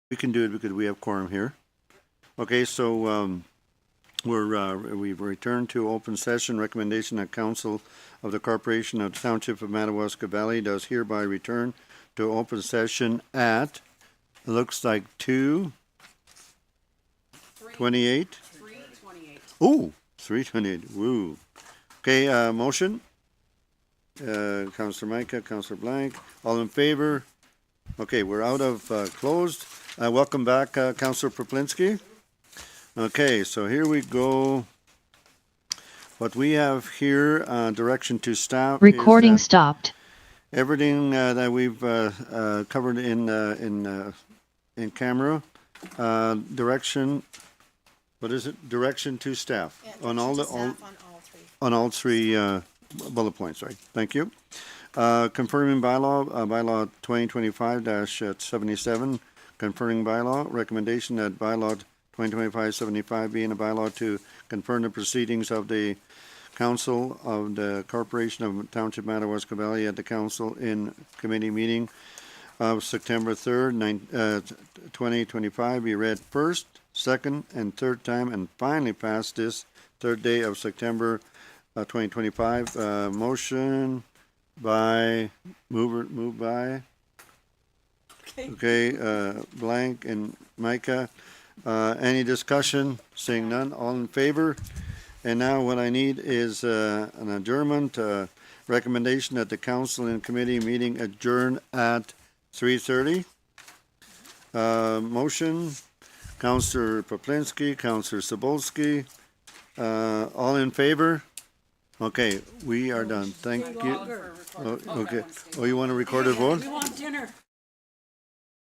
We can do it because we have quorum here. Okay, so, we've returned to open session. Recommendation that council of the Corporation of the Township of Madawaska Valley does hereby return to open session at, it looks like 2:28. 3:28. Ooh, 3:28, woo. Okay, motion? Councillor Micah, Councillor Blank, all in favor? Okay, we're out of, closed. Welcome back, Councillor Proplinski. Okay, so here we go. What we have here, direction to staff. Recording is, stopped. everything that we've covered in camera. Direction. What is it? Direction to staff on all the on all three bullet points. Right. Thank you. Confirming bylaw, bylaw 2025-77. Confirming bylaw recommendation that bylaw 2025-75 being a bylaw to confirm the proceedings of the Council of the Corporation of Township Madawaska Valley at the Council in Committee meeting of September 3rd, 2025 be read first, second, and third time, and finally passed this third day of September 2025. Motion by, moved by, okay, Blank and Micah. Any discussion? Seeing none, all in favor? And now what I need is an adjournment, recommendation that the council and committee meeting adjourn at 3:30. Motion, Councillor Poplinski, Councillor Sobolski, all in favor? Okay, we are done. Thank you. Oh, okay. Oh, you want to record a vote? We want dinner.